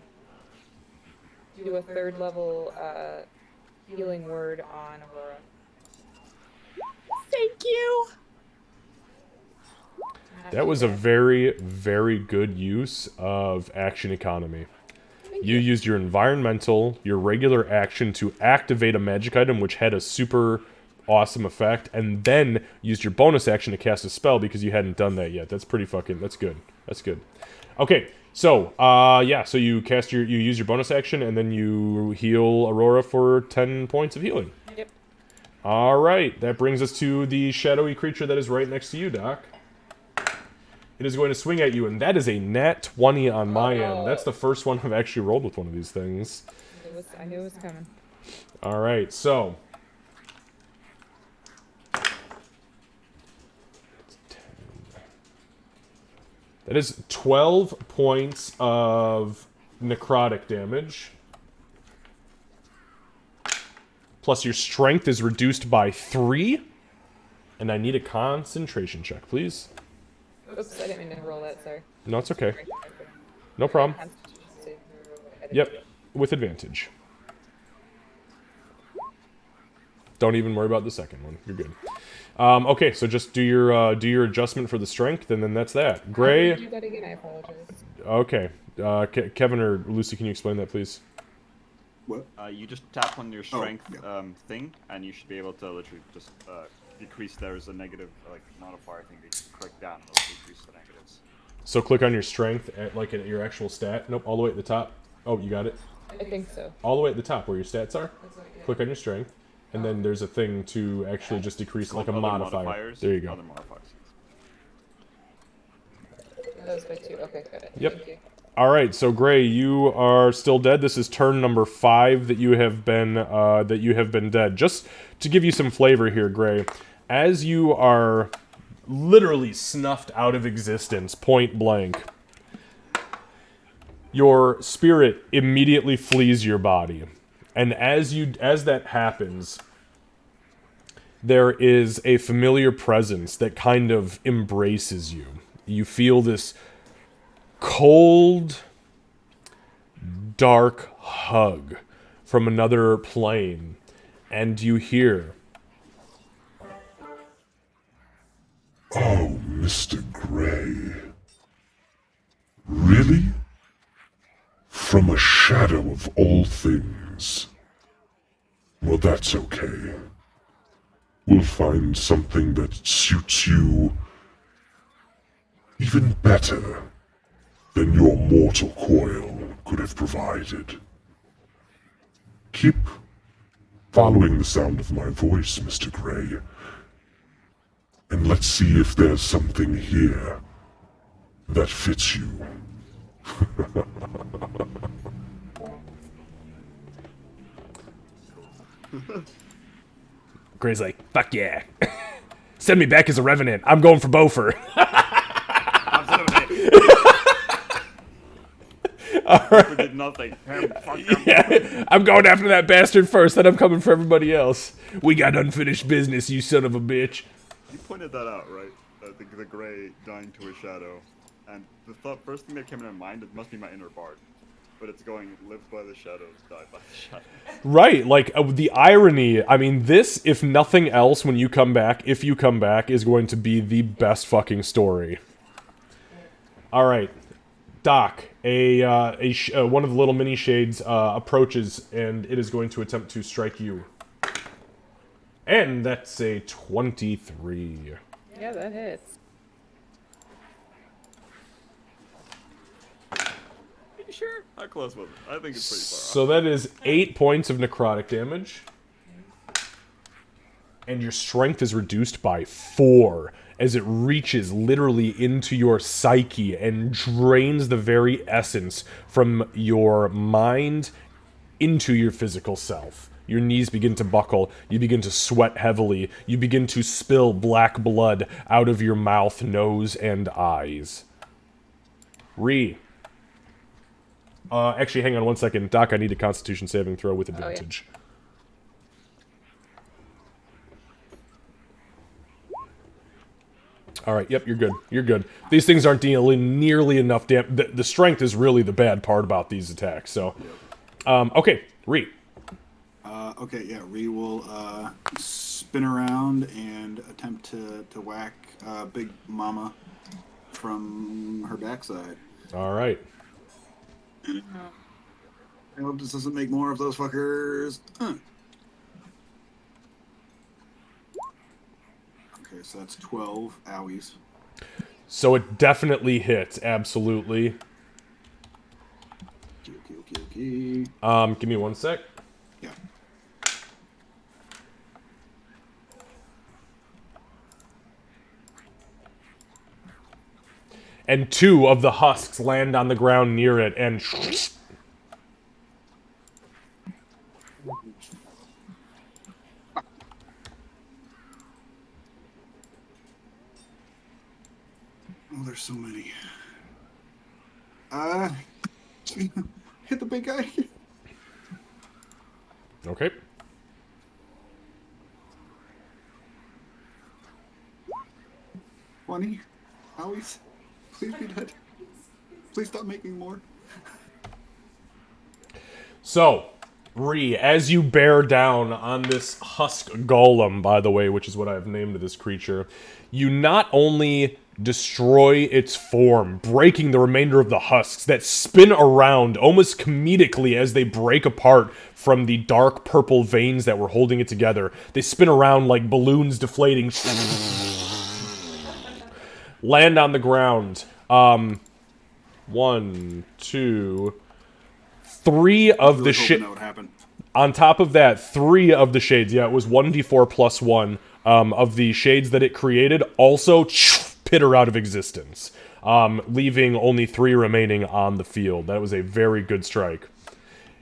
do a 3rd level healing word on Aurora. Thank you. That was a very, very good use of action economy. You used your environmental, your regular action to activate a magic item, which had a super awesome effect, and then used your bonus action to cast a spell because you hadn't done that yet. That's pretty fucking... That's good. That's good. Okay, so, yeah, so you use your bonus action, and then you heal Aurora for 10 points of healing. Yep. Alright, that brings us to the shadowy creature that is right next to you, Doc. It is going to swing at you, and that is a nat 20 on my end. That's the first one I've actually rolled with one of these things. I knew it was coming. Alright, so... That is 12 points of necrotic damage. Plus your strength is reduced by 3. And I need a concentration check, please. Oops, I didn't mean to roll that, sorry. No, it's okay. No problem. Yep, with advantage. Don't even worry about the second one. You're good. Okay, so just do your adjustment for the strength, and then that's that. Gray. Do that again, I apologize. Okay, Kevin or Lucy, can you explain that, please? What? You just tap on your strength yeah. thing, and you should be able to literally just decrease. There's a negative modifier thing that you can click down, and it'll decrease the negatives. So click on your strength at at your actual stat. Nope, all the way at the top. Oh, you got it. I think so. All the way at the top where your stats are. Click on your strength, and then there's a thing to actually just decrease like a Other modifier. modifiers, There you go. Other modifiers. That was by 2. Okay, got it. Yep. Thank you. All right, so Gray, you are still dead. This is turn number 5 that you have been dead. Just to give you some flavor here, Gray, as you are literally snuffed out of existence, point blank, your spirit immediately flees your body, and as that happens, there is a familiar presence that kind of embraces you. You feel this cold, dark hug from another plane, and you hear, Oh, Mr. Gray. Really? From a shadow of all things. Well, that's okay. We'll find something that suits you even better than your mortal coil could have provided. Keep following the sound of my voice, Mr. Gray, and let's see if there's something here that fits you. Gray's like, fuck yeah. Send me back as a revenant. I'm going for Beaufort. Beaufort did nothing. Fuck him. Yeah, I'm going after that bastard first, then I'm coming for everybody else. We got unfinished business, you son of a bitch. You pointed that out, right? The gray dying to a shadow. And the first thing that came into mind, it must be my inner bard. But it's going, live by the shadows, die by the shadows. Right, like, the irony, I mean, this, if nothing else, when you come back, if you come back, is going to be the best fucking story. Alright. Doc, one of the little mini shades approaches, and it is going to attempt to strike you. And that's a 23. Yeah, that hits. Sure. How close was it? I think it's pretty far off. So that is 8 points of necrotic damage. And your strength is reduced by 4 as it reaches literally into your psyche and drains the very essence from your mind into your physical self. Your knees begin to buckle, you begin to sweat heavily, you begin to spill black blood out of your mouth, nose, and eyes. Actually, hang on one second. Doc, I need a Constitution saving throw with advantage. Alright, yep, you're good. You're good. These things aren't dealing nearly enough damage. The strength is really the bad part about these attacks, so... okay, Ree. Okay, yeah, Ree will spin around and attempt to whack Big Mama from her backside. Alright. I hope this doesn't make more of those fuckers. Okay, so that's 12 owies. So it definitely hits, absolutely. Okay. Give me one sec. Yeah. And 2 of the husks land on the ground near it, and... Oh, there's so many. Hit the big guy. Okay. Funny. Owies. Please be dead. Please stop making more. So, Ree, as you bear down on this husk golem, by the way, which is what I've named this creature, you not only destroy its form, breaking the remainder of the husks that spin around almost comedically as they break apart from the dark purple veins that were holding it together. They spin around like balloons deflating. Land on the ground. 1, 2, 3 of the shit. On top of that, 3 of the shades. Yeah, it was 1d4 plus 1 of the shades that it created. Also, pitter out of existence, leaving only 3 remaining on the field. That was a very good strike.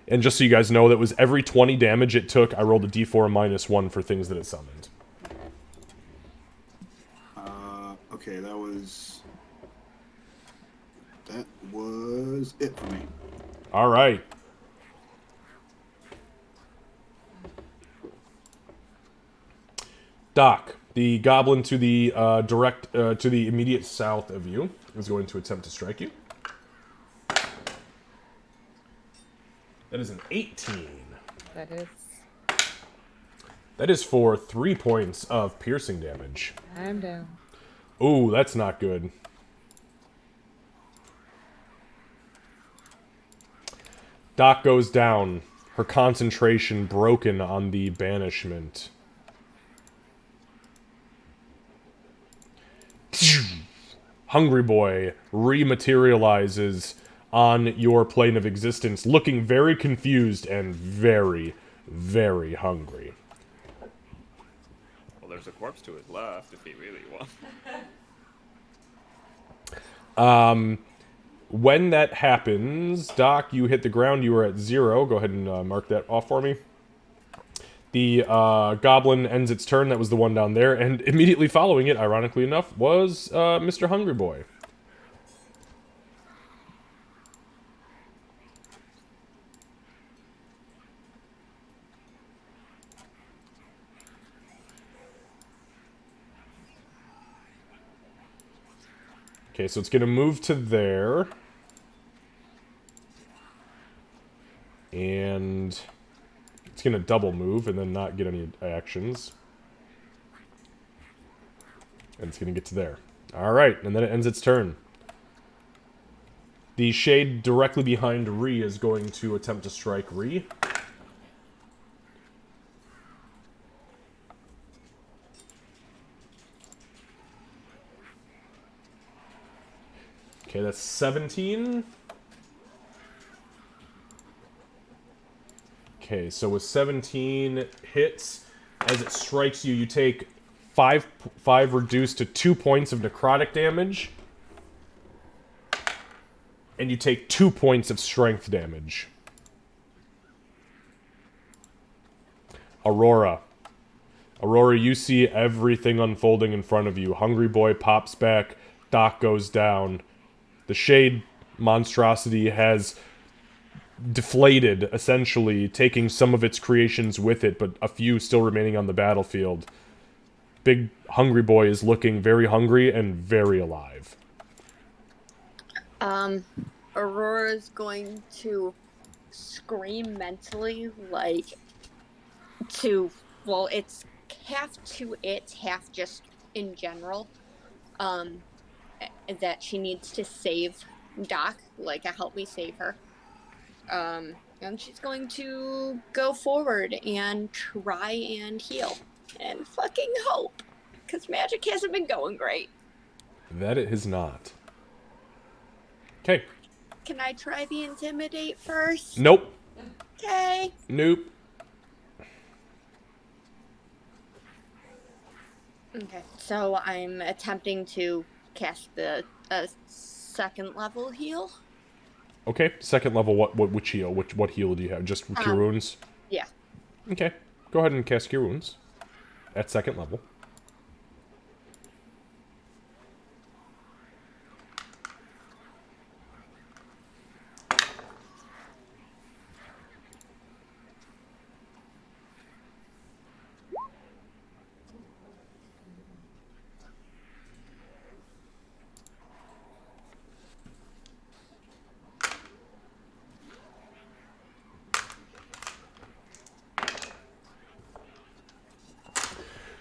And just so you guys know, that was every 20 damage it took, I rolled a d4 minus 1 for things that it summoned. Okay, that was it for me. All right. Doc, the goblin to the to the immediate south of you is going to attempt to strike you. That is an 18. That is. That is for 3 points of piercing damage. I'm down. Ooh, that's not good. Doc goes down. Her concentration broken on the banishment. Hungry Boy rematerializes on your plane of existence, looking very confused and very, very hungry. Well, there's a corpse to his left if he really wants. When that happens, Doc, you hit the ground. You are at 0. Go ahead and mark that off for me. The goblin ends its turn. That was the one down there. And immediately following it, ironically enough, was Mr. Hungry Boy. Okay, so it's going to move to there. And it's going to double move and then not get any actions. And it's going to get to there. Alright, and then it ends its turn. The shade directly behind Ree is going to attempt to strike Ree. Okay, that's 17. Okay, so with 17 hits, as it strikes you, you take 5 reduced to 2 points of necrotic damage. And you take 2 points of strength damage. Aurora. Aurora, you see everything unfolding in front of you. Hungry Boy pops back. Doc goes down. The Shade monstrosity has deflated, essentially, taking some of its creations with it, but a few still remaining on the battlefield. Big Hungry Boy is looking very hungry and very alive. Aurora's going to scream mentally, like, well, it's half to it, half just in general, that she needs to save Doc, like, help me save her. And she's going to go forward and try and heal. And fucking hope. Because magic hasn't been going great. That it has not. Okay. Can I try the intimidate first? Nope. Okay. Nope. Okay, so I'm attempting to cast the second level heal. Okay, second level, which heal? What heal do you have? Just Cure Wounds? Yeah. Okay, go ahead and cast Cure Wounds. At second level.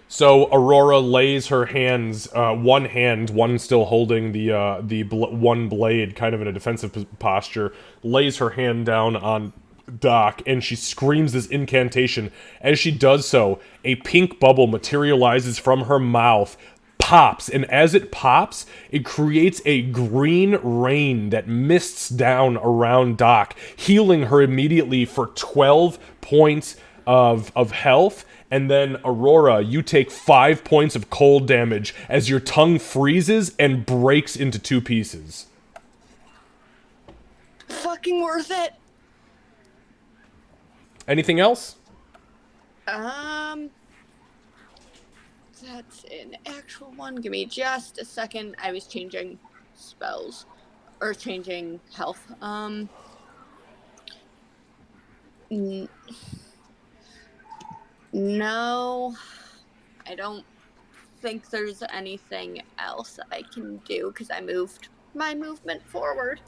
So Aurora lays her hands, one hand, one still holding the one blade, kind of in a defensive posture, lays her hand down on Doc, and she screams this incantation. As she does so, a pink bubble materializes from her mouth, pops, and as it pops, it creates a green rain that mists down around Doc, healing her immediately for 12 points of health. And then, Aurora, you take 5 points of cold damage as your tongue freezes and breaks into 2 pieces. Fucking worth it. Anything else? That's an actual one. Give me just a second. I was changing spells. Or changing health. No, I don't think there's anything else I can do because I moved my movement forward.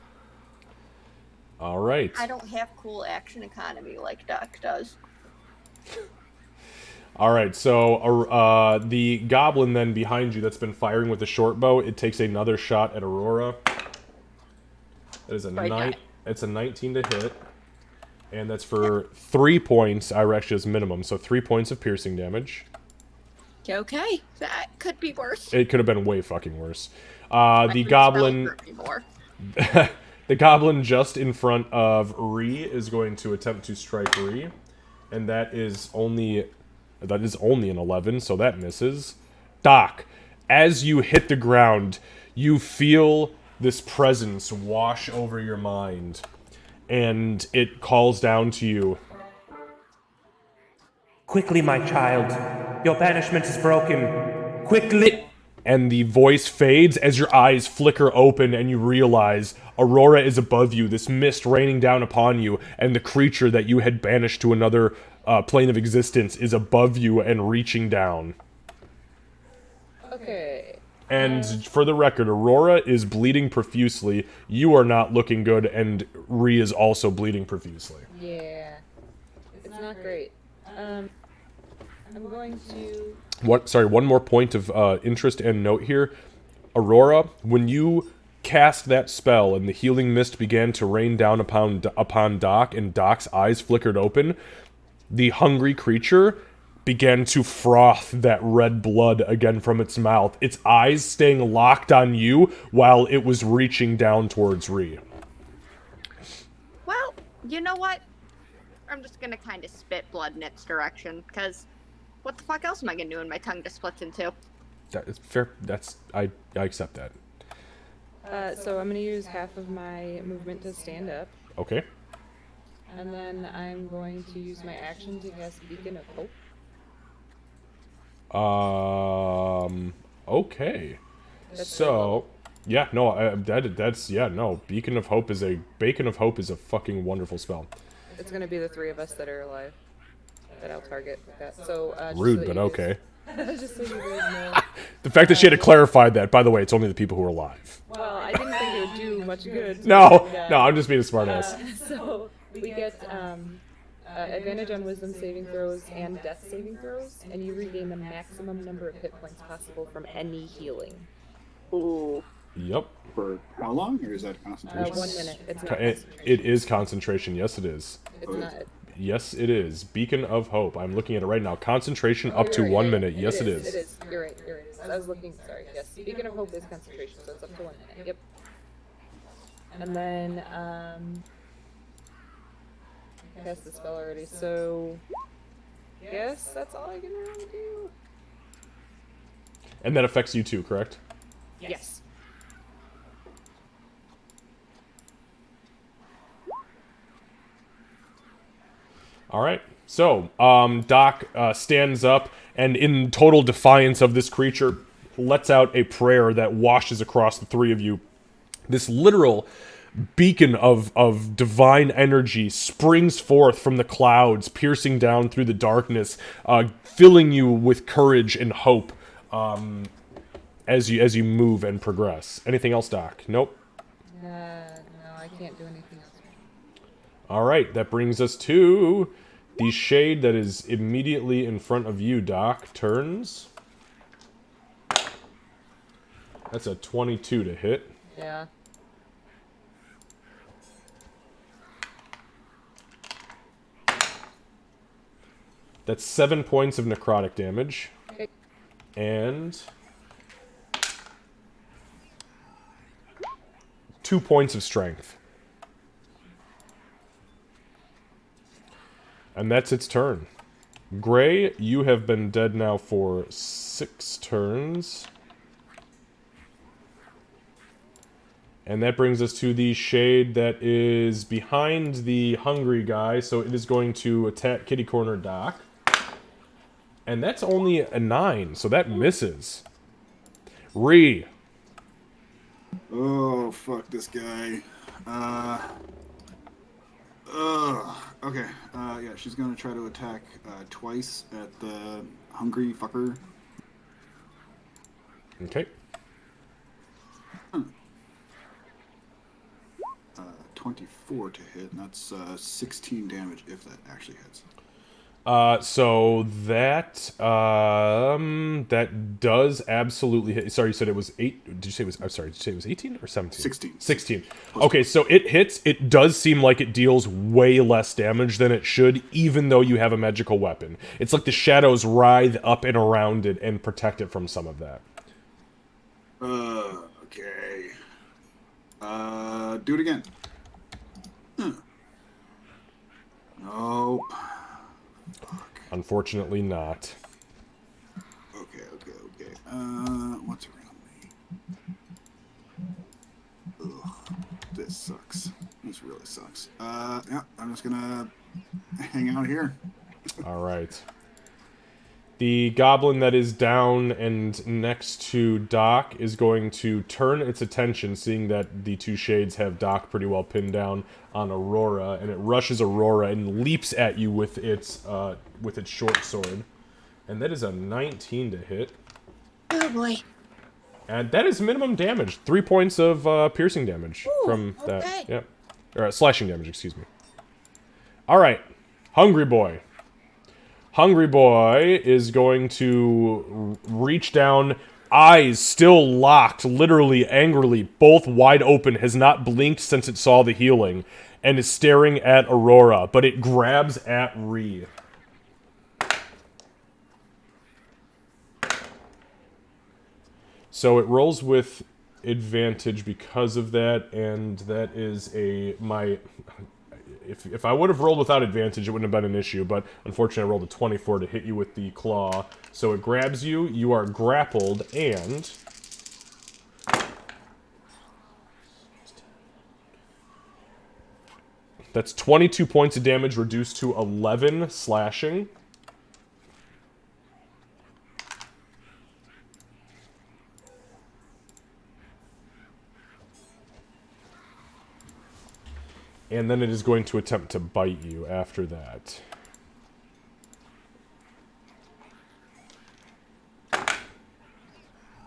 All right. I don't have cool action economy like Doc does. All right, so the goblin then behind you that's been firing with the short bow, it takes another shot at Aurora. That is a Okay. It's a 19 to hit, and that's for 3 points. Actually, is minimum, so 3 points of piercing damage. Okay, that could be worse. It could have been way fucking worse. My The spell goblin, hurt me more. the goblin just in front of Ree is going to attempt to strike Ree, and that is only an 11, so that misses. Doc, as you hit the ground, you feel this presence wash over your mind, and it calls down to you. Quickly, my child. Your banishment is broken. Quickly! And the voice fades as your eyes flicker open and you realize Aurora is above you, this mist raining down upon you, and the creature that you had banished to another plane of existence is above you and reaching down. Okay. And for the record, Aurora is bleeding profusely. You are not looking good, and Ree is also bleeding profusely. Yeah. It's not great. I'm going to... One more point of interest and note here. Aurora, when you cast that spell and the healing mist began to rain down upon Doc and Doc's eyes flickered open, the hungry creature began to froth that red blood again from its mouth, its eyes staying locked on you while it was reaching down towards Ree. Well, you know what? I'm just gonna kind of spit blood in its direction, because what the fuck else am I gonna do when my tongue just splits in two? That is fair. I accept that. So I'm going to use half of my movement to stand up, Okay. and then I'm going to use my action to cast Beacon of Hope. Okay. That's So, yeah, no, that's yeah, no. Beacon of Hope is a fucking wonderful spell. It's going to be the three of us that are alive that I'll target with that. So, just Rude, so that but you okay. Guys, just so you guys know. The fact that she had to clarify that, by the way, it's only the people who are alive. Well, I didn't think it would do much good. No, but, no, I'm just being a smartass. So we get advantage on wisdom saving throws and death saving throws, and you regain the maximum number of hit points possible from any healing. Ooh. Yep. For how long, or is that concentration? 1 minute. It's not It concentration. is concentration. Yes, it is. It's not. Yes, it is. Beacon of Hope. I'm looking at it right now. Concentration up You're to right, 1 yeah, minute. Yes, it It is. is. You're right. You're right. I was looking. Sorry. Yes. Beacon of Hope is concentration, so it's up to 1 minute. Yep. And then I cast the spell already, so yes, that's all I can really do. And that affects you too, correct? Yes. All right. So, Doc stands up and, in total defiance of this creature, lets out a prayer that washes across the three of you. This literal beacon of divine energy springs forth from the clouds, piercing down through the darkness, filling you with courage and hope as you move and progress. Anything else, Doc? Nope. No, I can't do anything else. All right, that brings us to the shade that is immediately in front of you, Doc. Turns. That's a 22 to hit. Yeah. That's 7 points of necrotic damage. Okay. And 2 points of strength. And that's its turn. Gray, you have been dead now for 6 turns. And that brings us to the shade that is behind the hungry guy, so it is going to attack Kitty Corner Doc. And that's only a 9, so that misses. Ree. Oh, fuck this guy. Okay. Yeah, she's gonna try to attack twice at the hungry fucker. Okay. 24 to hit, and that's 16 damage if that actually hits. So that does absolutely hit. Sorry, you said it was 8. Did you say it was? I'm sorry. Did you say it was 18 or 17? 16. 16. Okay, so it hits. It does seem like it deals way less damage than it should, even though you have a magical weapon. It's like the shadows writhe up and around it and protect it from some of that. Okay. Do it again. Nope. Fuck. Unfortunately, not. Okay. What's around me? Ugh. This sucks. This really sucks. Yeah, I'm just gonna hang out here. All right. The goblin that is down and next to Doc is going to turn its attention, seeing that the two shades have Doc pretty well pinned down on Aurora, and it rushes Aurora and leaps at you with its short sword. And that is a 19 to hit. Oh boy. And that is minimum damage. 3 points of piercing damage from that. okay. Yep. Or slashing damage, excuse me. Alright. Hungry Boy. Hungry Boy is going to reach down, eyes still locked, literally, angrily, both wide open, has not blinked since it saw the healing, and is staring at Aurora, but it grabs at Ree. So it rolls with advantage because of that, and that is If I would have rolled without advantage, it wouldn't have been an issue, but unfortunately I rolled a 24 to hit you with the claw. So it grabs you, you are grappled, and... that's 22 points of damage reduced to 11 slashing. And then it is going to attempt to bite you after that.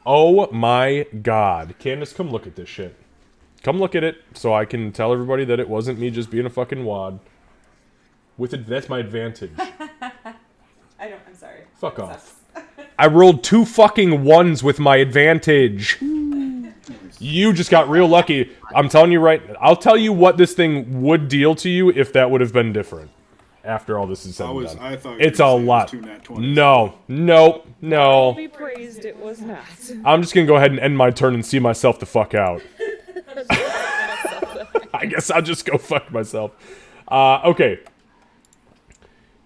Oh my god. Candace, come look at this shit. Come look at it so I can tell everybody that it wasn't me just being a fucking wad. With it, that's my advantage. I'm sorry. Fuck off. I rolled 2 fucking 1s with my advantage. You just got real lucky. I'm telling you right. I'll tell you what this thing would deal to you if that would have been different. After all this is said and done. I thought you it's were a saying it was lot. 2 nat 20s. No. Be praised, it was not. I'm just gonna go ahead and end my turn and see myself the fuck out. I guess I'll just go fuck myself. Okay.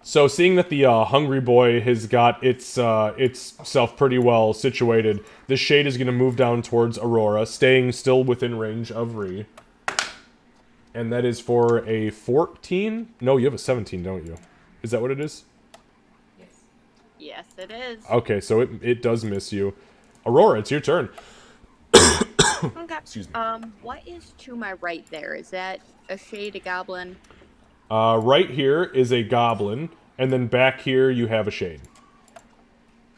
So seeing that the Hungry Boy has got itself pretty well situated, the shade is going to move down towards Aurora, staying still within range of Ree. And that is for a 14? No, you have a 17, don't you? Is that what it is? Yes, it is. Okay, so it does miss you. Aurora, it's your turn. Okay. Excuse me. What is to my right there? Is that a shade, a goblin? Right here is a goblin, and then back here you have a shade.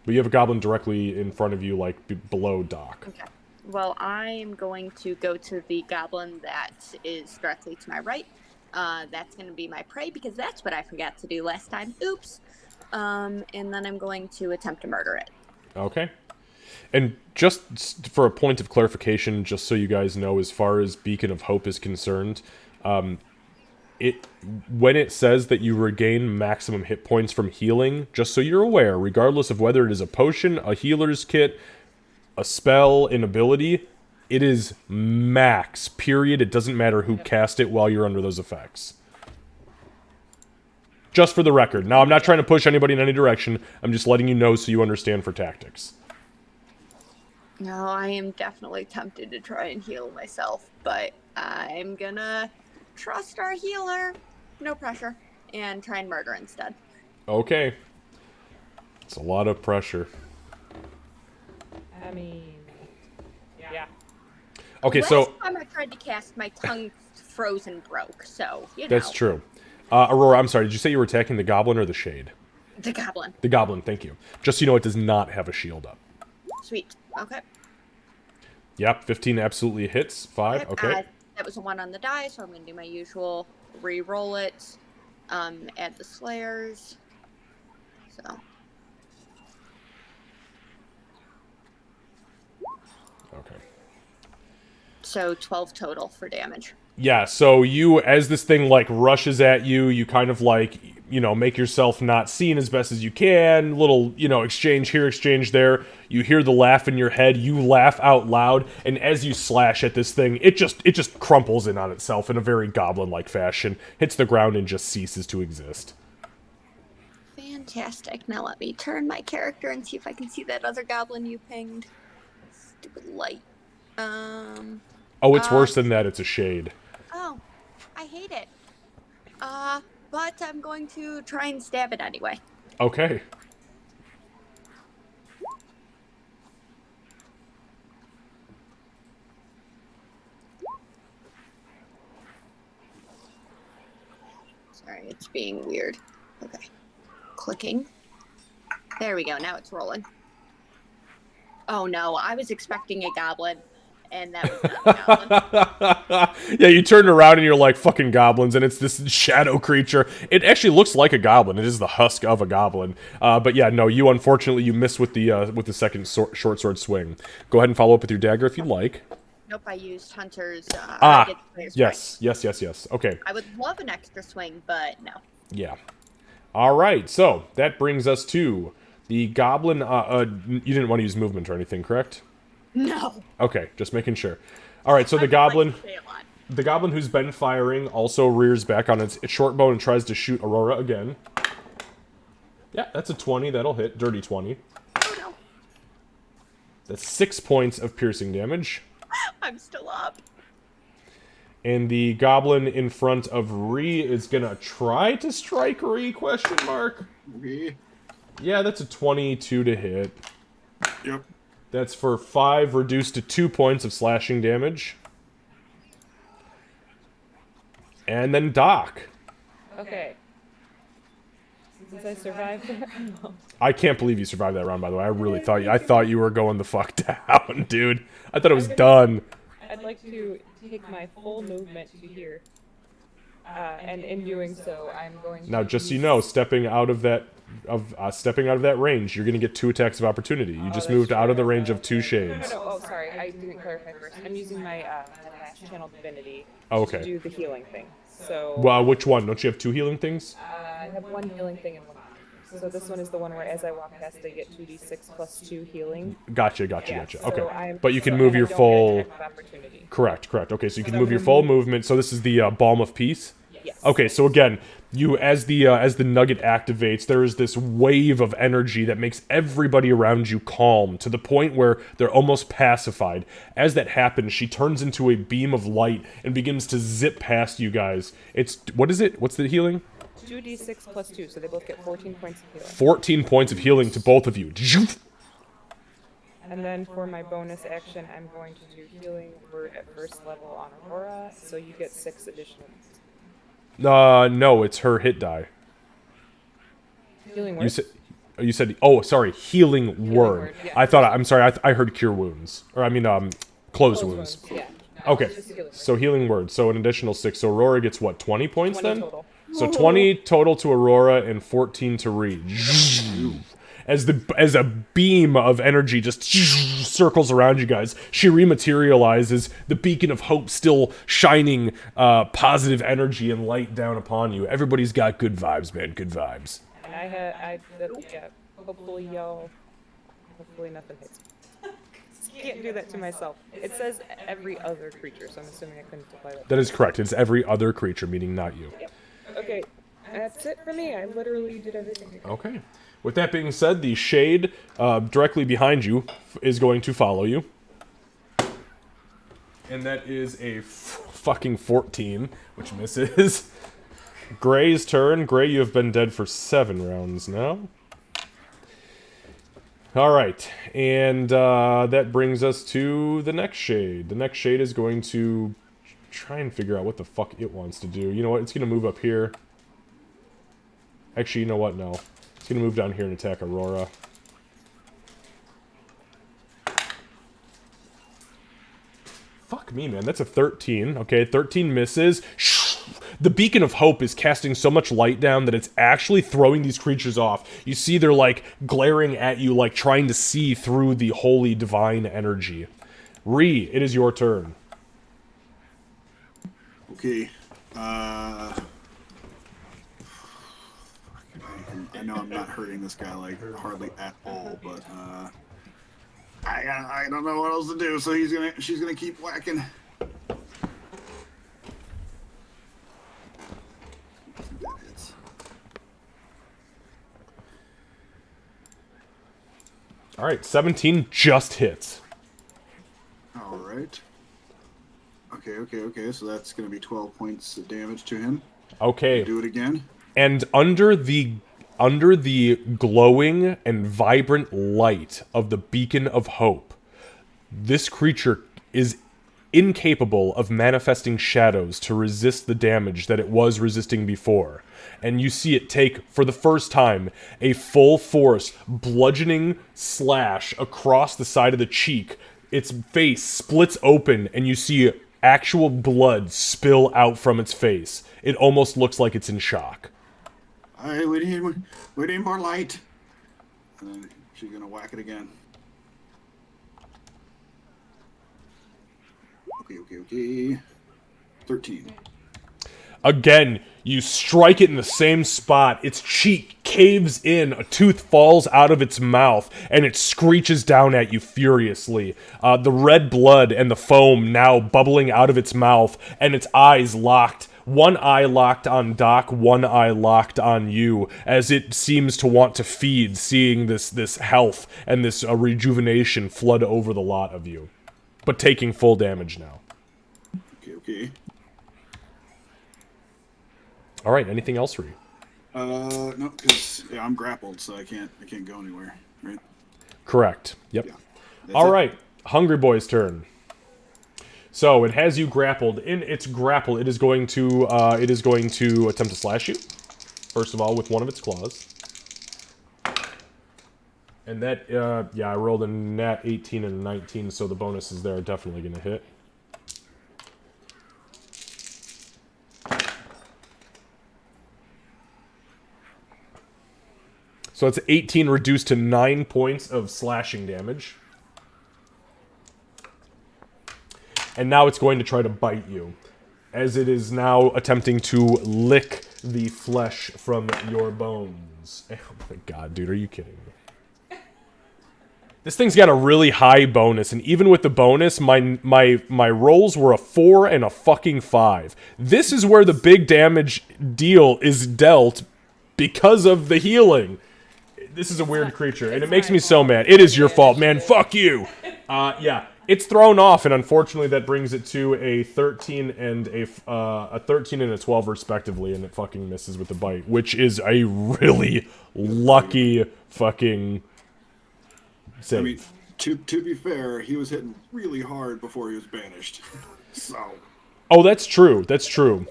But you have a goblin directly in front of you, like below Doc. Okay. Well, I'm going to go to the goblin that is directly to my right. That's going to be my prey because that's what I forgot to do last time. Oops. And then I'm going to attempt to murder it. Okay. And just for a point of clarification, just so you guys know, as far as Beacon of Hope is concerned, when it says that you regain maximum hit points from healing, just so you're aware, regardless of whether it is a potion, a healer's kit, a spell, an ability, it is max, period. It doesn't matter who cast it while you're under those effects. Just for the record. Now, I'm not trying to push anybody in any direction. I'm just letting you know so you understand for tactics. No, I am definitely tempted to try and heal myself, but I'm gonna trust our healer, no pressure, and try and murder instead. Okay. It's a lot of pressure. I mean, yeah. Okay, Last so... time I tried to cast, my tongue frozen broke, so, you know. That's true. Aurora, I'm sorry, did you say you were attacking the goblin or the shade? The goblin. The goblin, thank you. Just so you know, it does not have a shield up. Sweet. Okay. Yep, 15 absolutely hits. 5, okay. That was a 1 on the die, so I'm going to do my usual re-roll it. Add the slayers. So. Okay. So 12 total for damage. Yeah, so you, as this thing, like, rushes at you, you kind of, like, you know, make yourself not seen as best as you can, little, you know, exchange here, exchange there, you hear the laugh in your head, you laugh out loud, and as you slash at this thing, it just crumples in on itself in a very goblin-like fashion, hits the ground and just ceases to exist. Fantastic. Now let me turn my character and see if I can see that other goblin you pinged. Stupid light. Oh, it's worse than that, it's a shade. Oh, I hate it. But I'm going to try and stab it anyway. Okay. Sorry, it's being weird. Okay. Clicking. There we go, now it's rolling. Oh no, I was expecting a goblin, and that was not a goblin. Yeah, you turned around and you're like, fucking goblins, and it's this shadow creature. It actually looks like a goblin. It is the husk of a goblin. But yeah, no, you unfortunately, you miss with the second short sword swing. Go ahead and follow up with your dagger if you'd like. Nope, I used Hunter's. Yes. Okay. I would love an extra swing, but no. Yeah. All right, so that brings us to the goblin. You didn't want to use movement or anything, correct? No. Okay, just making sure. All right, so the goblin who's been firing also rears back on its short bow and tries to shoot Aurora again. Yeah, that's a 20. That'll hit. Dirty 20. Oh no. That's 6 points of piercing damage. I'm still up. And the goblin in front of Ree is gonna try to strike Ree, question mark. Okay. Yeah, that's a 22 to hit. Yep. That's for 5, reduced to 2 points of slashing damage. And then Doc. Okay. Since I survived that, I can't believe you survived that round, by the way. I really thought you were going the fuck down, dude. I thought it was done. I'd like to take my full movement to here. And in doing so, I'm going to... Now, just so you know, stepping out of that range, you're going to get 2 attacks of opportunity. You just moved out of the range of 2 shades. No, oh, sorry, I didn't clarify first. I'm using my Mass Channel Divinity Okay. to do the healing thing. So... Well, which one? Don't you have 2 healing things? I have 1 healing thing and 1 so this one is the one where as I walk past I get 2d6 plus 2 healing. Gotcha. Yeah, Okay. So But you can move your full... Opportunity. Correct. Okay, so you can move your full movement. So this is the Balm of Peace? Yes. Okay, so again, you as the nugget activates, there is this wave of energy that makes everybody around you calm to the point where they're almost pacified. As that happens, she turns into a beam of light and begins to zip past you guys. What is it? What's the healing? 2d6 plus 2, so they both get 14 points of healing. 14 points of healing to both of you. And then for my bonus action, I'm going to do Healing Word at first level on Aurora, so you get 6 additional. No, it's her hit die. Healing Word? You said, oh, sorry, healing word. Yeah. I'm sorry, I heard cure wounds. Or, I mean, close wounds. Yeah. Okay, so healing word, so an additional 6. So Aurora gets what, 20 points 20 then? total. So 20 total to Aurora and 14 to Reed. As a beam of energy just circles around you guys, she rematerializes, the beacon of hope still shining positive energy and light down upon you. Everybody's got good vibes, man, good vibes. And hopefully nothing hits me. Can't do that to myself. It says every other creature, so I'm assuming I couldn't apply that. That is correct. It's every other creature, meaning not you. Yep. Okay, that's it for me. I literally did everything. Okay. With that being said, the shade directly behind you is going to follow you. And that is a fucking 14, which misses. Gray's turn. Gray, you have been dead for 7 rounds now. Alright, and that brings us to the next shade. The next shade is going to try and figure out what the fuck it wants to do. You know what? It's going to move up here. Actually, you know what? No. It's going to move down here and attack Aurora. Fuck me, man. That's a 13. Okay, 13 misses. the beacon of hope is casting so much light down that it's actually throwing these creatures off. You see they're like glaring at you, like trying to see through the holy divine energy. Ree, it is your turn. Okay. I know I'm not hurting this guy like hardly at all, but I don't know what else to do. So she's gonna keep whacking. That hits. All right, 17 just hits. All right. Okay. So that's gonna be 12 points of damage to him. Okay. Do it again. And under the glowing and vibrant light of the beacon of hope, this creature is incapable of manifesting shadows to resist the damage that it was resisting before. And you see it take, for the first time, a full force bludgeoning slash across the side of the cheek. Its face splits open and you see actual blood spill out from its face. It almost looks like it's in shock. We need more light. And then she's gonna whack it again. Okay. 13. Again, you strike it in the same spot. Its cheek caves in, a tooth falls out of its mouth, and it screeches down at you furiously. The red blood and the foam now bubbling out of its mouth, and its eyes locked. One eye locked on Doc, one eye locked on you, as it seems to want to feed, seeing this health and this rejuvenation flood over the lot of you. But taking full damage now. Okay. Alright, anything else, Ree? No, because I'm grappled, so I can't go anywhere, right? Correct. Yep. Yeah. Alright, Hungry Boy's turn. So it has you grappled. In its grapple, it is going to attempt to slash you. First of all, with one of its claws. And that, yeah, I rolled a nat 18 and a 19, so the bonuses there are definitely going to hit. So it's 18 reduced to 9 points of slashing damage. And now it's going to try to bite you, as it is now attempting to lick the flesh from your bones. Oh my god, dude, are you kidding me? This thing's got a really high bonus, and even with the bonus, my rolls were a 4 and a fucking 5. This is where the big damage deal is dealt because of the healing. This is a weird creature, and it makes me so mad. It is your fault, man. Fuck you. Yeah. It's thrown off, and unfortunately that brings it to a 13 and a 13 and a 12 respectively, and it fucking misses with the bite, which is a really lucky fucking save. I mean, to be fair, he was hitting really hard before he was banished. So. Oh, that's true. That's true.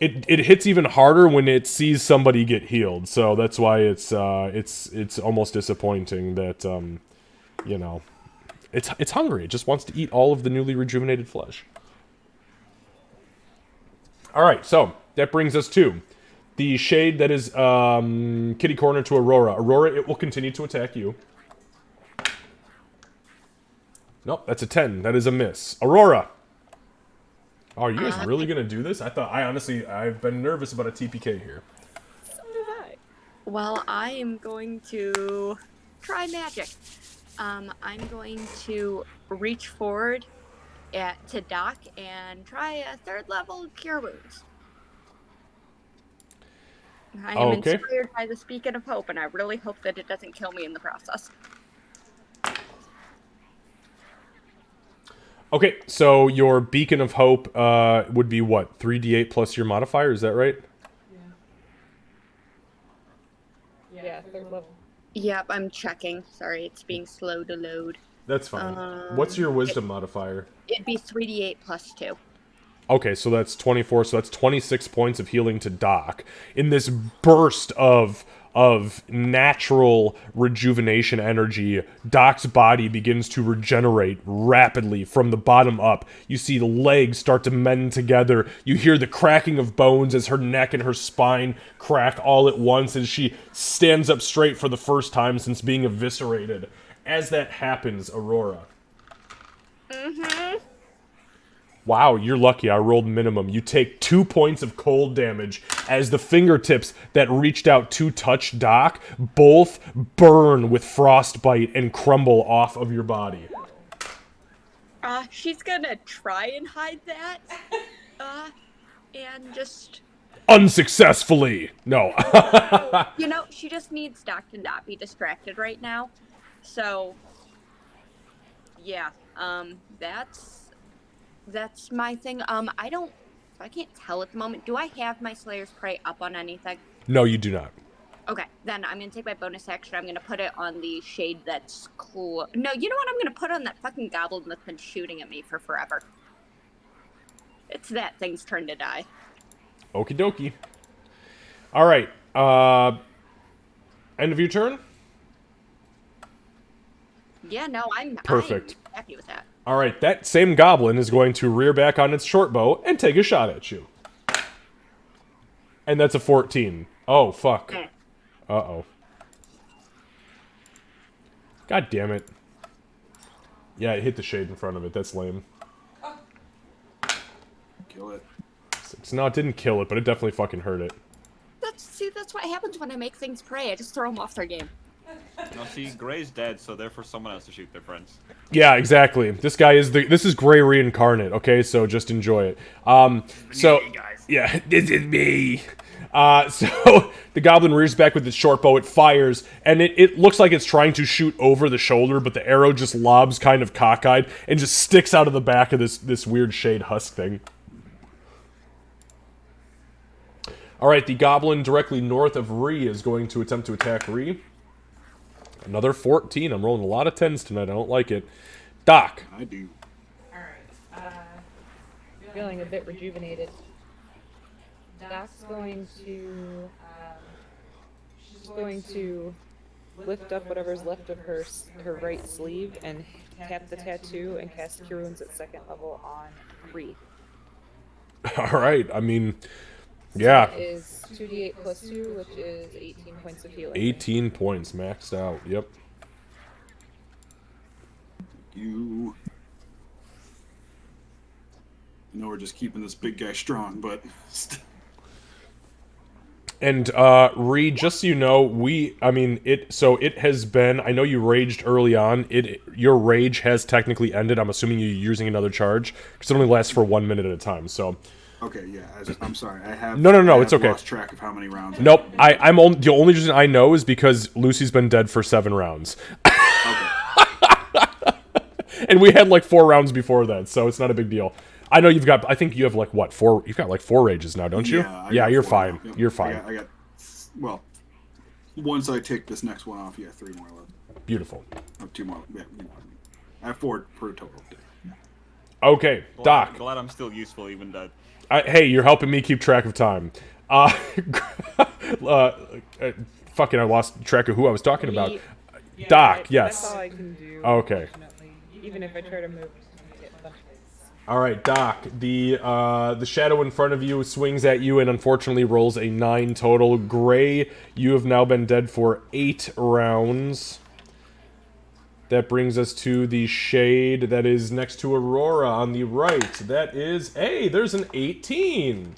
It hits even harder when it sees somebody get healed, so that's why it's almost disappointing that you know. It's hungry. It just wants to eat all of the newly rejuvenated flesh. Alright, so that brings us to the shade that is kitty corner to Aurora. Aurora, it will continue to attack you. Nope, that's a 10. That is a miss. Aurora! Oh, are you guys really going to do this? I've been nervous about a TPK here. So did I. Well, I am going to try magic. I'm going to reach forward to Doc and try a 3rd level Cure Wounds. I am inspired by the Beacon of Hope, and I really hope that it doesn't kill me in the process. Okay, so your Beacon of Hope would be what? 3d8 plus your modifier, is that right? Yeah, 3rd level. Yep, I'm checking. Sorry, it's being slow to load. That's fine. What's your wisdom modifier? It'd be 3d8 plus 2. Okay, so that's 24, so that's 26 points of healing to Doc. In this burst of of natural rejuvenation energy, Doc's body begins to regenerate rapidly from the bottom up. You see the legs start to mend together. You hear the cracking of bones as her neck and her spine crack all at once as she stands up straight for the first time since being eviscerated. As that happens, Aurora. Wow, you're lucky. I rolled minimum. You take 2 points of cold damage as the fingertips that reached out to touch Doc both burn with frostbite and crumble off of your body. She's gonna try and hide that. And just... Unsuccessfully! No. You know, she just needs Doc to not be distracted right now. So... yeah, that's my thing. I can't tell at the moment. Do I have my Slayer's Prey up on anything? No, you do not. Okay, then I'm gonna take my bonus action. I'm gonna put it on the shade that's cool. No, you know what? I'm gonna put on that fucking goblin that's been shooting at me for forever. It's that thing's turn to die. Okie dokie. Alright, end of your turn? Yeah, no, I'm Perfect. happy with that. Alright, that same goblin is going to rear back on its short bow and take a shot at you. And that's a 14. Oh, fuck. Uh-oh. God damn it. Yeah, it hit the shade in front of it. That's lame. Kill it. No, it didn't kill it, but it definitely fucking hurt it. That's what happens when I make things pray. I just throw them off their game. No, see, Gray's dead, so therefore someone has to shoot their friends. Yeah, exactly. This is Gray reincarnate, okay? So just enjoy it. So yeah, this is me. So the goblin rears back with its short bow, it fires, and it looks like it's trying to shoot over the shoulder, but the arrow just lobs kind of cockeyed and just sticks out of the back of this weird shade husk thing. Alright, the goblin directly north of Ree is going to attempt to attack Ree. Another 14. I'm rolling a lot of 10s tonight. I don't like it. Doc. I do. Alright. Feeling a bit rejuvenated. Doc's going to... she's going to lift up whatever's left of her right sleeve and tap the tattoo and cast Cure Wounds at 2nd level on Ree. Alright, I mean... yeah. That is 2d8 plus 2, which is 18 points of healing. 18 points, maxed out, yep. You... I know we're just keeping this big guy strong, but... And, Ree, just so you know, it has been, I know you raged early on, your rage has technically ended. I'm assuming you're using another charge, because it only lasts for 1 minute at a time, so... Okay, yeah, I'm sorry. I have it's okay. Lost track of how many rounds. Nope, the only reason I know is because Lucy's been dead for 7 rounds. Okay. And we had like 4 rounds before that, so it's not a big deal. I know I think you have like what, 4, you've got like 4 rages now, don't you? Yeah, you're fine. Yep. You're fine. I got, well, once I take this next one off, 3 more left. Beautiful. Or 2 more, yeah, you know what I mean. I have 4 per total. Yeah. Okay, Doc. Glad I'm still useful even dead. Hey, you're helping me keep track of time. Fucking, I lost track of who I was talking about. Yeah, Doc, yes. That's all I can do. Okay. Unfortunately. Even if I try to move, I'm just gonna get a bunch of hits. All right, Doc. The shadow in front of you swings at you and unfortunately rolls a 9 total. Gray, you have now been dead for 8 rounds. That brings us to the shade that is next to Aurora on the right. That is, hey, there's an 18.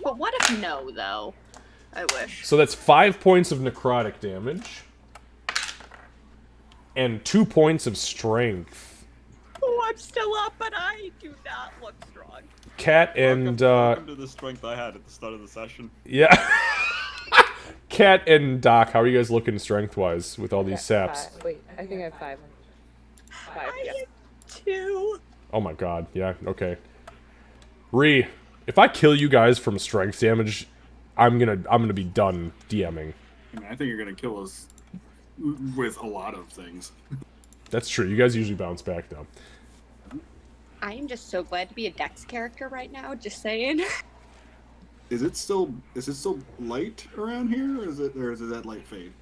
But what if no, though? I wish. So that's 5 points of necrotic damage. And 2 points of strength. Oh, I'm still up, but I do not look strong. Cat and, Welcome to the strength I had at the start of the session. yeah. Cat and Doc, how are you guys looking strength-wise with all these saps? Wait, I think I have 5. 5, yeah. I have 2. Oh my god, yeah, okay. Ree, if I kill you guys from strength damage, I'm gonna be done DMing. I mean, I think you're gonna kill us with a lot of things. That's true, you guys usually bounce back though. I am just so glad to be a Dex character right now, just saying. Is it still light around here, or is that light fade?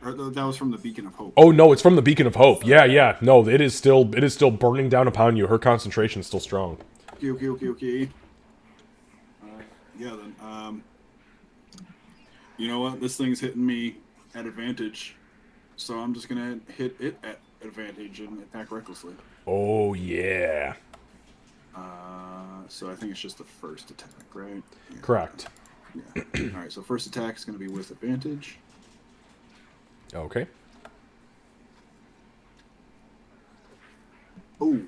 Or that was from the Beacon of Hope. Oh no, it's from the Beacon of Hope. Yeah. No, it is still burning down upon you. Her concentration's still strong. Okay. Yeah, then. You know what? This thing's hitting me at advantage, so I'm just gonna hit it at advantage and attack recklessly. Oh yeah. So I think it's just the first attack, right? Yeah. Correct. Yeah. All right. So first attack is gonna be with advantage. Okay. Oh,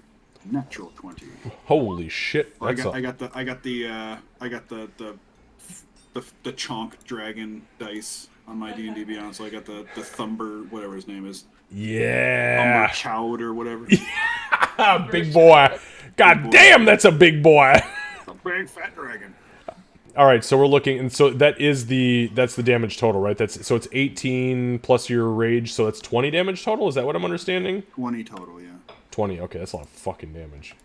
natural 20. Holy shit! I That's got the chonk dragon dice on my D&D Beyond, so I got the Thumber, whatever his name is. yeah. Thumber Chowd or whatever. Big boy. God damn, that's a big boy. A big fat dragon. All right, so we're looking, and so that's the damage total, right? So it's 18 plus your rage, so that's 20 damage total. Is that what I'm understanding? 20 total, yeah. 20. Okay, that's a lot of fucking damage.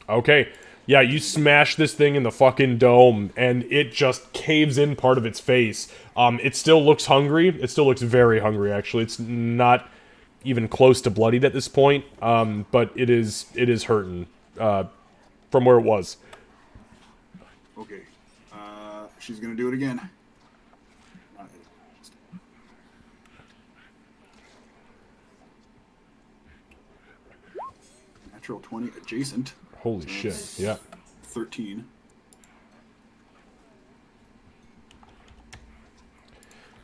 Okay, yeah, you smash this thing in the fucking dome, and it just caves in part of its face. It still looks hungry. It still looks very hungry, actually. It's not even close to bloodied at this point, but it is hurting from where it was. Okay. She's gonna do it again. Natural 20 adjacent. Holy shit, yeah. 13.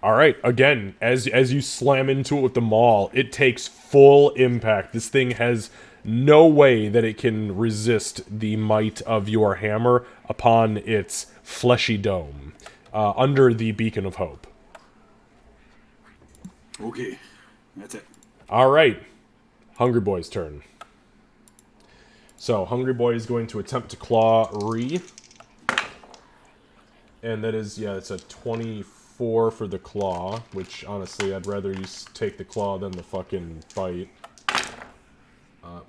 All right, again, as you slam into it with the maul, it takes full impact. This thing has no way that it can resist the might of your hammer upon its fleshy dome under the Beacon of Hope. Okay, that's it. All right, Hungry Boy's turn. So, Hungry Boy is going to attempt to claw Ree. And that is, yeah, it's a 24 for the claw, which, honestly, I'd rather you take the claw than the fucking bite.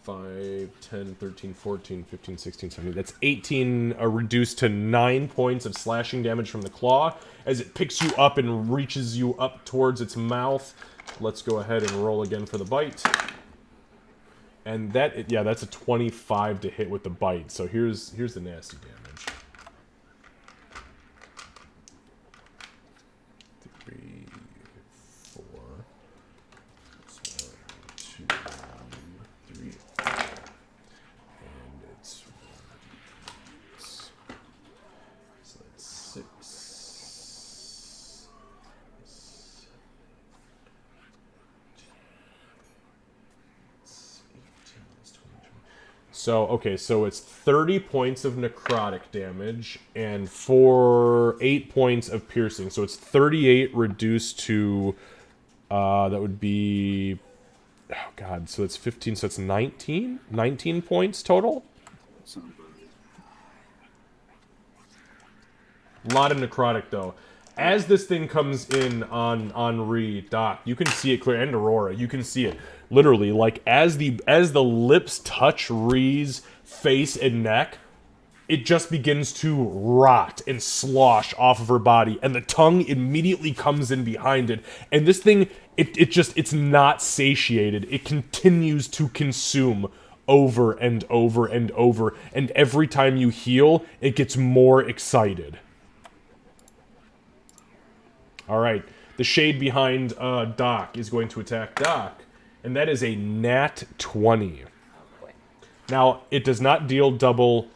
5, 10, 13, 14, 15, 16, 17. That's 18 reduced to 9 points of slashing damage from the claw as it picks you up and reaches you up towards its mouth. Let's go ahead and roll again for the bite. And that, yeah, that's a 25 to hit with the bite. So here's the nasty damage. 3, 4, 2, 3. And it's so that's 6. So, okay, so it's 30 points of necrotic damage and 8 points of piercing. So it's 38 reduced to, that would be, oh god, so it's 15, so it's 19? 19 points total? A lot of necrotic, though. As this thing comes in on Ree, Doc, you can see it clear, and Aurora, you can see it. Literally, like, as the lips touch Ree's face and neck, it just begins to rot and slosh off of her body, and the tongue immediately comes in behind it. And this thing, it's not satiated. It continues to consume over and over and over, and every time you heal, it gets more excited. Alright, the shade behind Doc is going to attack Doc, and that is a nat 20. Now, it does not deal double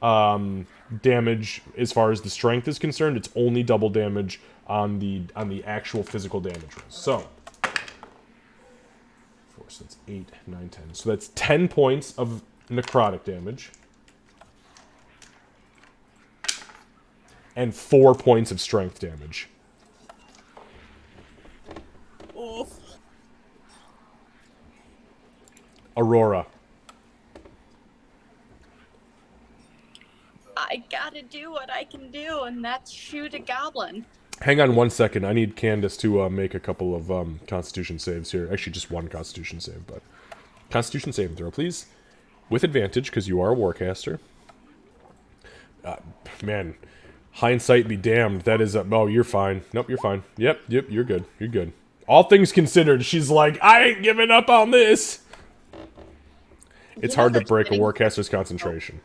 damage as far as the strength is concerned. It's only double damage on the actual physical damage rolls. So, 4, so that's 8, 9, 10. So that's 10 points of necrotic damage. And 4 points of strength damage. Aurora. I gotta do what I can do, and that's shoot a goblin. Hang on 1 second. I need Candace to make a couple of Constitution saves here. Actually, just one Constitution save, but Constitution saving throw, please, with advantage because you are a warcaster. Man, hindsight be damned. That is oh, you're fine. Nope, you're fine. Yep, you're good. You're good. All things considered, she's like, I ain't giving up on this. It's hard to break a warcaster's concentration.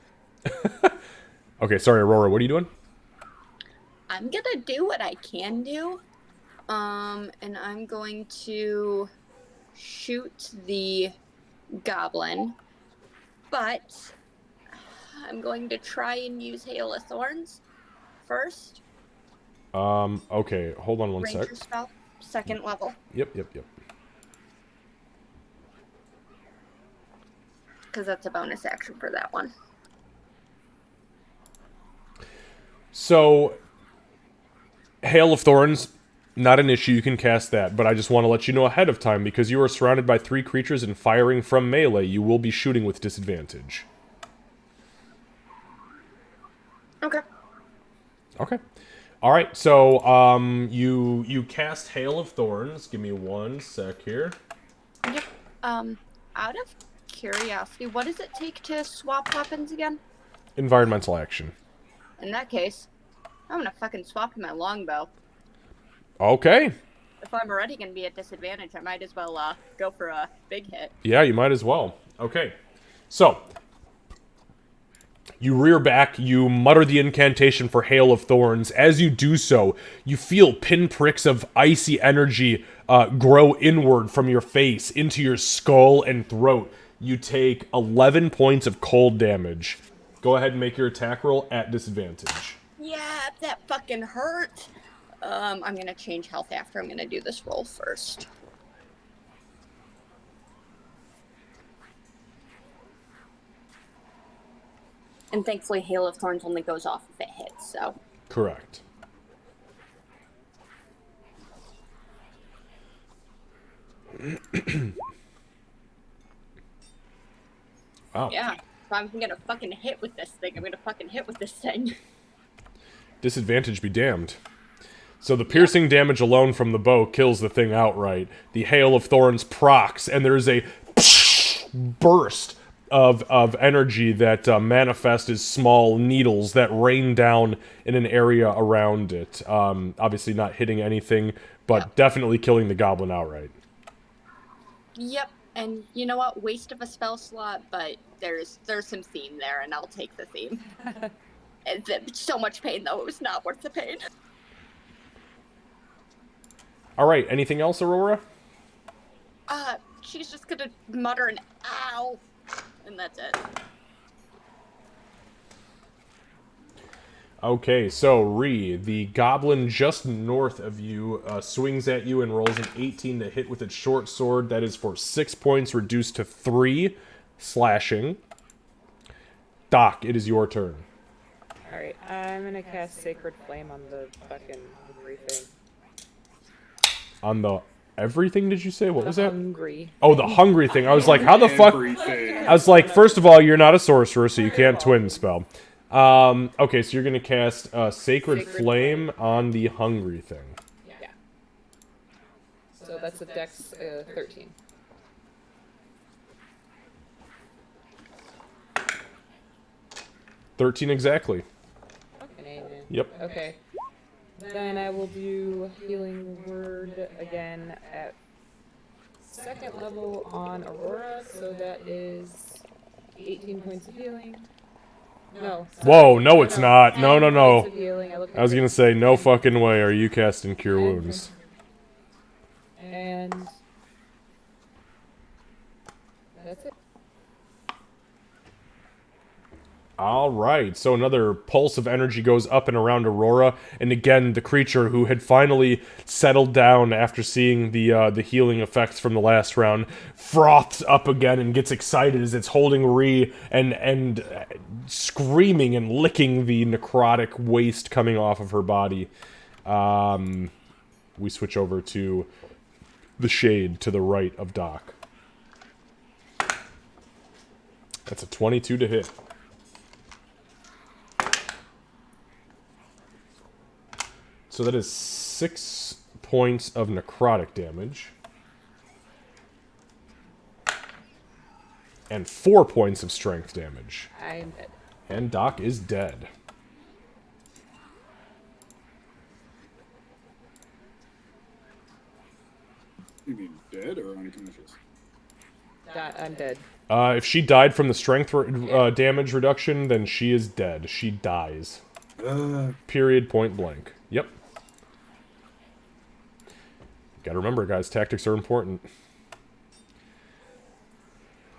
Okay, sorry, Aurora, what are you doing? I'm gonna do what I can do. And I'm going to shoot the goblin, but I'm going to try and use Hail of Thorns first. Okay, hold on one sec. Ranger spell, 2nd level. Yep. Because that's a bonus action for that one. So, Hail of Thorns, not an issue, you can cast that, but I just want to let you know ahead of time, because you are surrounded by 3 creatures and firing from melee, you will be shooting with disadvantage. Okay. Okay. Alright, so, you cast Hail of Thorns. Give me one sec here. Yep. Out of curiosity, what does it take to swap weapons again? Environmental action. In that case, I'm gonna fucking swap to my longbow. Okay. If I'm already gonna be at disadvantage, I might as well go for a big hit. Yeah, you might as well. Okay. So, you rear back, you mutter the incantation for Hail of Thorns. As you do so, you feel pinpricks of icy energy grow inward from your face into your skull and throat. You take 11 points of cold damage. Go ahead and make your attack roll at disadvantage. Yeah, that fucking hurt. I'm gonna change health after. I'm gonna do this roll first. And thankfully, Hail of Thorns only goes off if it hits, so. Correct. Oh. Yeah, if I'm gonna fucking hit with this thing, I'm gonna fucking hit with this thing. Disadvantage be damned. So the piercing damage alone from the bow kills the thing outright. The Hail of Thorns procs, and there's a burst of energy that manifest as small needles that rain down in an area around it. Obviously not hitting anything, but definitely killing the goblin outright. Yep, and you know what? Waste of a spell slot, but there's some theme there, and I'll take the theme. It's so much pain, though. It was not worth the pain. Alright, anything else, Aurora? She's just gonna mutter an ow, and that's it. Okay, so Ree, the goblin just north of you swings at you and rolls an 18 to hit with its short sword. That is for 6 points, reduced to 3 slashing. Doc, it is your turn. Alright, I'm gonna cast Sacred Flame on the fucking hungry thing. On the everything, did you say? What was that? Hungry. Oh, the hungry thing. I was like, how the fuck? Everything. I was like, first of all, you're not a sorcerer, so you can't twin spell. Okay, so you're gonna cast Sacred Flame on the hungry thing. Yeah. So that's a dex 13. $13 exactly. Okay. Yep. Okay. Then I will do Healing Word again at 2nd level on Aurora, so that is 18 points of healing. No. Whoa, no, it's not. No. 10 points of healing. I was gonna say, no fucking way are you casting Cure Wounds. And that's it. Alright, so another pulse of energy goes up and around Aurora, and again, the creature who had finally settled down after seeing the healing effects from the last round froths up again and gets excited as it's holding Ree and screaming and licking the necrotic waste coming off of her body. We switch over to the shade to the right of Doc. That's a 22 to hit. So that is 6 points of necrotic damage. And 4 points of strength damage. I'm dead. And Doc is dead. You mean dead or unconscious? I'm dead. If she died from the strength damage reduction, then she is dead. She dies. Period, point blank. Yep. Gotta remember, guys, tactics are important.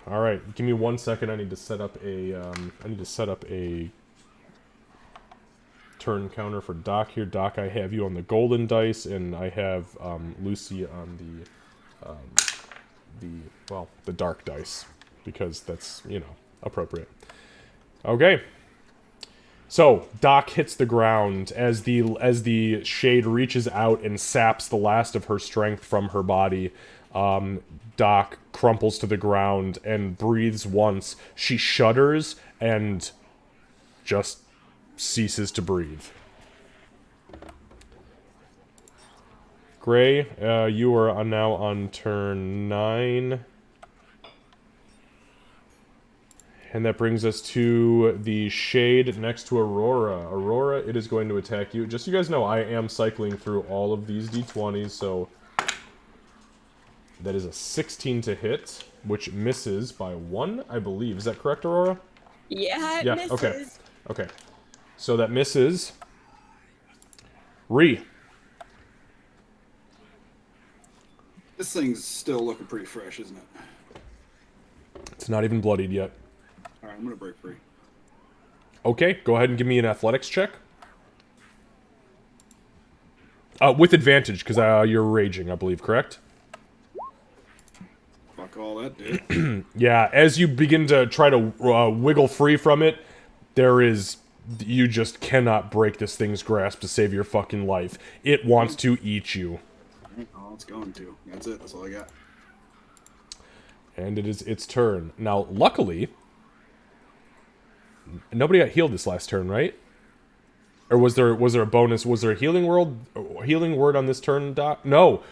Alright, give me 1 second. I need to set up a turn counter for Doc here. Doc, I have you on the golden dice, and I have Lucy on the dark dice, because that's, you know, appropriate. Okay. So, Doc hits the ground as the shade reaches out and saps the last of her strength from her body. Doc crumples to the ground and breathes once. She shudders and just ceases to breathe. Gray, you are now on turn 9. And that brings us to the shade next to Aurora. Aurora, it is going to attack you. Just so you guys know, I am cycling through all of these d20s, so... That is a 16 to hit, which misses by 1, I believe. Is that correct, Aurora? Yeah, it misses. Okay. Okay. So that misses. Ree. This thing's still looking pretty fresh, isn't it? It's not even bloodied yet. Alright, I'm gonna break free. Okay, go ahead and give me an athletics check. With advantage, because you're raging, I believe, correct? Fuck all that, dude. Yeah, as you begin to try to wiggle free from it, you just cannot break this thing's grasp to save your fucking life. It wants to eat you. Oh, it's going to. That's it. That's all I got. And it is its turn. Now, luckily, nobody got healed this last turn, right? Or was there a bonus? Was there a healing word on this turn, Doc? No.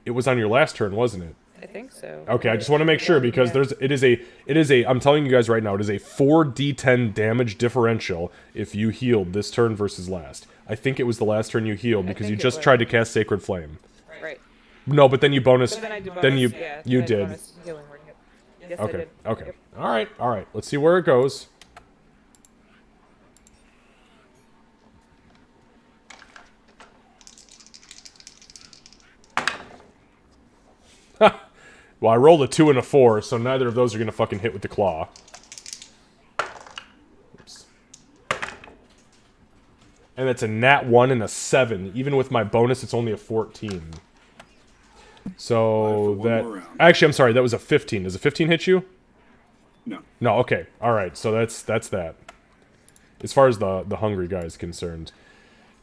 It was on your last turn, wasn't it? I think so. Okay, I just want to make sure, because it is a I'm telling you guys right now, it is a 4d10 damage differential if you healed this turn versus last. I think it was the last turn you healed, because you just tried to cast Sacred Flame. Right. No, but then you bonus. But then I did bonus, then you yeah, you then I did. bonus healing word, yep. Yes, I Okay. did. Okay. Yep. All right. Let's see where it goes. Well, I rolled a 2 and a 4, so neither of those are gonna fucking hit with the claw. Oops. And it's a nat 1 and a 7. Even with my bonus, it's only a 14. So that... Actually, I'm sorry, that was a 15. Does a 15 hit you? No. No, okay. Alright, so that's that. As far as the hungry guy is concerned.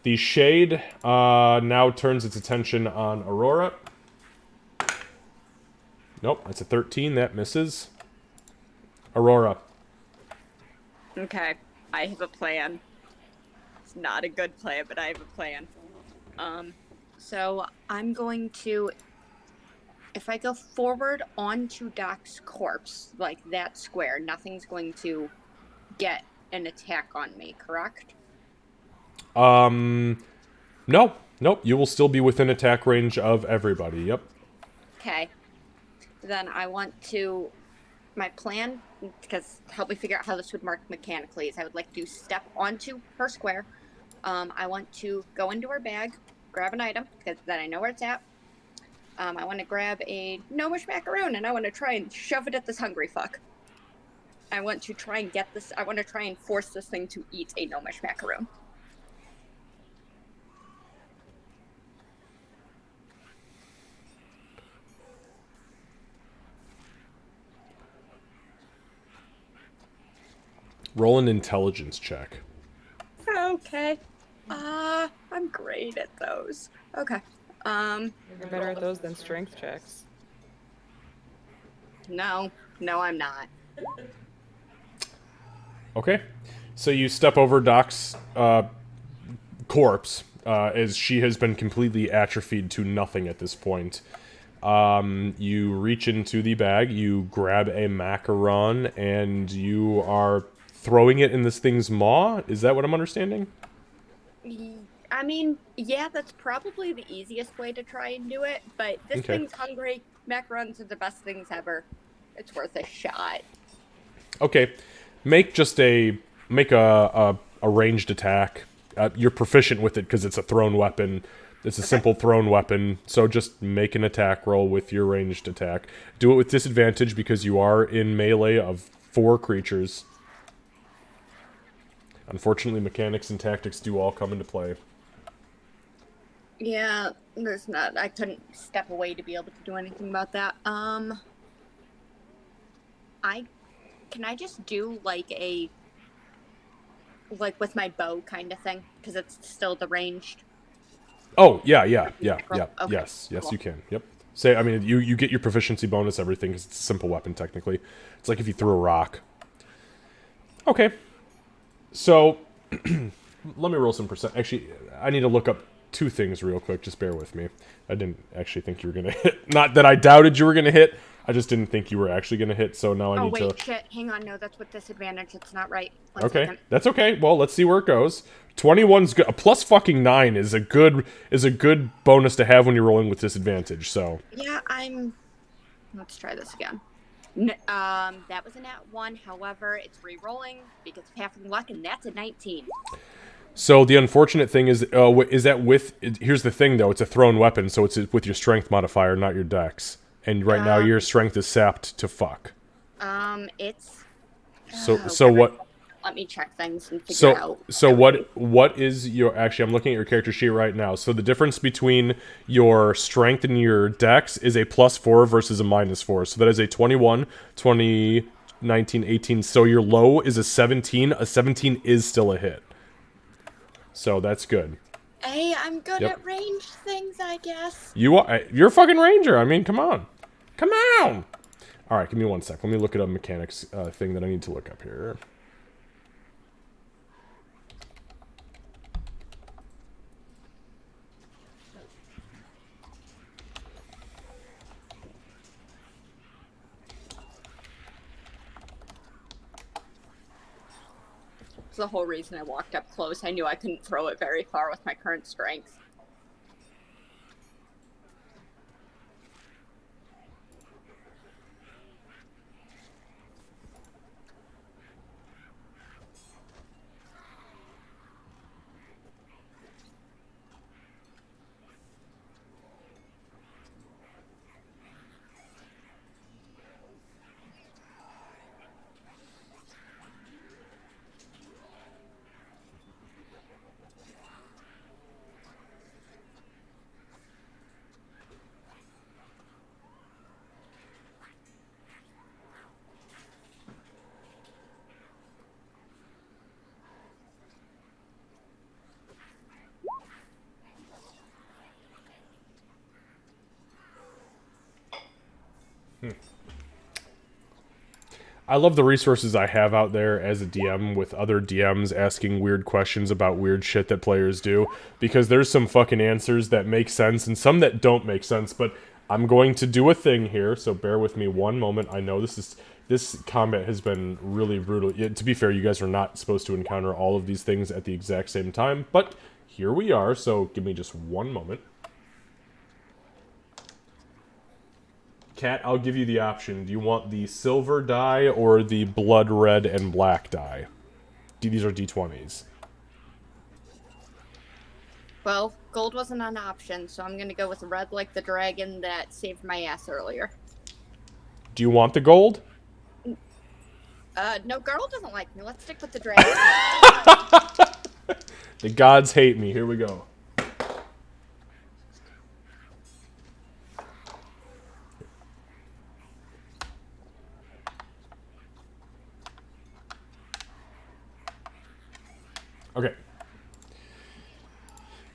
The Shade now turns its attention on Aurora. Nope, that's a 13. That misses. Aurora. Okay, I have a plan. It's not a good plan, but I have a plan. So I'm going to, if I go forward onto Doc's corpse, like that square, nothing's going to get an attack on me, correct? No. Nope, you will still be within attack range of everybody, yep. Okay. Then I want to, my plan, because help me figure out how this would work mechanically, is I would like to step onto her square. I want to go into her bag, grab an item, because then I know where it's at. I want to grab a gnomish macaroon, and I want to try and shove it at this hungry fuck. I want to try and force this thing to eat a gnomish macaroon. Roll an intelligence check. Okay. I'm great at those. Okay. You're better at those than strength checks. No, I'm not. Okay. So you step over Doc's corpse, as she has been completely atrophied to nothing at this point. You reach into the bag, you grab a macaron, and you are throwing it in this thing's maw? Is that what I'm understanding? I mean, yeah, that's probably the easiest way to try and do it, but this Okay. thing's hungry. Macarons are the best things ever. It's worth a shot. Okay, make just a ranged attack. You're proficient with it because it's a thrown weapon. It's a simple thrown weapon, so just make an attack roll with your ranged attack. Do it with disadvantage because you are in melee of 4 creatures. Unfortunately, mechanics and tactics do all come into play. Yeah, there's not. I couldn't step away to be able to do anything about that. Can I just do like with my bow kind of thing because it's still the ranged. Oh, yeah, Okay, yes, cool. you can, yep. Say, I mean, you get your proficiency bonus, everything, because it's a simple weapon, technically. It's like if you threw a rock. Okay. So, let me roll some percent. Actually, I need to look up 2 things real quick, just bear with me. I didn't actually think you were gonna hit. Not that I doubted you were gonna hit, I just didn't think you were actually gonna hit, so now I Oh need to... wait, shit! Hang on, no, that's with disadvantage. It's not right. One Okay, second. that's okay. Well, let's see where it goes. 21's good. A plus fucking 9 is a good bonus to have when you're rolling with disadvantage. So Yeah, Let's try this again. That was a nat 1. However, it's re-rolling because of half luck, and that's a 19. so the unfortunate thing is that with... Here's the thing, though. It's a thrown weapon, so it's with your strength modifier, not your dex. And right now your strength is sapped to fuck. It's So what... Let me check things and figure out. So what is your... Actually, I'm looking at your character sheet right now. So the difference between your strength and your dex is a +4 versus a -4. So that is a 21, 20, 19, 18. So your low is a 17. A 17 is still a hit. So that's good. Hey, I'm good Yep. at ranged things, I guess. You're a fucking ranger. I mean, come on. Come on! Alright, give me 1 sec. Let me look at a mechanics thing that I need to look up here. It's the whole reason I walked up close. I knew I couldn't throw it very far with my current strength. I love the resources I have out there as a DM with other DMs asking weird questions about weird shit that players do, because there's some fucking answers that make sense and some that don't make sense, but I'm going to do a thing here, so bear with me one moment. I know this combat has been really brutal. To be fair, you guys are not supposed to encounter all of these things at the exact same time, but here we are, so give me just one moment. Cat, I'll give you the option. Do you want the silver die or the blood red and black die? These are D20s. Well, gold wasn't an option, so I'm gonna go with red like the dragon that saved my ass earlier. Do you want the gold? No, girl doesn't like me. Let's stick with the dragon. The gods hate me. Here we go. Okay.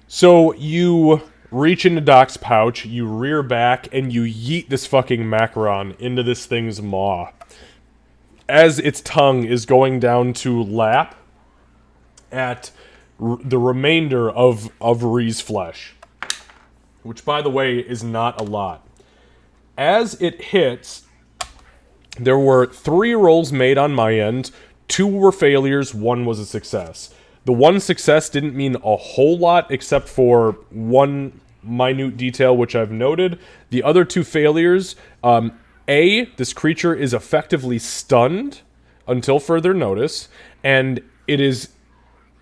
So you reach into Doc's pouch, you rear back, and you yeet this fucking macaron into this thing's maw. As its tongue is going down to lap at the remainder of Ree's flesh. Which, by the way, is not a lot. As it hits, there were 3 rolls made on my end. 2 were failures, 1 was a success. The one success didn't mean a whole lot except for one minute detail which I've noted. The other two failures, this creature is effectively stunned until further notice, and it is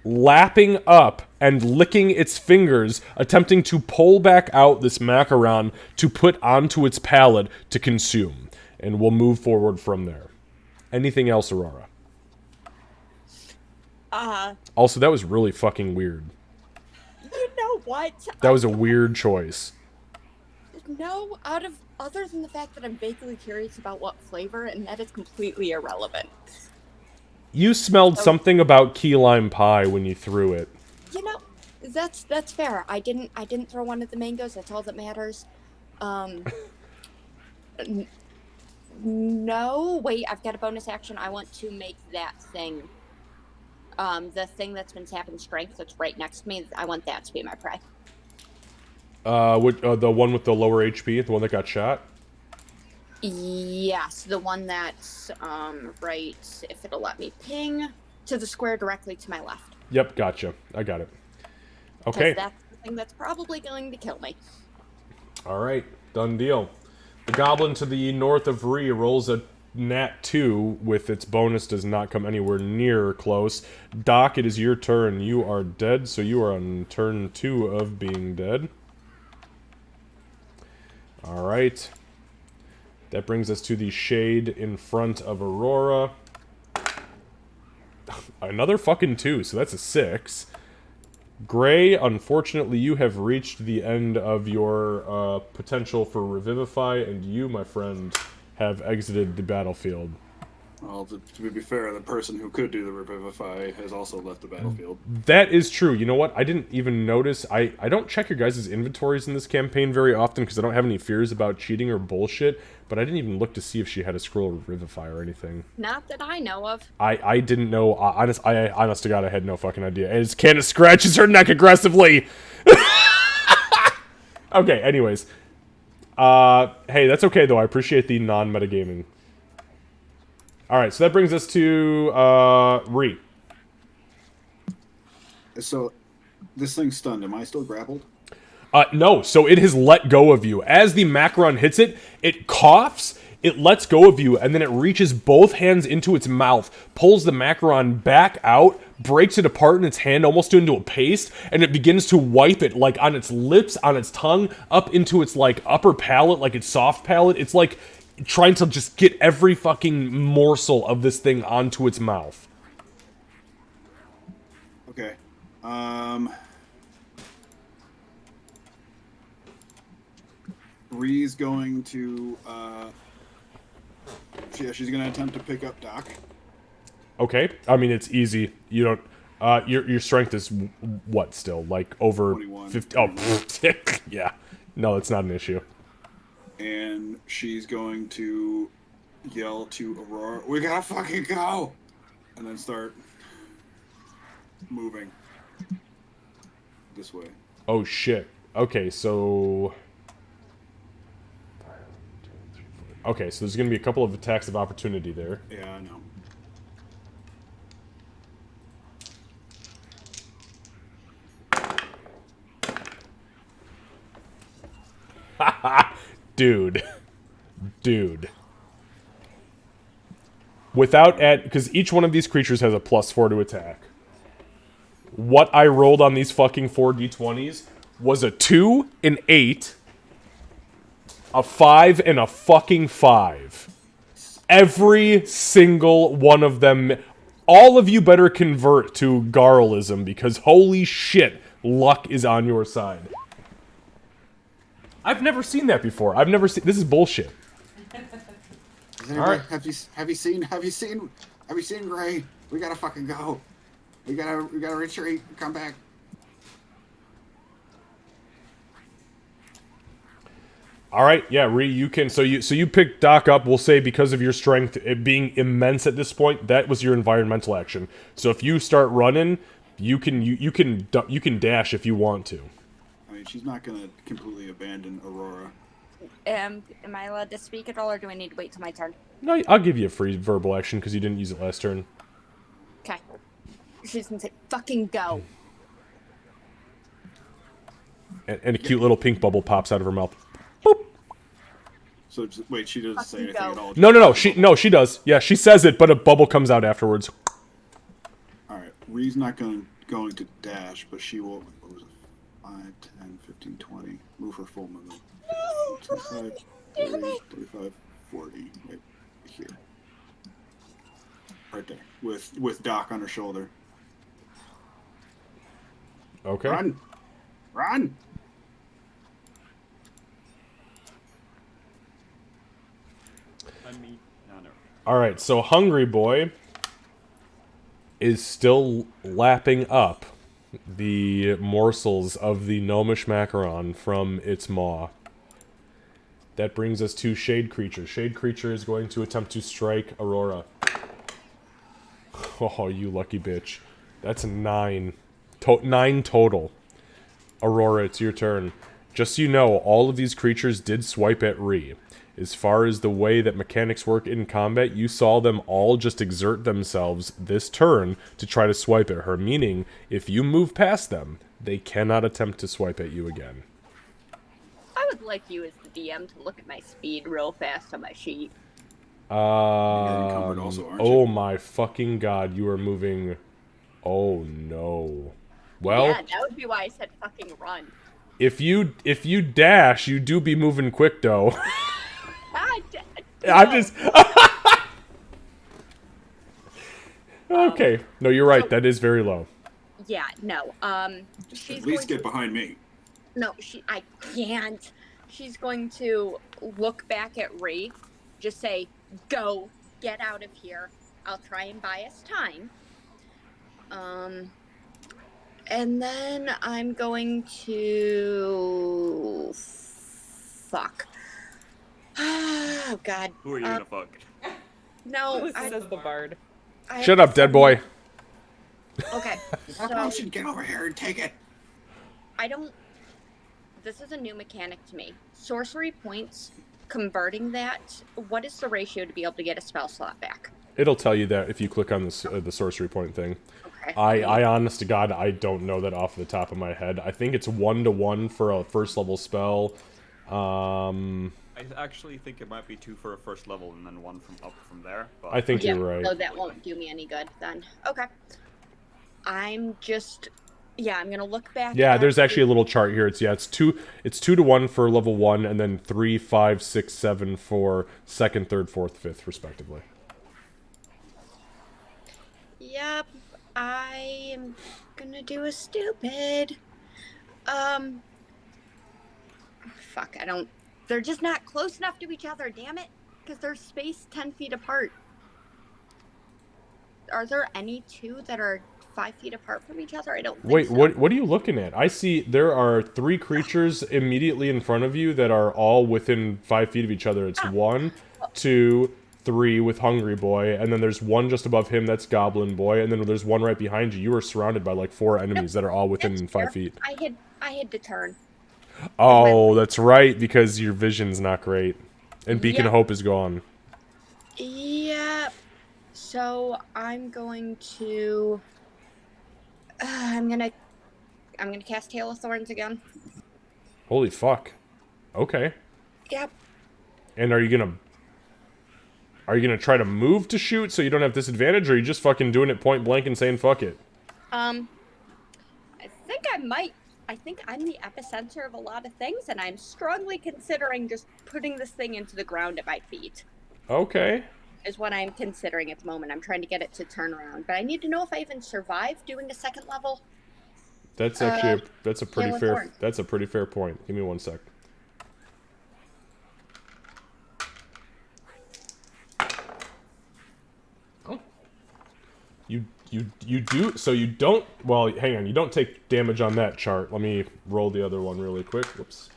lapping up and licking its fingers, attempting to pull back out this macaron to put onto its palate to consume. And we'll move forward from there. Anything else, Aurora? Also, that was really fucking weird. You know what? That was a weird choice. No, other than the fact that I'm vaguely curious about what flavor, and that is completely irrelevant. You smelled something about key lime pie when you threw it. You know, that's fair. I didn't throw one of the mangoes. That's all that matters. No, wait. I've got a bonus action. I want to make that thing. The thing that's been tapping strength that's right next to me. I want that to be my prey. The one with the lower HP, the one that got shot. Yes, the one that's right. If it'll let me ping to the square directly to my left. Yep, gotcha. I got it. Okay. That's the thing that's probably going to kill me. All right, done deal. The goblin to the north of Ree rolls a nat 2 with its bonus does not come anywhere near close. Doc, it is your turn. You are dead, so you are on turn 2 of being dead. All right. That brings us to the shade in front of Aurora. Another fucking 2, so that's a 6. Gray, unfortunately, you have reached the end of your potential for Revivify, and you, my friend, have exited the battlefield. Well, to be fair, the person who could do the Revivify has also left the battlefield. That is true. You know what? I didn't even notice. I don't check your guys' inventories in this campaign very often because I don't have any fears about cheating or bullshit, but I didn't even look to see if she had a scroll Revivify or anything. Not that I know of. I didn't know. Honest to God, I had no fucking idea. As Candace scratches her neck aggressively. Okay, anyways. Hey, that's okay, though. I appreciate the non-metagaming. Alright, so that brings us to, Ree. So, this thing's stunned. Am I still grappled? No, so it has let go of you. As the macaron hits it, it coughs, it lets go of you, and then it reaches both hands into its mouth, pulls the macaron back out, breaks it apart in its hand almost into a paste, and it begins to wipe it, like, on its lips, on its tongue, up into its, like, upper palate, like its soft palate. It's like trying to just get every fucking morsel of this thing onto its mouth. Okay. Ree's going to, she's going to attempt to pick up Doc. Okay. I mean, it's easy. You don't, your strength is what still? Like over 21. 50? Oh, yeah. No, it's not an issue. And she's going to yell to Aurora, "We gotta fucking go!" And then start moving this way. Oh, shit. Okay, so... Okay, so there's going to be a couple of attacks of opportunity there. Yeah, I know. Dude. Without because each one of these creatures has a +4 to attack. What I rolled on these fucking 4d20s was a 2, an 8, a 5, and a fucking 5. Every single one of them. All of you better convert to Garlism because holy shit, luck is on your side. I've never seen that before. I've never seen. This is bullshit. Right. Have you seen Gray? We gotta fucking go. We gotta retreat. Come back. All right, yeah, Ree, you can. So you pick Doc up. We'll say because of your strength, it being immense at this point, that was your environmental action. So if you start running, you can dash if you want to. I mean, she's not gonna completely abandon Aurora. Am I allowed to speak at all, or do I need to wait till my turn? No, I'll give you a free verbal action because you didn't use it last turn. Okay. She's gonna say, "Fucking go." And a cute little pink bubble pops out of her mouth. So wait, she doesn't say anything at all. She does. Yeah, she says it, but a bubble comes out afterwards. All right, Ree's not going to dash, but she will. What was it? 5, 10, 15, 20. Move her full movement. 25, 30, 35, 40. Right here. Right there, with Doc on her shoulder. Okay. Run! Run! All right, so Hungry Boy is still lapping up the morsels of the gnomish macaron from its maw. That brings us to Shade Creature. Shade Creature is going to attempt to strike Aurora. Oh, you lucky bitch. That's 9. 9 total. Aurora, it's your turn. Just so you know, all of these creatures did swipe at Ree. As far as the way that mechanics work in combat, you saw them all just exert themselves this turn to try to swipe at her, meaning if you move past them, they cannot attempt to swipe at you again. I would like you as the DM to look at my speed real fast on my sheet. You're encumbered also, aren't you? Oh my fucking god, you are moving. Oh no. Well, Yeah, that would be why I said fucking run. if you dash, you do be moving quick though. No. I'm just okay. No, you're right. That is very low. Yeah, no. She's At least going get to, behind me. no, I can't. She's going to look back at Ree, just say, "Go, get out of here. I'll try and buy us time." And then I'm going to fuck. Oh God. Who are you gonna fuck? No, Says the bard. Shut up, dead boy. Okay, I so should get over here and take it. I don't. This is a new mechanic to me. Sorcery points, converting that. What is the ratio to be able to get a spell slot back? It'll tell you that if you click on this, the sorcery point thing. Okay. I honest to God, I don't know that off the top of my head. I think it's 1-to-1 for a first level spell. I actually think it might be 2 for a first level and then 1 from there. But I think Yeah, you're right. so that won't do me any good then. Okay. I'm just. Yeah, I'm gonna look back. Yeah, at there's the- actually a little chart here. It's 2-to-1 for level 1, and then 3, 5, 6, 7 for second, third, fourth, fifth, respectively. Yep, I am gonna do a stupid. Fuck, I don't. They're just not close enough to each other, damn it. Because they're spaced 10 feet apart. Are there any two that are 5 feet apart from each other? I don't think Wait, so. what are you looking at? I see there are 3 creatures immediately in front of you that are all within 5 feet of each other. It's 1, 2, 3 with Hungry Boy, and then there's one just above him that's Goblin Boy, and then there's one right behind you. You are surrounded by like 4 enemies that are all within That's 5 fair. feet. I had to turn. Oh, that's right, because your vision's not great. And Beacon of Yep. Hope is gone. Yep. So I'm going to. I'm gonna cast Hail of Thorns again. Holy fuck. Okay. Yep. And are you gonna try to move to shoot so you don't have disadvantage, or are you just fucking doing it point blank and saying fuck it? I think I might. I think I'm the epicenter of a lot of things, and I'm strongly considering just putting this thing into the ground at my feet. Okay. Is what I'm considering at the moment. I'm trying to get it to turn around, but I need to know if I even survive doing a second level. That's actually that's a pretty Hail of fair Thorns. that's a pretty fair point. Give me 1 sec. You do so you don't well hang on, you don't take damage on that chart. Let me roll the other one really quick. Whoops.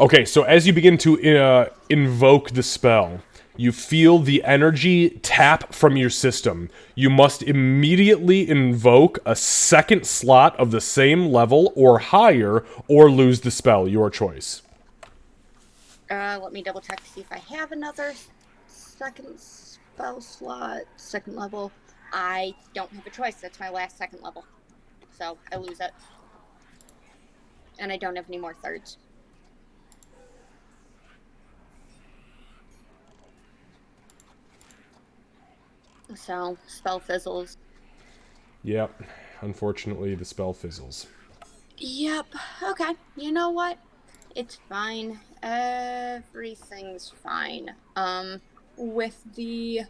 Okay, so as you begin to invoke the spell, You feel the energy tap from your system. You must immediately invoke a second slot of the same level or higher, or lose the spell. Your choice. Let me double check to see if I have another second spell slot, second level. I don't have a choice. That's my last second level. So I lose it. And I don't have any more thirds. So, spell fizzles. Yep. Unfortunately, the spell fizzles. Yep. Okay. You know what? It's fine. Everything's fine. With the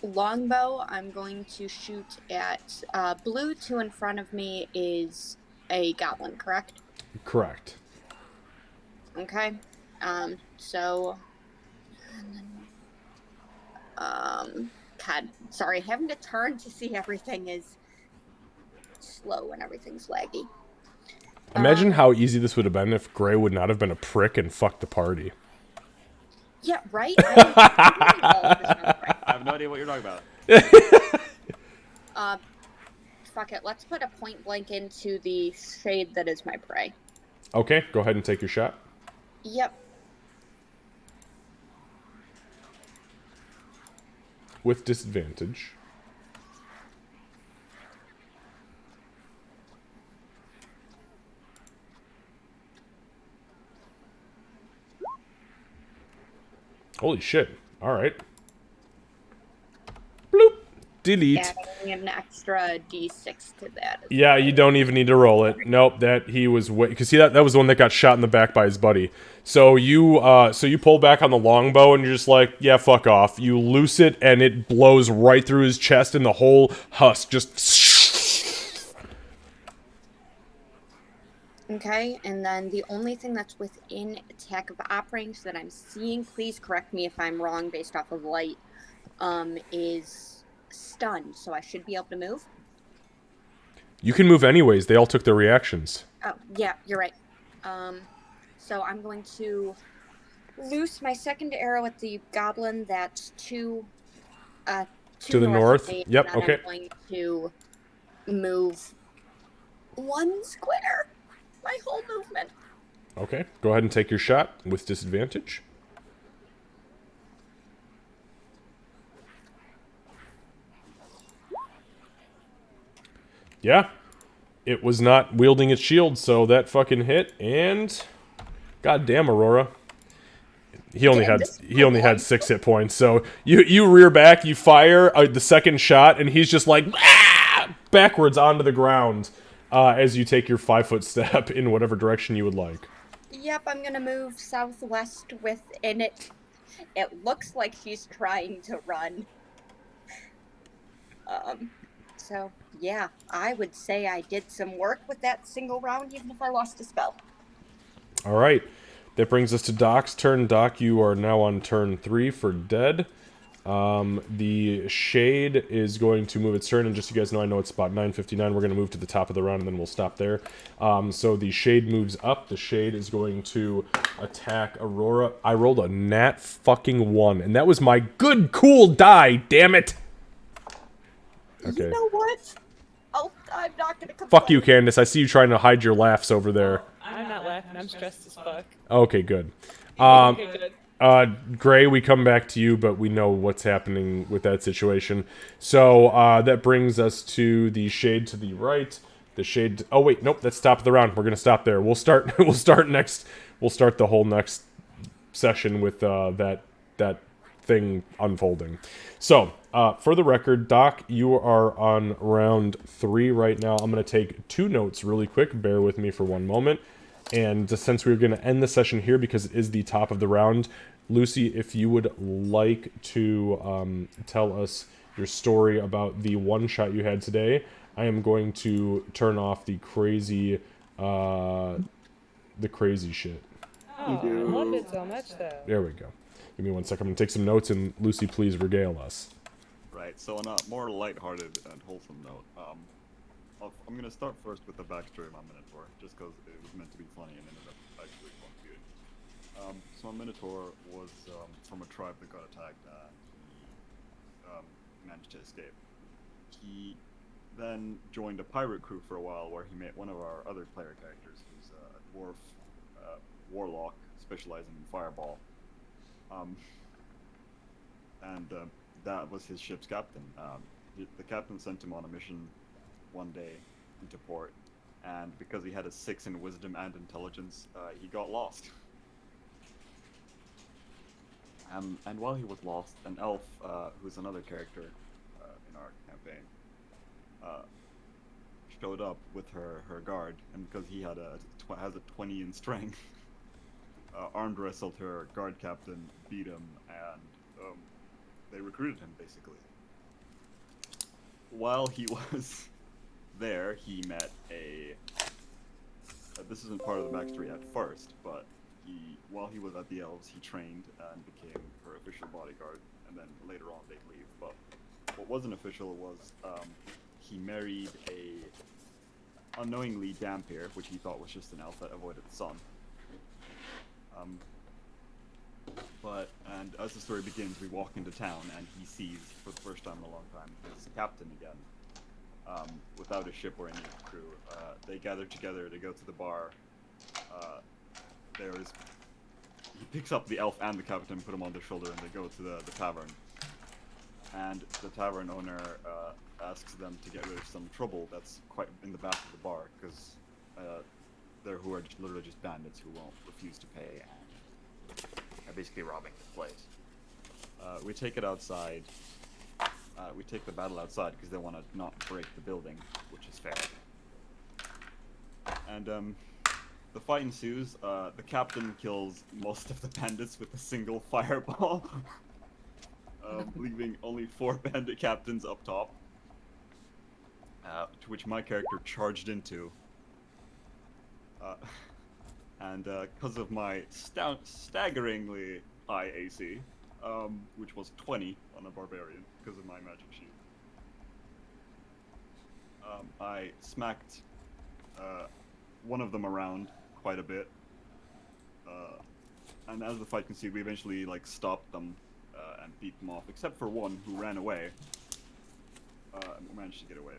longbow, I'm going to shoot at blue. 2 in front of me is a goblin, correct? Correct. Okay. So, God, sorry, having to turn to see everything is slow and everything's laggy. Imagine how easy this would have been if Gray would not have been a prick and fucked the party. Yeah, right? I have no idea what you're talking about. Fuck it. Let's put a point blank into the shade that is my prey. Okay, go ahead and take your shot. Yep. With disadvantage. Holy shit. Alright. Bloop. Delete. Adding an extra d6 to that. Yeah, you don't even need to roll it. Nope, that he was because see that was the one that got shot in the back by his buddy. So you pull back on the longbow and you're just like, yeah, fuck off. You loose it and it blows right through his chest and the whole husk just. Okay, and then the only thing that's within attack of op range that I'm seeing, please correct me if I'm wrong based off of light, is stunned, so I should be able to move. You can move anyways. They all took their reactions. Oh, yeah, you're right. So I'm going to loose my second arrow at the goblin that's to the north. of me, Yep, and okay. I'm going to move 1 square. My whole movement. Okay, go ahead and take your shot with disadvantage. Yeah, it was not wielding its shield, so that fucking hit, and goddamn Aurora. He only had 6 hit points, so you rear back, you fire the second shot, and he's just like backwards onto the ground as you take your 5-foot step in whatever direction you would like. Yep, I'm gonna move southwest within it. It looks like she's trying to run. So yeah, I would say I did some work with that single round, even if I lost a spell. All right, that brings us to Doc's turn. Doc, you are now on turn 3 for dead. The Shade is going to move its turn, and just so you guys know, I know it's about 9:59. We're going to move to the top of the round, and then we'll stop there. So the Shade moves up. The Shade is going to attack Aurora. I rolled a nat fucking 1, and that was my good, cool die, damn it! Okay. You know what? I'm not gonna complain. Fuck you, Candace. I see you trying to hide your laughs over there. I'm not laughing. I'm stressed as fuck. Okay, good. Okay, good. Gray, we come back to you, but we know what's happening with that situation. So, that brings us to the Shade to the right. The Shade... Oh, wait, nope, that's top of the round. We're gonna stop there. We'll start the whole next session with, that thing unfolding. So, for the record, Doc, you are on round 3 right now. I'm gonna take 2 notes really quick. Bear with me for 1 moment. And just since we're going to end the session here because it is the top of the round, Lucy, if you would like to tell us your story about the one shot you had today, I am going to turn off the crazy shit. Oh, I loved it so much, though. There we go. Give me 1 second. I'm going to take some notes, and Lucy, please regale us. Right, so on a more lighthearted and wholesome note, I'm going to start first with the backstory of my Minotaur, just because it was meant to be funny and ended up actually quite good. So my Minotaur was from a tribe that got attacked, and he managed to escape. He then joined a pirate crew for a while, where he met one of our other player characters, who's a dwarf warlock specializing in fireball. And that was his ship's captain. The captain sent him on a mission one day into port, and because he had a 6 in wisdom and intelligence, he got lost. And while he was lost, an elf, who's another character in our campaign, showed up with her guard, and because he has a 20 in strength, armed wrestled her guard captain, beat him, and they recruited him basically. While he was there, he met a. This isn't part of the backstory at first, but while he was at the elves, he trained and became her official bodyguard, and then later on they'd leave. But what wasn't official was he married a unknowingly Dampier, which he thought was just an elf that avoided the sun. And as the story begins, we walk into town, and he sees, for the first time in a long time, his captain again, without a ship or any crew. They gather together to go to the bar. He picks up the elf and the captain, put them on their shoulder, and they go to the tavern. And the tavern owner asks them to get rid of some trouble that's quite in the back of the bar, because who are literally just bandits who won't refuse to pay and are basically robbing the place. We take it outside. We take the battle outside because they want to not break the building, which is fair. And the fight ensues. The captain kills most of the bandits with a single fireball, leaving only 4 bandit captains up top, to which my character charged into. And because of my staggeringly high AC, which was 20 on a barbarian because of my magic shield, I smacked one of them around quite a bit. And as the fight continued, we eventually stopped them and beat them off, except for one who ran away. And managed to get away.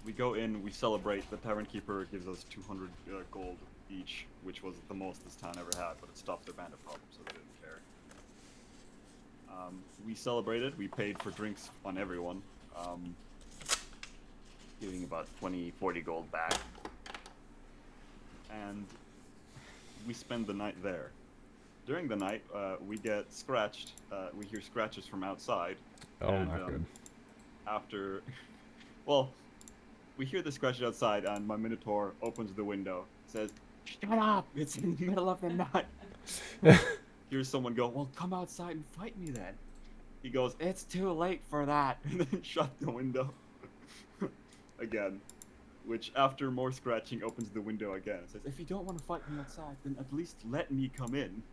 We go in, we celebrate. The tavern keeper gives us 200 gold each, which was the most this town ever had, but it stopped their bandit problem, so they didn't care. We celebrated. We paid for drinks on everyone, giving about 40 gold back. And we spend the night there. During the night, we get scratched. We hear scratches from outside. Oh, and, not good. After, well, we hear the scratches outside, and my Minotaur opens the window, says, "Shut up! It's in the middle of the night." Here's someone go, "Well, come outside and fight me then." He goes, "It's too late for that," and then shut the window again. Which, after more scratching, opens the window again and says, "If you don't want to fight me outside, then at least let me come in."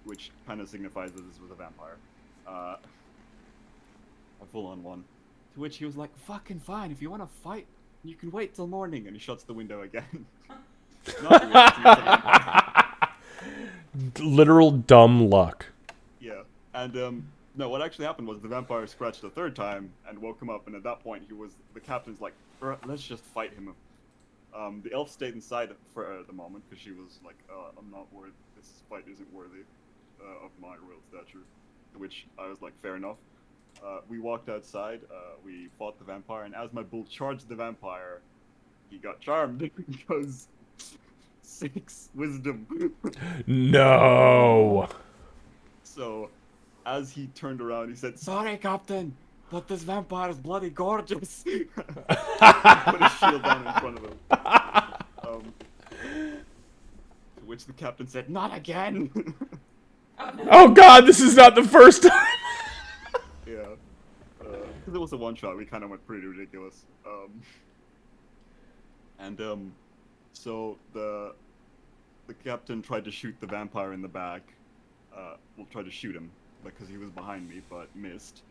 Which kind of signifies that this was a vampire. A full-on one. To which he was like, "Fucking fine, if you want to fight, you can wait till morning," and he shuts the window again. Literal dumb luck. Yeah, and no, what actually happened was the vampire scratched the 3rd time and woke him up, and at that point the captain's like, "Let's just fight him." The elf stayed inside for the moment because she was like, "I'm not worried. This fight isn't worthy of my royal stature." To which I was like, "Fair enough." We walked outside. We fought the vampire, and as my bull charged the vampire, he got charmed because 6 wisdom. No. So, as he turned around, he said, "Sorry, Captain, but this vampire is bloody gorgeous." Put his shield down in front of him. To which the captain said, "Not again." Oh god, this is not the first time. Yeah. Because it was a one-shot, we kind of went pretty ridiculous. So the captain tried to shoot the vampire in the back. Tried to shoot him because he was behind me, but missed.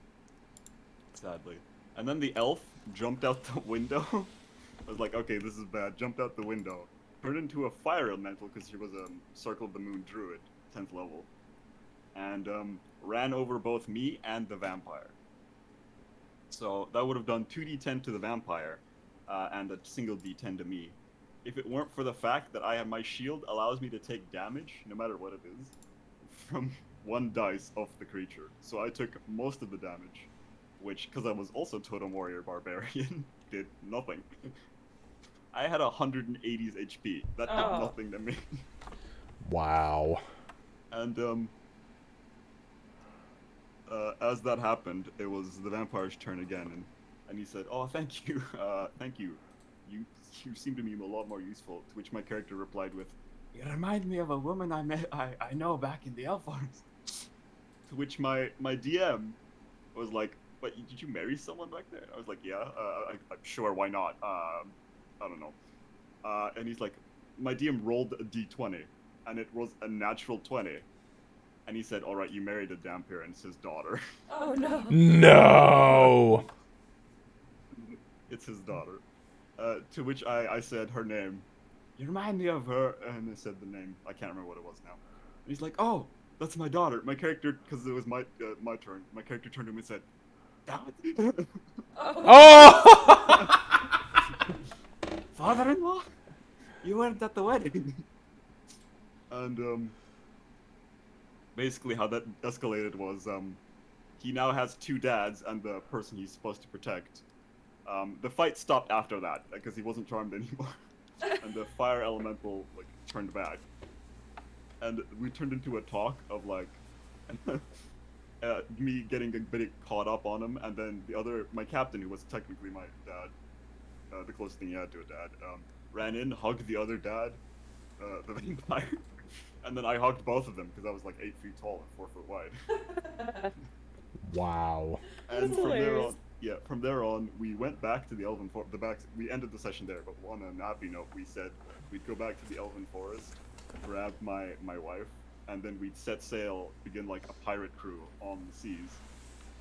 Sadly. And then the elf jumped out the window. I was like, "Okay, this is bad." Jumped out the window, turned into a fire elemental because she was a Circle of the Moon druid, 10th level, and ran over both me and the vampire. So that would have done 2d10 to the vampire, and a single d10 to me. If it weren't for the fact that I have my shield allows me to take damage, no matter what it is, from 1 dice off the creature. So I took most of the damage, which, because I was also Totem Warrior Barbarian, did nothing. I had 180s HP. That did nothing to me. Wow. And as that happened, it was the vampire's turn again, and he said, "Oh, thank you, thank you. You seem to me a lot more useful." To which my character replied with, "You remind me of a woman I know back in the Elf Forest." To which my DM was like, "But did you marry someone back there?" I was like, "Yeah, I'm sure. Why not? I don't know." And he's like, my DM rolled a d20, and it was a natural 20. And he said, "All right, you married a Dhampir, and it's his daughter." Oh no. No! It's his daughter. To which I said her name. "You remind me of her," and I said the name. I can't remember what it was now. And he's like, "Oh, that's my daughter." My character, because it was my turn. My character turned to him and said, "Damn it." Oh! "Father-in-law, you weren't at the wedding." And basically how that escalated was he now has 2 dads and the person he's supposed to protect. The fight stopped after that because he wasn't charmed anymore, and the fire elemental turned back, and we turned into a talk of me getting a bit caught up on him, and then my captain, who was technically my dad, the closest thing he had to a dad, ran in, hugged the other dad, the vampire, and then I hugged both of them because I was 8 feet tall and 4 foot wide. Wow. And from there on, we went back to the Elven Forest. We ended the session there, but on a happy note, we said we'd go back to the Elven Forest, grab my wife, and then we'd set sail, begin a pirate crew on the seas.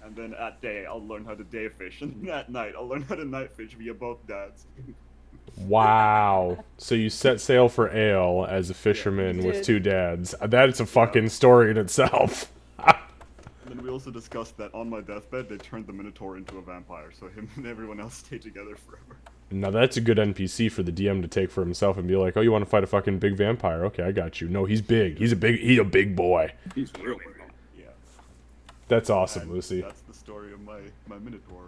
And then at day, I'll learn how to day fish, and at night, I'll learn how to night fish via both dads. Wow. So you set sail for Ale as a fisherman with did. 2 dads. That's a fucking story in itself. And then we also discussed that on my deathbed, they turned the Minotaur into a vampire, so him and everyone else stay together forever. Now that's a good NPC for the DM to take for himself and be like, "Oh, you want to fight a fucking big vampire? Okay, I got you." No, he's big. He's a big boy. He's real. Yeah. That's awesome, And Lucy. that's the story of my Minotaur.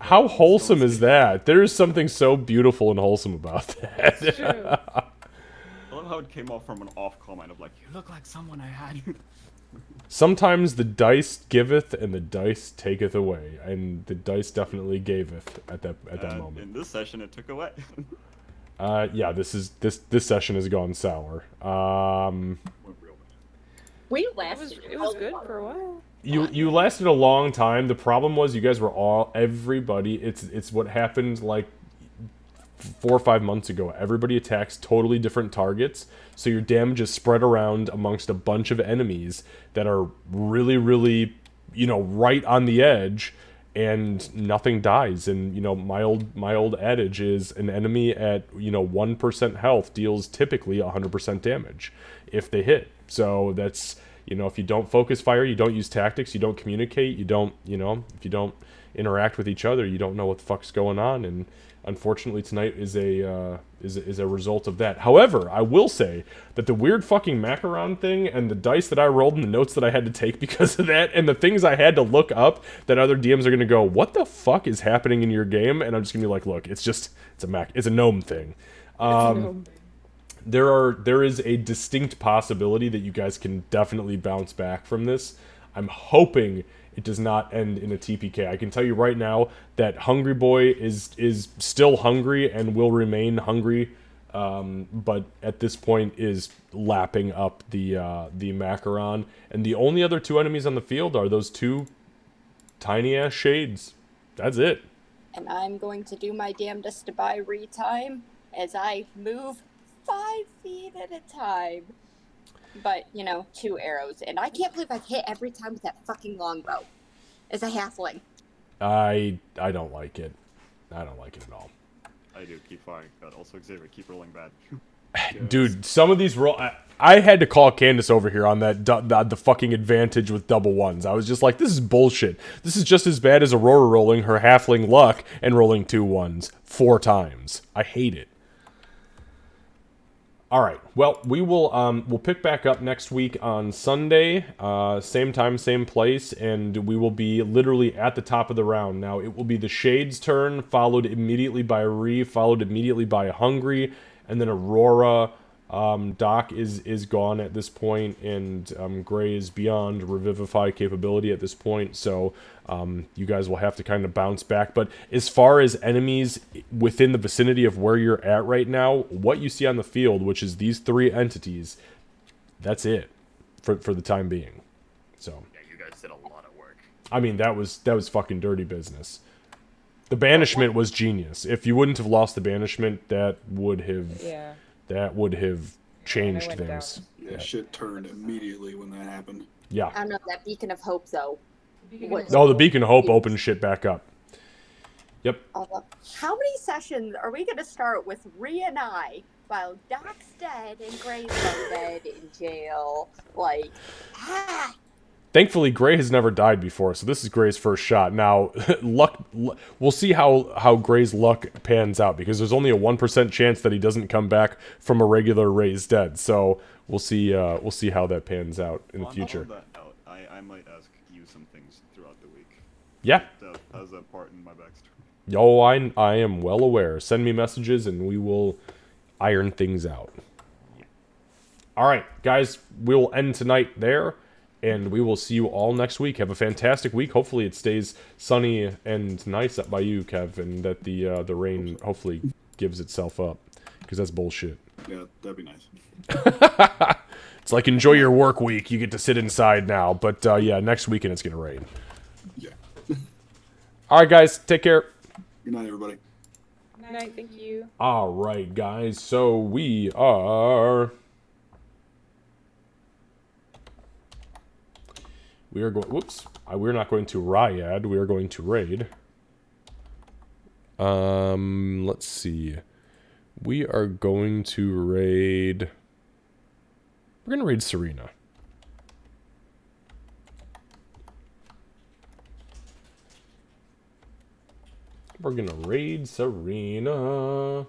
How wholesome is that? There's something so beautiful and wholesome about that. It's true. I love how it came off from an off comment of "You look like someone I had." Sometimes the dice giveth and the dice taketh away, and the dice definitely gaveth at that moment. In this session, it took away. Yeah, this session has gone sour. We It lasted. was good for a while. You lasted a long time. The problem was you guys were everybody. It's what happened 4 or 5 months ago. Everybody attacks totally different targets, so your damage is spread around amongst a bunch of enemies that are really, really, right on the edge, and nothing dies. And my old adage is an enemy at 1% health deals typically 100% damage if they hit. So that's if you don't focus fire, you don't use tactics, you don't communicate, you don't if you don't interact with each other, you don't know what the fuck's going on. And unfortunately, tonight is a result of that. However, I will say that the weird fucking macaron thing and the dice that I rolled and the notes that I had to take because of that, and the things I had to look up that other DMs are gonna go, "What the fuck is happening in your game?" And I'm just gonna be like, "Look, it's a gnome thing." There is a distinct possibility that you guys can definitely bounce back from this. I'm hoping it does not end in a TPK. I can tell you right now that Hungry Boy is still hungry and will remain hungry, but at this point is lapping up the macaron. And the only other 2 enemies on the field are those 2 tiny ass shades. That's it. And I'm going to do my damnedest to buy retime as I move 5 feet at a time. But, 2 arrows. And I can't believe I've hit every time with that fucking longbow. As a halfling. I don't like it. I don't like it at all. I do. Keep firing. But also, Xavier, keep rolling bad. Dude, some of these I had to call Candace over here on that the fucking advantage with double ones. I was just like, this is bullshit. This is just as bad as Aurora rolling her halfling luck and rolling 2 1s 4 times. I hate it. All right. Well, we'll pick back up next week on Sunday, same time, same place, and we will be literally at the top of the round. Now, it will be the Shade's turn, followed immediately by Ree, followed immediately by Hungry, and then Aurora. Doc is gone at this point, and Gray is beyond Revivify capability at this point, so you guys will have to kind of bounce back. But as far as enemies within the vicinity of where you're at right now, what you see on the field, which is these 3 entities, that's it for the time being. So Yeah, you guys did a lot of work. I mean, that was fucking dirty business. The banishment was genius. If you wouldn't have lost the banishment, that would have changed went things. down. Yeah, shit turned immediately when that happened. Yeah. I don't know, that beacon of hope, though. Oh, the Beacon of Hope opened shit back up. Yep. How many sessions are we going to start with Rhea and I while Doc's dead and Gray's dead in jail? Like, Thankfully, Gray has never died before, so this is Gray's first shot. Now, we'll see how Gray's luck pans out, because there's only a 1% chance that he doesn't come back from a regular raised dead. So we'll see how that pans out in the future. On that note, I might ask you some things throughout the week. Yeah. That has a part in my backstory. Oh, I am well aware. Send me messages, and we will iron things out. Yeah. All right, guys, we will end tonight there. And we will see you all next week. Have a fantastic week. Hopefully it stays sunny and nice up by you, Kev, and that the rain hopefully gives itself up. Because that's bullshit. Yeah, that'd be nice. It's like, enjoy your work week. You get to sit inside now. But yeah, next weekend it's going to rain. Yeah. All right, guys. Take care. Good night, everybody. Good night, thank you. All right, guys. So we are... We are going... Whoops. We're not going to Ryad. We are going to raid. Let's see. We are going to raid... We're going to raid Serena. We're going to raid Serena.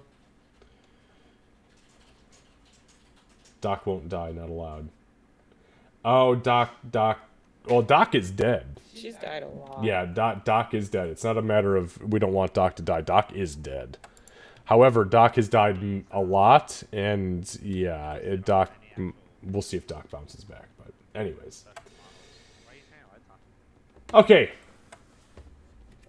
Doc won't die, not allowed. Oh, Doc... Well, Doc is dead. She's died a lot. Yeah, Doc is dead. It's not a matter of we don't want Doc to die. Doc is dead. However, Doc has died a lot, and yeah, Doc... We'll see if Doc bounces back, but anyways. Okay.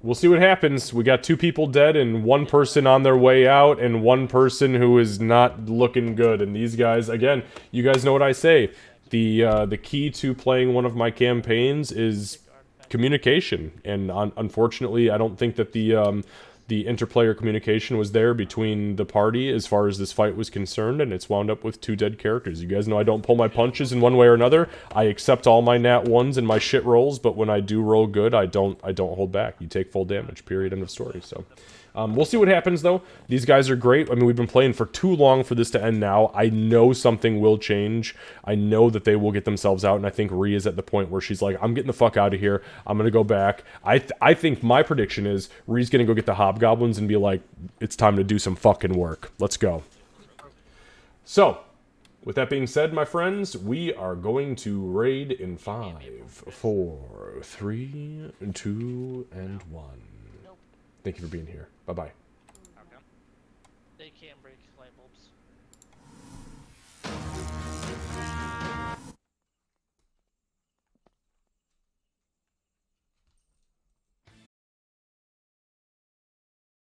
We'll see what happens. We got 2 people dead and 1 person on their way out and 1 person who is not looking good. And these guys, again, you guys know what I say. The key to playing one of my campaigns is communication, and unfortunately, I don't think that the interplayer communication was there between the party as far as this fight was concerned, and it's wound up with 2 dead characters. You guys know I don't pull my punches in one way or another. I accept all my nat 1s and my shit rolls, but when I do roll good, I don't hold back. You take full damage. Period. End of story. So. We'll see what happens, though. These guys are great. I mean, we've been playing for too long for this to end now. I know something will change. I know that they will get themselves out, and I think Rhea is at the point where she's like, I'm getting the fuck out of here. I'm going to go back. I think my prediction is Rhea's going to go get the hobgoblins and be like, it's time to do some fucking work. Let's go. So, with that being said, my friends, we are going to raid in 5, 4, 3, 2, and 1. Thank you for being here. Bye-bye.